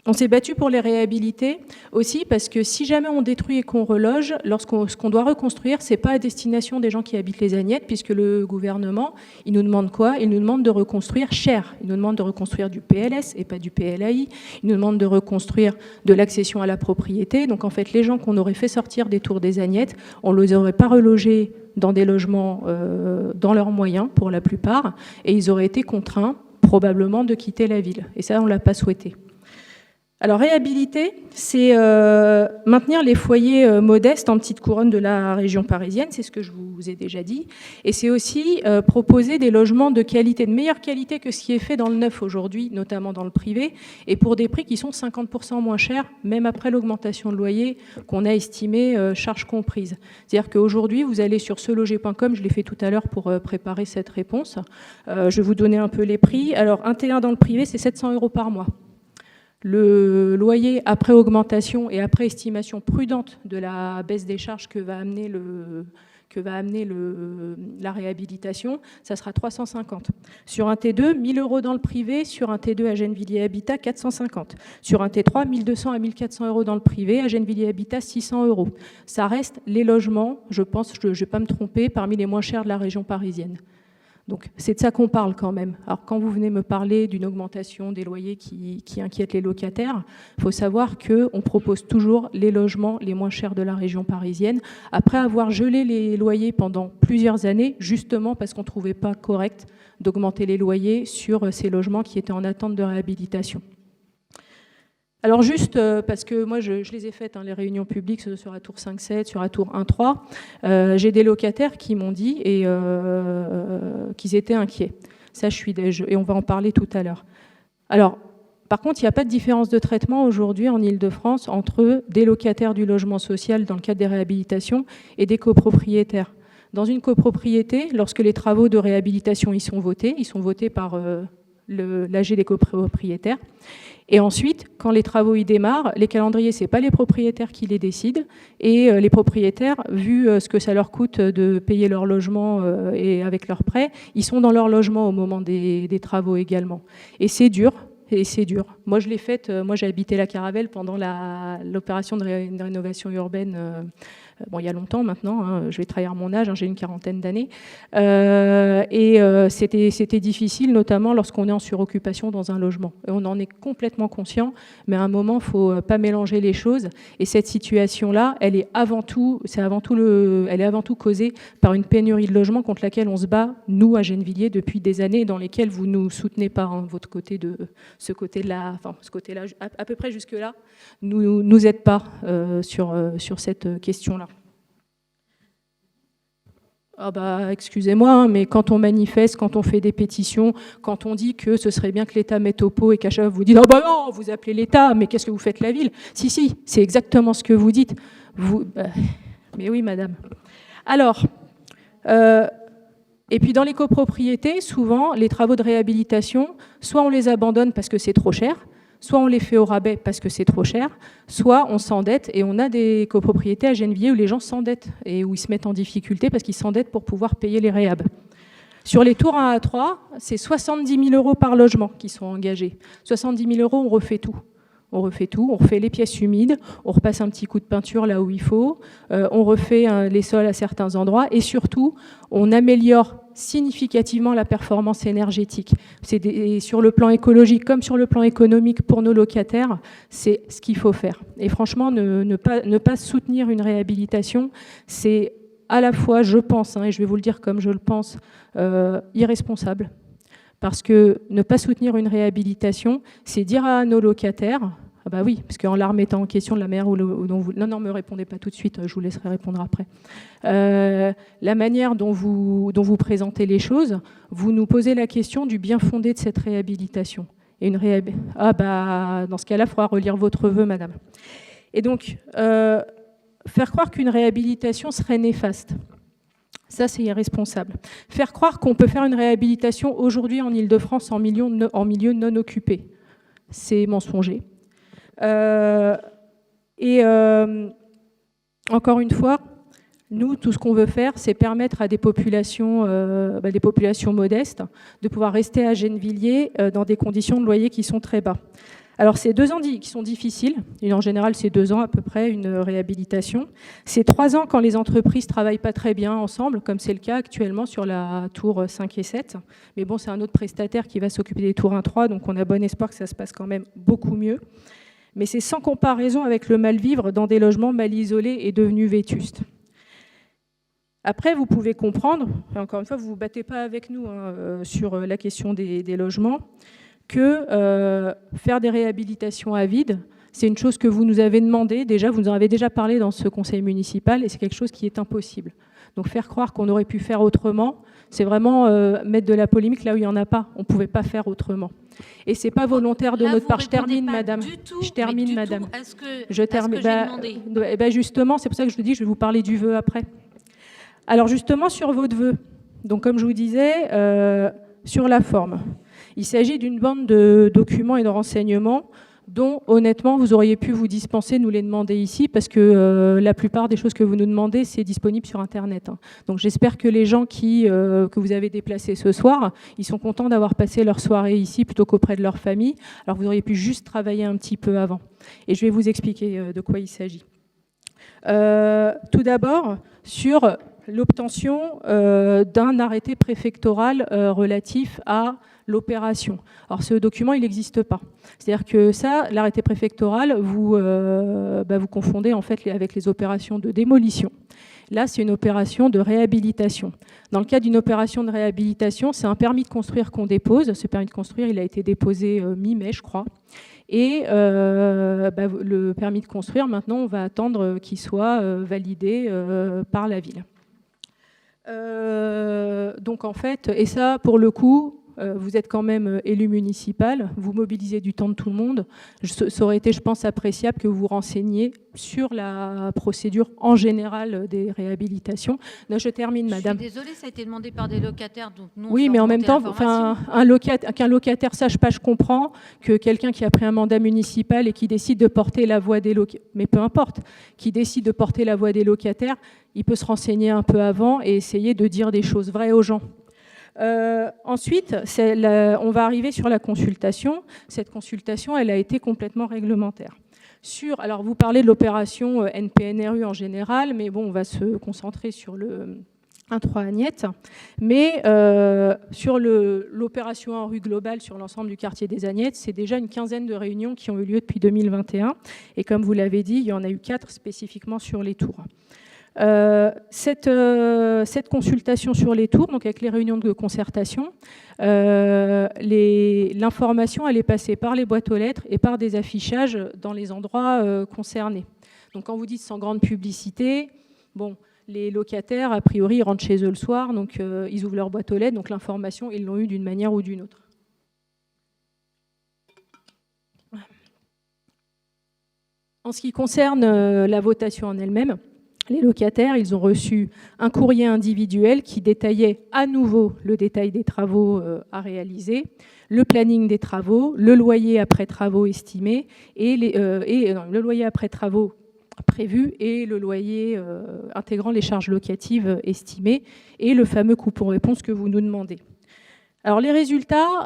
On s'est battu pour les réhabiliter aussi parce que si jamais on détruit et qu'on reloge, ce qu'on doit reconstruire, c'est pas à destination des gens qui habitent les Agnettes, puisque le gouvernement, il nous demande quoi? Il nous demande de reconstruire cher. Il nous demande de reconstruire du PLS et pas du PLAI. Il nous demande de reconstruire de l'accession à la propriété. Donc en fait, les gens qu'on aurait fait sortir des tours des Agnettes, on ne les aurait pas relogés dans des logements dans leurs moyens pour la plupart, et ils auraient été contraints probablement de quitter la ville. Et ça, on ne l'a pas souhaité. Alors réhabiliter, c'est maintenir les foyers modestes en petite couronne de la région parisienne, c'est ce que je vous ai déjà dit, et c'est aussi proposer des logements de qualité, de meilleure qualité que ce qui est fait dans le neuf aujourd'hui, notamment dans le privé, et pour des prix qui sont 50% moins chers, même après l'augmentation de loyer qu'on a estimé charges comprises. C'est-à-dire qu'aujourd'hui, vous allez sur seloger.com, je l'ai fait tout à l'heure pour préparer cette réponse, je vais vous donner un peu les prix. Alors un T1 dans le privé, c'est 700 € par mois. Le loyer après augmentation et après estimation prudente de la baisse des charges que va amener la réhabilitation, ça sera 350. Sur un T2, 1000 € dans le privé, sur un T2 à Gennevilliers Habitat, 450. Sur un T3, 1200 à 1400 € dans le privé, à Gennevilliers Habitat, 600 €. Ça reste les logements, je pense, je ne vais pas me tromper, parmi les moins chers de la région parisienne. Donc c'est de ça qu'on parle quand même. Alors quand vous venez me parler d'une augmentation des loyers qui inquiète les locataires, il faut savoir qu'on propose toujours les logements les moins chers de la région parisienne, après avoir gelé les loyers pendant plusieurs années, justement parce qu'on ne trouvait pas correct d'augmenter les loyers sur ces logements qui étaient en attente de réhabilitation. Alors juste, parce que moi je les ai faites, hein, les réunions publiques sur la tour 5-7, sur la tour 1-3, j'ai des locataires qui m'ont dit qu'ils étaient inquiets. Ça, je suis et on va en parler tout à l'heure. Alors, par contre, il n'y a pas de différence de traitement aujourd'hui en Île-de-France entre des locataires du logement social dans le cadre des réhabilitations et des copropriétaires. Dans une copropriété, lorsque les travaux de réhabilitation y sont votés par l'AG des copropriétaires. Et ensuite, quand les travaux y démarrent, les calendriers, ce n'est pas les propriétaires qui les décident. Et les propriétaires, vu ce que ça leur coûte de payer leur logement et avec leurs prêts, ils sont dans leur logement au moment des travaux également. Et c'est dur. Et c'est dur. Moi, je l'ai faite. Moi, j'ai habité la Caravelle pendant l'opération de rénovation urbaine. Bon, il y a longtemps maintenant. Hein, je vais trahir mon âge. Hein, j'ai une quarantaine d'années. C'était difficile, notamment lorsqu'on est en suroccupation dans un logement. Et on en est complètement conscient. Mais à un moment, il ne faut pas mélanger les choses. Et cette situation-là, elle est avant tout causée par une pénurie de logements contre laquelle on se bat, nous, à Gennevilliers, depuis des années, dans lesquelles vous ne nous soutenez pas, hein, votre côté de... ce côté-là, à peu près jusque-là, nous aide pas sur cette question-là. Ah bah, excusez-moi, hein, mais quand on manifeste, quand on fait des pétitions, quand on dit que ce serait bien que l'État mette au pot et qu'à chaque fois vous dites « Ah bah non, vous appelez l'État, mais qu'est-ce que vous faites la ville ?» Si, c'est exactement ce que vous dites. Mais oui, madame. Alors... Et puis dans les copropriétés, souvent, les travaux de réhabilitation, soit on les abandonne parce que c'est trop cher, soit on les fait au rabais parce que c'est trop cher, soit on s'endette. Et on a des copropriétés à Gennevilliers où les gens s'endettent et où ils se mettent en difficulté parce qu'ils s'endettent pour pouvoir payer les réhab. Sur les tours 1 à 3, c'est 70 000 € par logement qui sont engagés. 70 000 €, on refait tout. On refait tout, on refait les pièces humides, on repasse un petit coup de peinture là où il faut, on refait les sols à certains endroits et surtout, on améliore significativement la performance énergétique. Sur le plan écologique comme sur le plan économique pour nos locataires, c'est ce qu'il faut faire. Et franchement, ne pas soutenir une réhabilitation, c'est à la fois, je pense, hein, et je vais vous le dire comme je le pense, irresponsable. Parce que ne pas soutenir une réhabilitation, c'est dire à nos locataires, ah bah oui, parce qu'en la remettant en question de la manière dont vous... Non, ne me répondez pas tout de suite, je vous laisserai répondre après. La manière dont vous présentez les choses, vous nous posez la question du bien fondé de cette réhabilitation. Et ah bah, dans ce cas-là, il faudra relire votre vœu, madame. Et donc, faire croire qu'une réhabilitation serait néfaste. Ça, c'est irresponsable. Faire croire qu'on peut faire une réhabilitation aujourd'hui en Île-de-France en milieu non occupé, c'est mensonger. Encore une fois, nous, tout ce qu'on veut faire, c'est permettre à des populations modestes de pouvoir rester à Gennevilliers dans des conditions de loyer qui sont très bas. Alors, c'est 2 ans qui sont difficiles. Et en général, c'est 2 ans à peu près, une réhabilitation. C'est 3 ans quand les entreprises ne travaillent pas très bien ensemble, comme c'est le cas actuellement sur la tour 5 et 7. Mais bon, c'est un autre prestataire qui va s'occuper des tours 1-3, donc on a bon espoir que ça se passe quand même beaucoup mieux. Mais c'est sans comparaison avec le mal-vivre dans des logements mal isolés et devenus vétustes. Après, vous pouvez comprendre, et encore une fois, vous ne vous battez pas avec nous hein, sur la question des logements, que faire des réhabilitations à vide, c'est une chose que vous nous avez demandé, déjà, vous nous en avez déjà parlé dans ce conseil municipal, et c'est quelque chose qui est impossible. Donc faire croire qu'on aurait pu faire autrement, c'est vraiment mettre de la polémique là où il n'y en a pas. On ne pouvait pas faire autrement. Et ce n'est pas volontaire de notre part. Je termine, madame. Je termine, madame. Je termine. Justement, c'est pour ça que je vous dis, je vais vous parler du vœu après. Alors justement, sur votre vœu, donc comme je vous disais, sur la forme. Il s'agit d'une bande de documents et de renseignements dont, honnêtement, vous auriez pu vous dispenser de nous les demander ici parce que la plupart des choses que vous nous demandez, c'est disponible sur Internet. Hein. Donc j'espère que les gens que vous avez déplacés ce soir, ils sont contents d'avoir passé leur soirée ici plutôt qu'auprès de leur famille. Alors vous auriez pu juste travailler un petit peu avant. Et je vais vous expliquer de quoi il s'agit. Tout d'abord, sur l'obtention d'un arrêté préfectoral relatif à l'opération. Alors ce document, il n'existe pas. C'est-à-dire que ça, l'arrêté préfectoral, vous confondez en fait avec les opérations de démolition. Là, c'est une opération de réhabilitation. Dans le cas d'une opération de réhabilitation, c'est un permis de construire qu'on dépose. Ce permis de construire, il a été déposé mi-mai, je crois. Et le permis de construire, maintenant, on va attendre qu'il soit validé par la ville. Donc en fait, et ça, pour le coup, vous êtes quand même élu municipal, vous mobilisez du temps de tout le monde. Ça aurait été, je pense, appréciable que vous vous renseigniez sur la procédure en général des réhabilitations. Là, je termine, madame. Je suis désolée, ça a été demandé par des locataires. Donc nous, oui, mais en même temps, qu'un locataire sache pas, je comprends, que quelqu'un qui a pris un mandat municipal et qui décide de porter la voix des locataires, mais peu importe, qui décide de porter la voix des locataires, il peut se renseigner un peu avant et essayer de dire des choses vraies aux gens. Ensuite, on va arriver sur la consultation. Cette consultation, elle a été complètement réglementaire. Alors, vous parlez de l'opération NPNRU en général, mais bon, on va se concentrer sur le 1.3 Agnette. Mais sur l'opération en rue globale sur l'ensemble du quartier des Agnettes, c'est déjà une quinzaine de réunions qui ont eu lieu depuis 2021. Et comme vous l'avez dit, il y en a eu 4 spécifiquement sur les tours. Cette consultation sur les tours, donc avec les réunions de concertation, l'information elle est passée par les boîtes aux lettres et par des affichages dans les endroits concernés. Donc quand vous dites sans grande publicité, bon, les locataires, a priori, ils rentrent chez eux le soir, donc ils ouvrent leur boîte aux lettres, donc l'information, ils l'ont eue d'une manière ou d'une autre. En ce qui concerne la votation en elle-même, les locataires, ils ont reçu un courrier individuel qui détaillait à nouveau le détail des travaux à réaliser, le planning des travaux, le loyer après travaux estimé, le loyer après travaux prévu et le loyer intégrant les charges locatives estimées et le fameux coupon-réponse que vous nous demandez. Alors les résultats,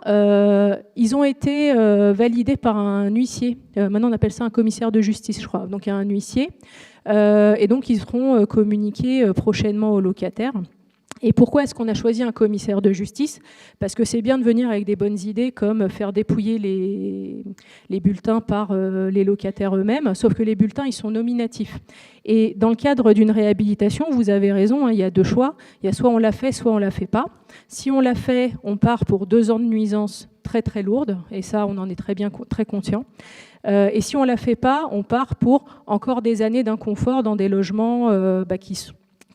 ils ont été validés par un huissier. Maintenant on appelle ça un commissaire de justice, je crois. Donc il y a un huissier. Et donc ils seront communiqués prochainement aux locataires. Et pourquoi est-ce qu'on a choisi un commissaire de justice? Parce que c'est bien de venir avec des bonnes idées comme faire dépouiller les bulletins par les locataires eux-mêmes, sauf que les bulletins, ils sont nominatifs. Et dans le cadre d'une réhabilitation, vous avez raison, hein, il y a 2 choix. Il y a soit on l'a fait, soit on l'a fait pas. Si on l'a fait, on part pour 2 ans de nuisance très très lourde, et ça, on en est très conscient. Et si on ne la fait pas, on part pour encore des années d'inconfort dans des logements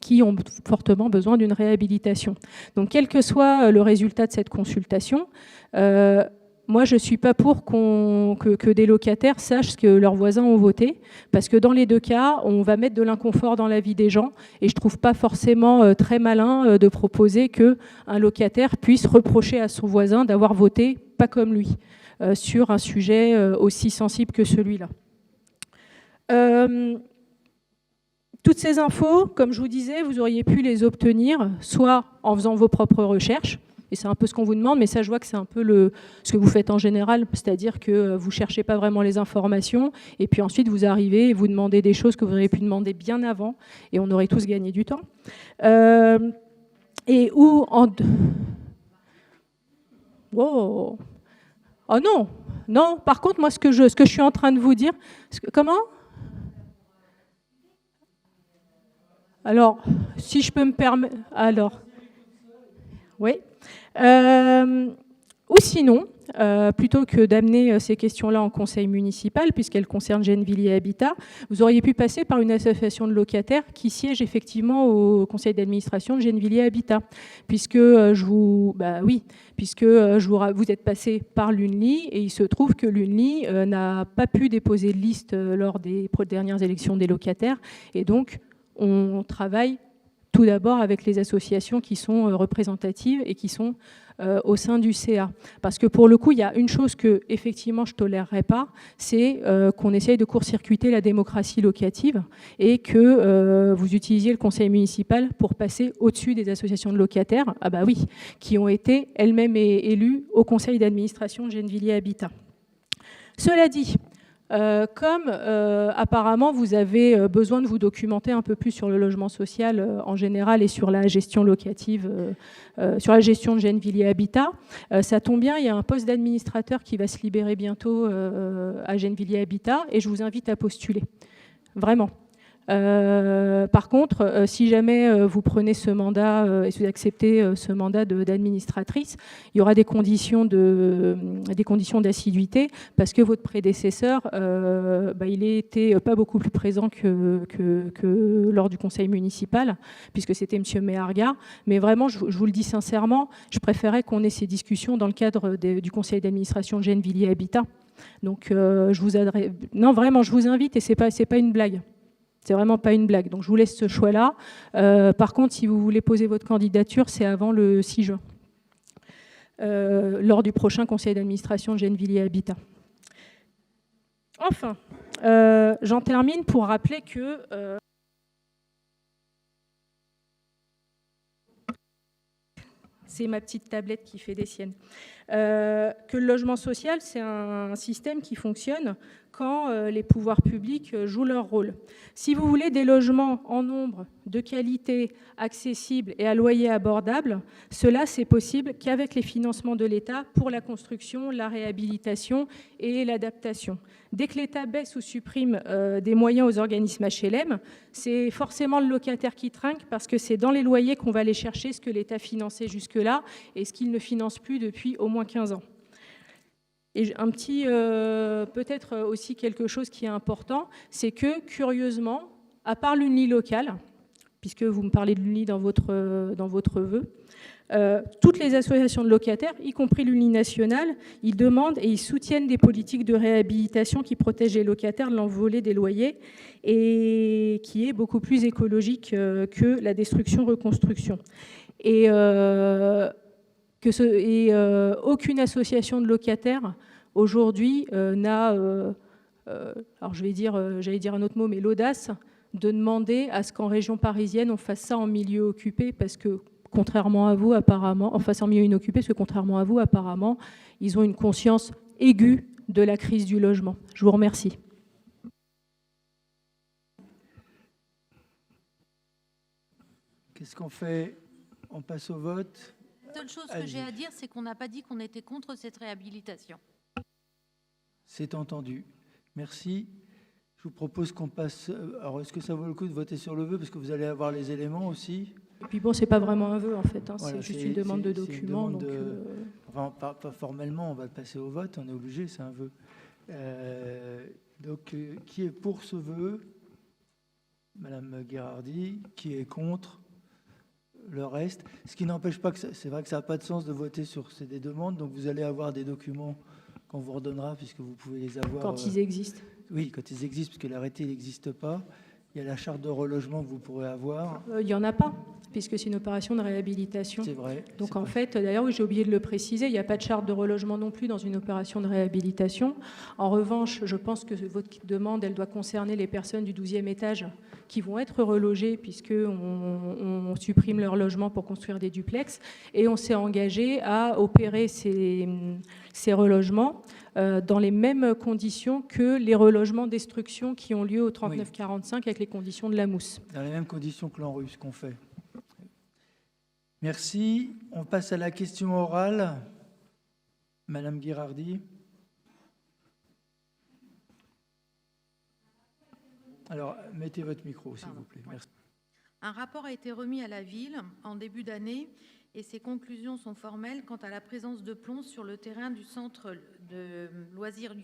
qui ont fortement besoin d'une réhabilitation. Donc, quel que soit le résultat de cette consultation, moi, je ne suis pas pour que des locataires sachent ce que leurs voisins ont voté, parce que dans les 2 cas, on va mettre de l'inconfort dans la vie des gens, et je ne trouve pas forcément très malin de proposer qu'un locataire puisse reprocher à son voisin d'avoir voté pas comme lui. Sur un sujet aussi sensible que celui-là. Toutes ces infos, comme je vous disais, vous auriez pu les obtenir soit en faisant vos propres recherches, et c'est un peu ce qu'on vous demande, mais ça je vois que c'est un peu ce que vous faites en général, c'est-à-dire que vous ne cherchez pas vraiment les informations, et puis ensuite vous arrivez et vous demandez des choses que vous auriez pu demander bien avant, et on aurait tous gagné du temps. Wow. Oh non, non. Par contre, moi, ce que je suis en train de vous dire... Comment ? Alors, si je peux me permettre... Alors, oui. Ou sinon, plutôt que d'amener ces questions-là en conseil municipal, puisqu'elles concernent Gennevilliers Habitat, vous auriez pu passer par une association de locataires qui siège effectivement au conseil d'administration de Gennevilliers Habitat, puisque vous êtes passé par l'UNLI, et il se trouve que l'UNLI n'a pas pu déposer de liste lors des dernières élections des locataires, et donc on travaille tout d'abord avec les associations qui sont représentatives et qui sont au sein du CA. Parce que pour le coup, il y a une chose que effectivement je ne tolérerai pas, c'est qu'on essaye de court-circuiter la démocratie locative et que vous utilisiez le conseil municipal pour passer au-dessus des associations de locataires, ah bah oui, qui ont été elles-mêmes élues au conseil d'administration de Gennevilliers Habitat. Cela dit, comme apparemment vous avez besoin de vous documenter un peu plus sur le logement social en général et sur la gestion locative, sur la gestion de Gennevilliers Habitat, ça tombe bien, il y a un poste d'administrateur qui va se libérer bientôt à Gennevilliers Habitat et je vous invite à postuler. Vraiment. Par contre, si jamais vous prenez ce mandat et vous acceptez ce mandat d'administratrice, il y aura des conditions d'assiduité parce que votre prédécesseur, il était pas beaucoup plus présent que lors du conseil municipal, puisque c'était M. Méharga. Mais vraiment, je vous le dis sincèrement, je préférais qu'on ait ces discussions dans le cadre du conseil d'administration de Gennevilliers Habitat. Donc, non, vraiment, je vous invite, et c'est pas une blague. C'est vraiment pas une blague. Donc, je vous laisse ce choix-là. Par contre, si vous voulez poser votre candidature, c'est avant le 6 juin, lors du prochain conseil d'administration de Gennevilliers Habitat. Enfin, j'en termine pour rappeler que... c'est ma petite tablette qui fait des siennes. Que le logement social, c'est un système qui fonctionne quand les pouvoirs publics jouent leur rôle. Si vous voulez des logements en nombre, de qualité, accessibles et à loyer abordable, cela c'est possible qu'avec les financements de l'État pour la construction, la réhabilitation et l'adaptation. Dès que l'État baisse ou supprime des moyens aux organismes HLM, c'est forcément le locataire qui trinque parce que c'est dans les loyers qu'on va aller chercher ce que l'État finançait jusque-là et ce qu'il ne finance plus depuis au moins 15 ans. Et un petit, peut-être aussi quelque chose qui est important, c'est que, curieusement, à part l'UNI locale, puisque vous me parlez de l'UNI dans votre vœu, toutes les associations de locataires, y compris l'UNI nationale, ils demandent et ils soutiennent des politiques de réhabilitation qui protègent les locataires de l'envolée des loyers et qui est beaucoup plus écologique que la destruction-reconstruction. Et aucune association de locataires aujourd'hui n'a, alors j'allais dire un autre mot, mais l'audace de demander à ce qu'en région parisienne on fasse ça en milieu occupé, parce que contrairement à vous apparemment, en face en milieu inoccupé, parce que contrairement à vous apparemment, ils ont une conscience aiguë de la crise du logement. Je vous remercie. Qu'est-ce qu'on fait? On passe au vote. La seule chose que j'ai à dire, c'est qu'on n'a pas dit qu'on était contre cette réhabilitation. C'est entendu. Merci. Je vous propose qu'on passe... Alors, est-ce que ça vaut le coup de voter sur le vœu? Parce que vous allez avoir les éléments aussi. Et puis bon, c'est pas vraiment un vœu en fait, hein, Voilà, c'est juste une demande de documents. Donc, Enfin, pas formellement, on va passer au vote, on est obligé, c'est un vœu. Donc, qui est pour ce vœu? Madame Guérardi. Qui est contre? Le reste. Ce qui n'empêche pas que c'est vrai que ça n'a pas de sens de voter sur des demandes, donc vous allez avoir des documents qu'on vous redonnera, puisque vous pouvez les avoir... Quand ils existent. Oui, quand ils existent, puisque l'arrêté n'existe pas. Il y a la charte de relogement que vous pourrez avoir. Il n'y en a pas, puisque c'est une opération de réhabilitation. C'est vrai. Donc en fait, d'ailleurs, oui, j'ai oublié de le préciser, il n'y a pas de charte de relogement non plus dans une opération de réhabilitation. En revanche, je pense que votre demande, elle doit concerner les personnes du 12e étage qui vont être relogées, puisqu'on supprime leur logement pour construire des duplex. Et on s'est engagé à opérer ces relogements dans les mêmes conditions que les relogements destruction qui ont lieu au 39-45 avec les conditions de la mousse. Dans les mêmes conditions que l'ANRU, qu'on fait. Merci. On passe à la question orale. Madame Guérardi. Alors, mettez votre micro, s'il vous plaît. Merci. Un rapport a été remis à la ville en début d'année et ses conclusions sont formelles quant à la présence de plomb sur le terrain du centre de loisirs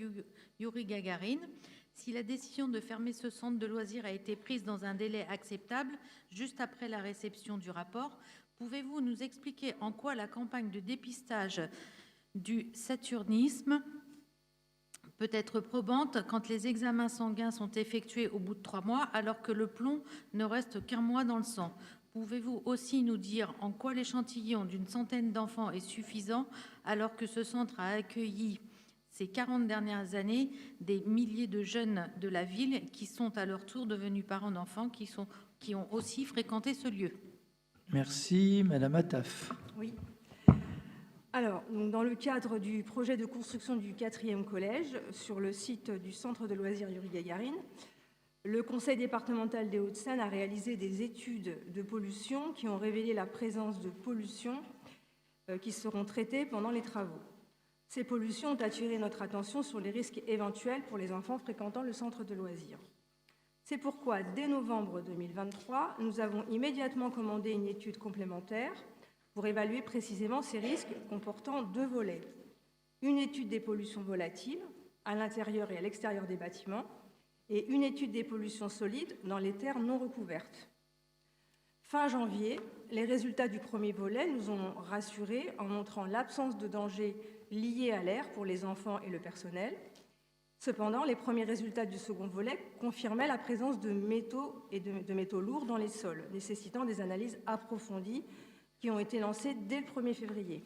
Yuri Gagarin. Si la décision de fermer ce centre de loisirs a été prise dans un délai acceptable, juste après la réception du rapport, pouvez-vous nous expliquer en quoi la campagne de dépistage du saturnisme peut être probante quand les examens sanguins sont effectués au bout de 3 mois alors que le plomb ne reste qu'un mois dans le sang? Pouvez-vous aussi nous dire en quoi l'échantillon d'une centaine d'enfants est suffisant alors que ce centre a accueilli ces 40 dernières années des milliers de jeunes de la ville qui sont à leur tour devenus parents d'enfants qui ont aussi fréquenté ce lieu? Merci. Madame Attaf. Oui. Alors, donc dans le cadre du projet de construction du 4e collège sur le site du centre de loisirs Yuri Gagarin, le conseil départemental des Hauts-de-Seine a réalisé des études de pollution qui ont révélé la présence de pollutions qui seront traitées pendant les travaux. Ces pollutions ont attiré notre attention sur les risques éventuels pour les enfants fréquentant le centre de loisirs. C'est pourquoi, dès novembre 2023, nous avons immédiatement commandé une étude complémentaire pour évaluer précisément ces risques comportant 2 volets. Une étude des pollutions volatiles à l'intérieur et à l'extérieur des bâtiments et une étude des pollutions solides dans les terres non recouvertes. Fin janvier, les résultats du premier volet nous ont rassurés en montrant l'absence de danger lié à l'air pour les enfants et le personnel. Cependant, les premiers résultats du second volet confirmaient la présence de métaux et de métaux lourds dans les sols, nécessitant des analyses approfondies qui ont été lancées dès le 1er février.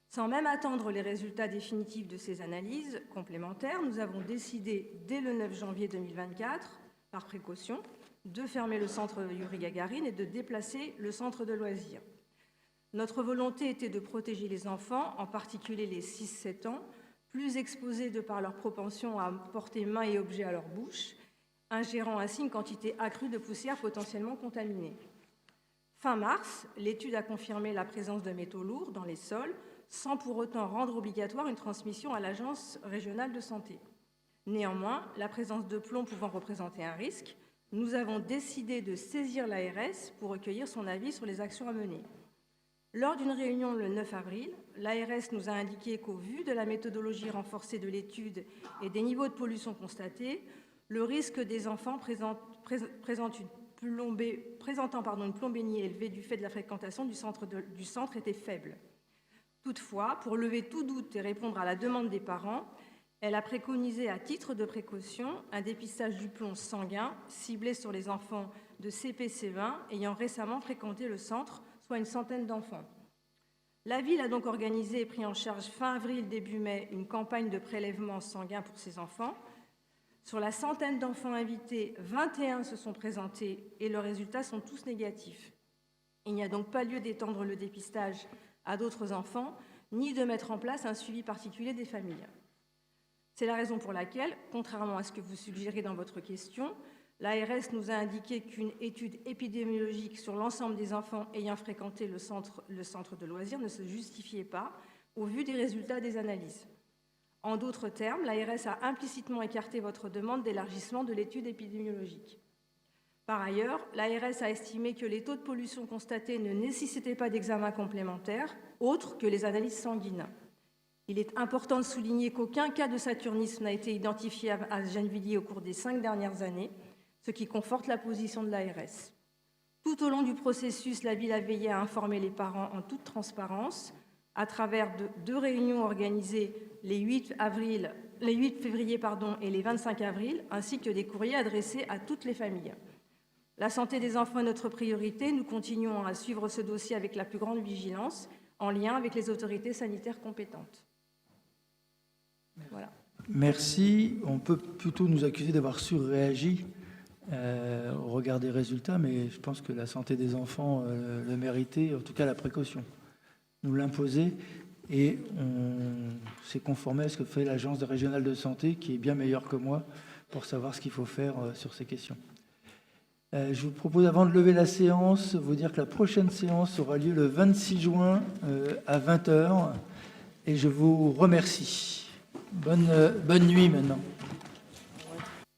Sans même attendre les résultats définitifs de ces analyses complémentaires, nous avons décidé, dès le 9 janvier 2024, par précaution, de fermer le centre Yuri-Gagarin et de déplacer le centre de loisirs. Notre volonté était de protéger les enfants, en particulier les 6-7 ans, plus exposés de par leur propension à porter mains et objets à leur bouche, ingérant ainsi une quantité accrue de poussière potentiellement contaminée. Fin mars, l'étude a confirmé la présence de métaux lourds dans les sols, sans pour autant rendre obligatoire une transmission à l'Agence régionale de santé. Néanmoins, la présence de plomb pouvant représenter un risque, nous avons décidé de saisir l'ARS pour recueillir son avis sur les actions à mener. Lors d'une réunion le 9 avril, l'ARS nous a indiqué qu'au vu de la méthodologie renforcée de l'étude et des niveaux de pollution constatés, le risque des enfants présentant une plombénie élevée du fait de la fréquentation du centre était faible. Toutefois, pour lever tout doute et répondre à la demande des parents, elle a préconisé à titre de précaution un dépistage du plomb sanguin ciblé sur les enfants de CP-C20 ayant récemment fréquenté le centre, soit une centaine d'enfants. La ville a donc organisé et pris en charge fin avril, début mai, une campagne de prélèvement sanguin pour ces enfants. Sur la centaine d'enfants invités, 21 se sont présentés et leurs résultats sont tous négatifs. Il n'y a donc pas lieu d'étendre le dépistage à d'autres enfants, ni de mettre en place un suivi particulier des familles. C'est la raison pour laquelle, contrairement à ce que vous suggérez dans votre question, l'ARS nous a indiqué qu'une étude épidémiologique sur l'ensemble des enfants ayant fréquenté le centre de loisirs ne se justifiait pas au vu des résultats des analyses. En d'autres termes, l'ARS a implicitement écarté votre demande d'élargissement de l'étude épidémiologique. Par ailleurs, l'ARS a estimé que les taux de pollution constatés ne nécessitaient pas d'examen complémentaire, autre que les analyses sanguines. Il est important de souligner qu'aucun cas de saturnisme n'a été identifié à Gennevilliers au cours des 5 dernières années, ce qui conforte la position de l'ARS. Tout au long du processus, la ville a veillé à informer les parents en toute transparence, à travers 2 réunions organisées les 8 février et les 25 avril, ainsi que des courriers adressés à toutes les familles. La santé des enfants est notre priorité. Nous continuons à suivre ce dossier avec la plus grande vigilance, en lien avec les autorités sanitaires compétentes. Voilà. Merci. On peut plutôt nous accuser d'avoir surréagi au regard des résultats, mais je pense que la santé des enfants le méritait, en tout cas la précaution. Nous l'imposer et on s'est conformé à ce que fait l'Agence régionale de santé, qui est bien meilleure que moi pour savoir ce qu'il faut faire sur ces questions. Je vous propose, avant de lever la séance, vous dire que la prochaine séance aura lieu le 26 juin à 20h et je vous remercie. Bonne nuit maintenant.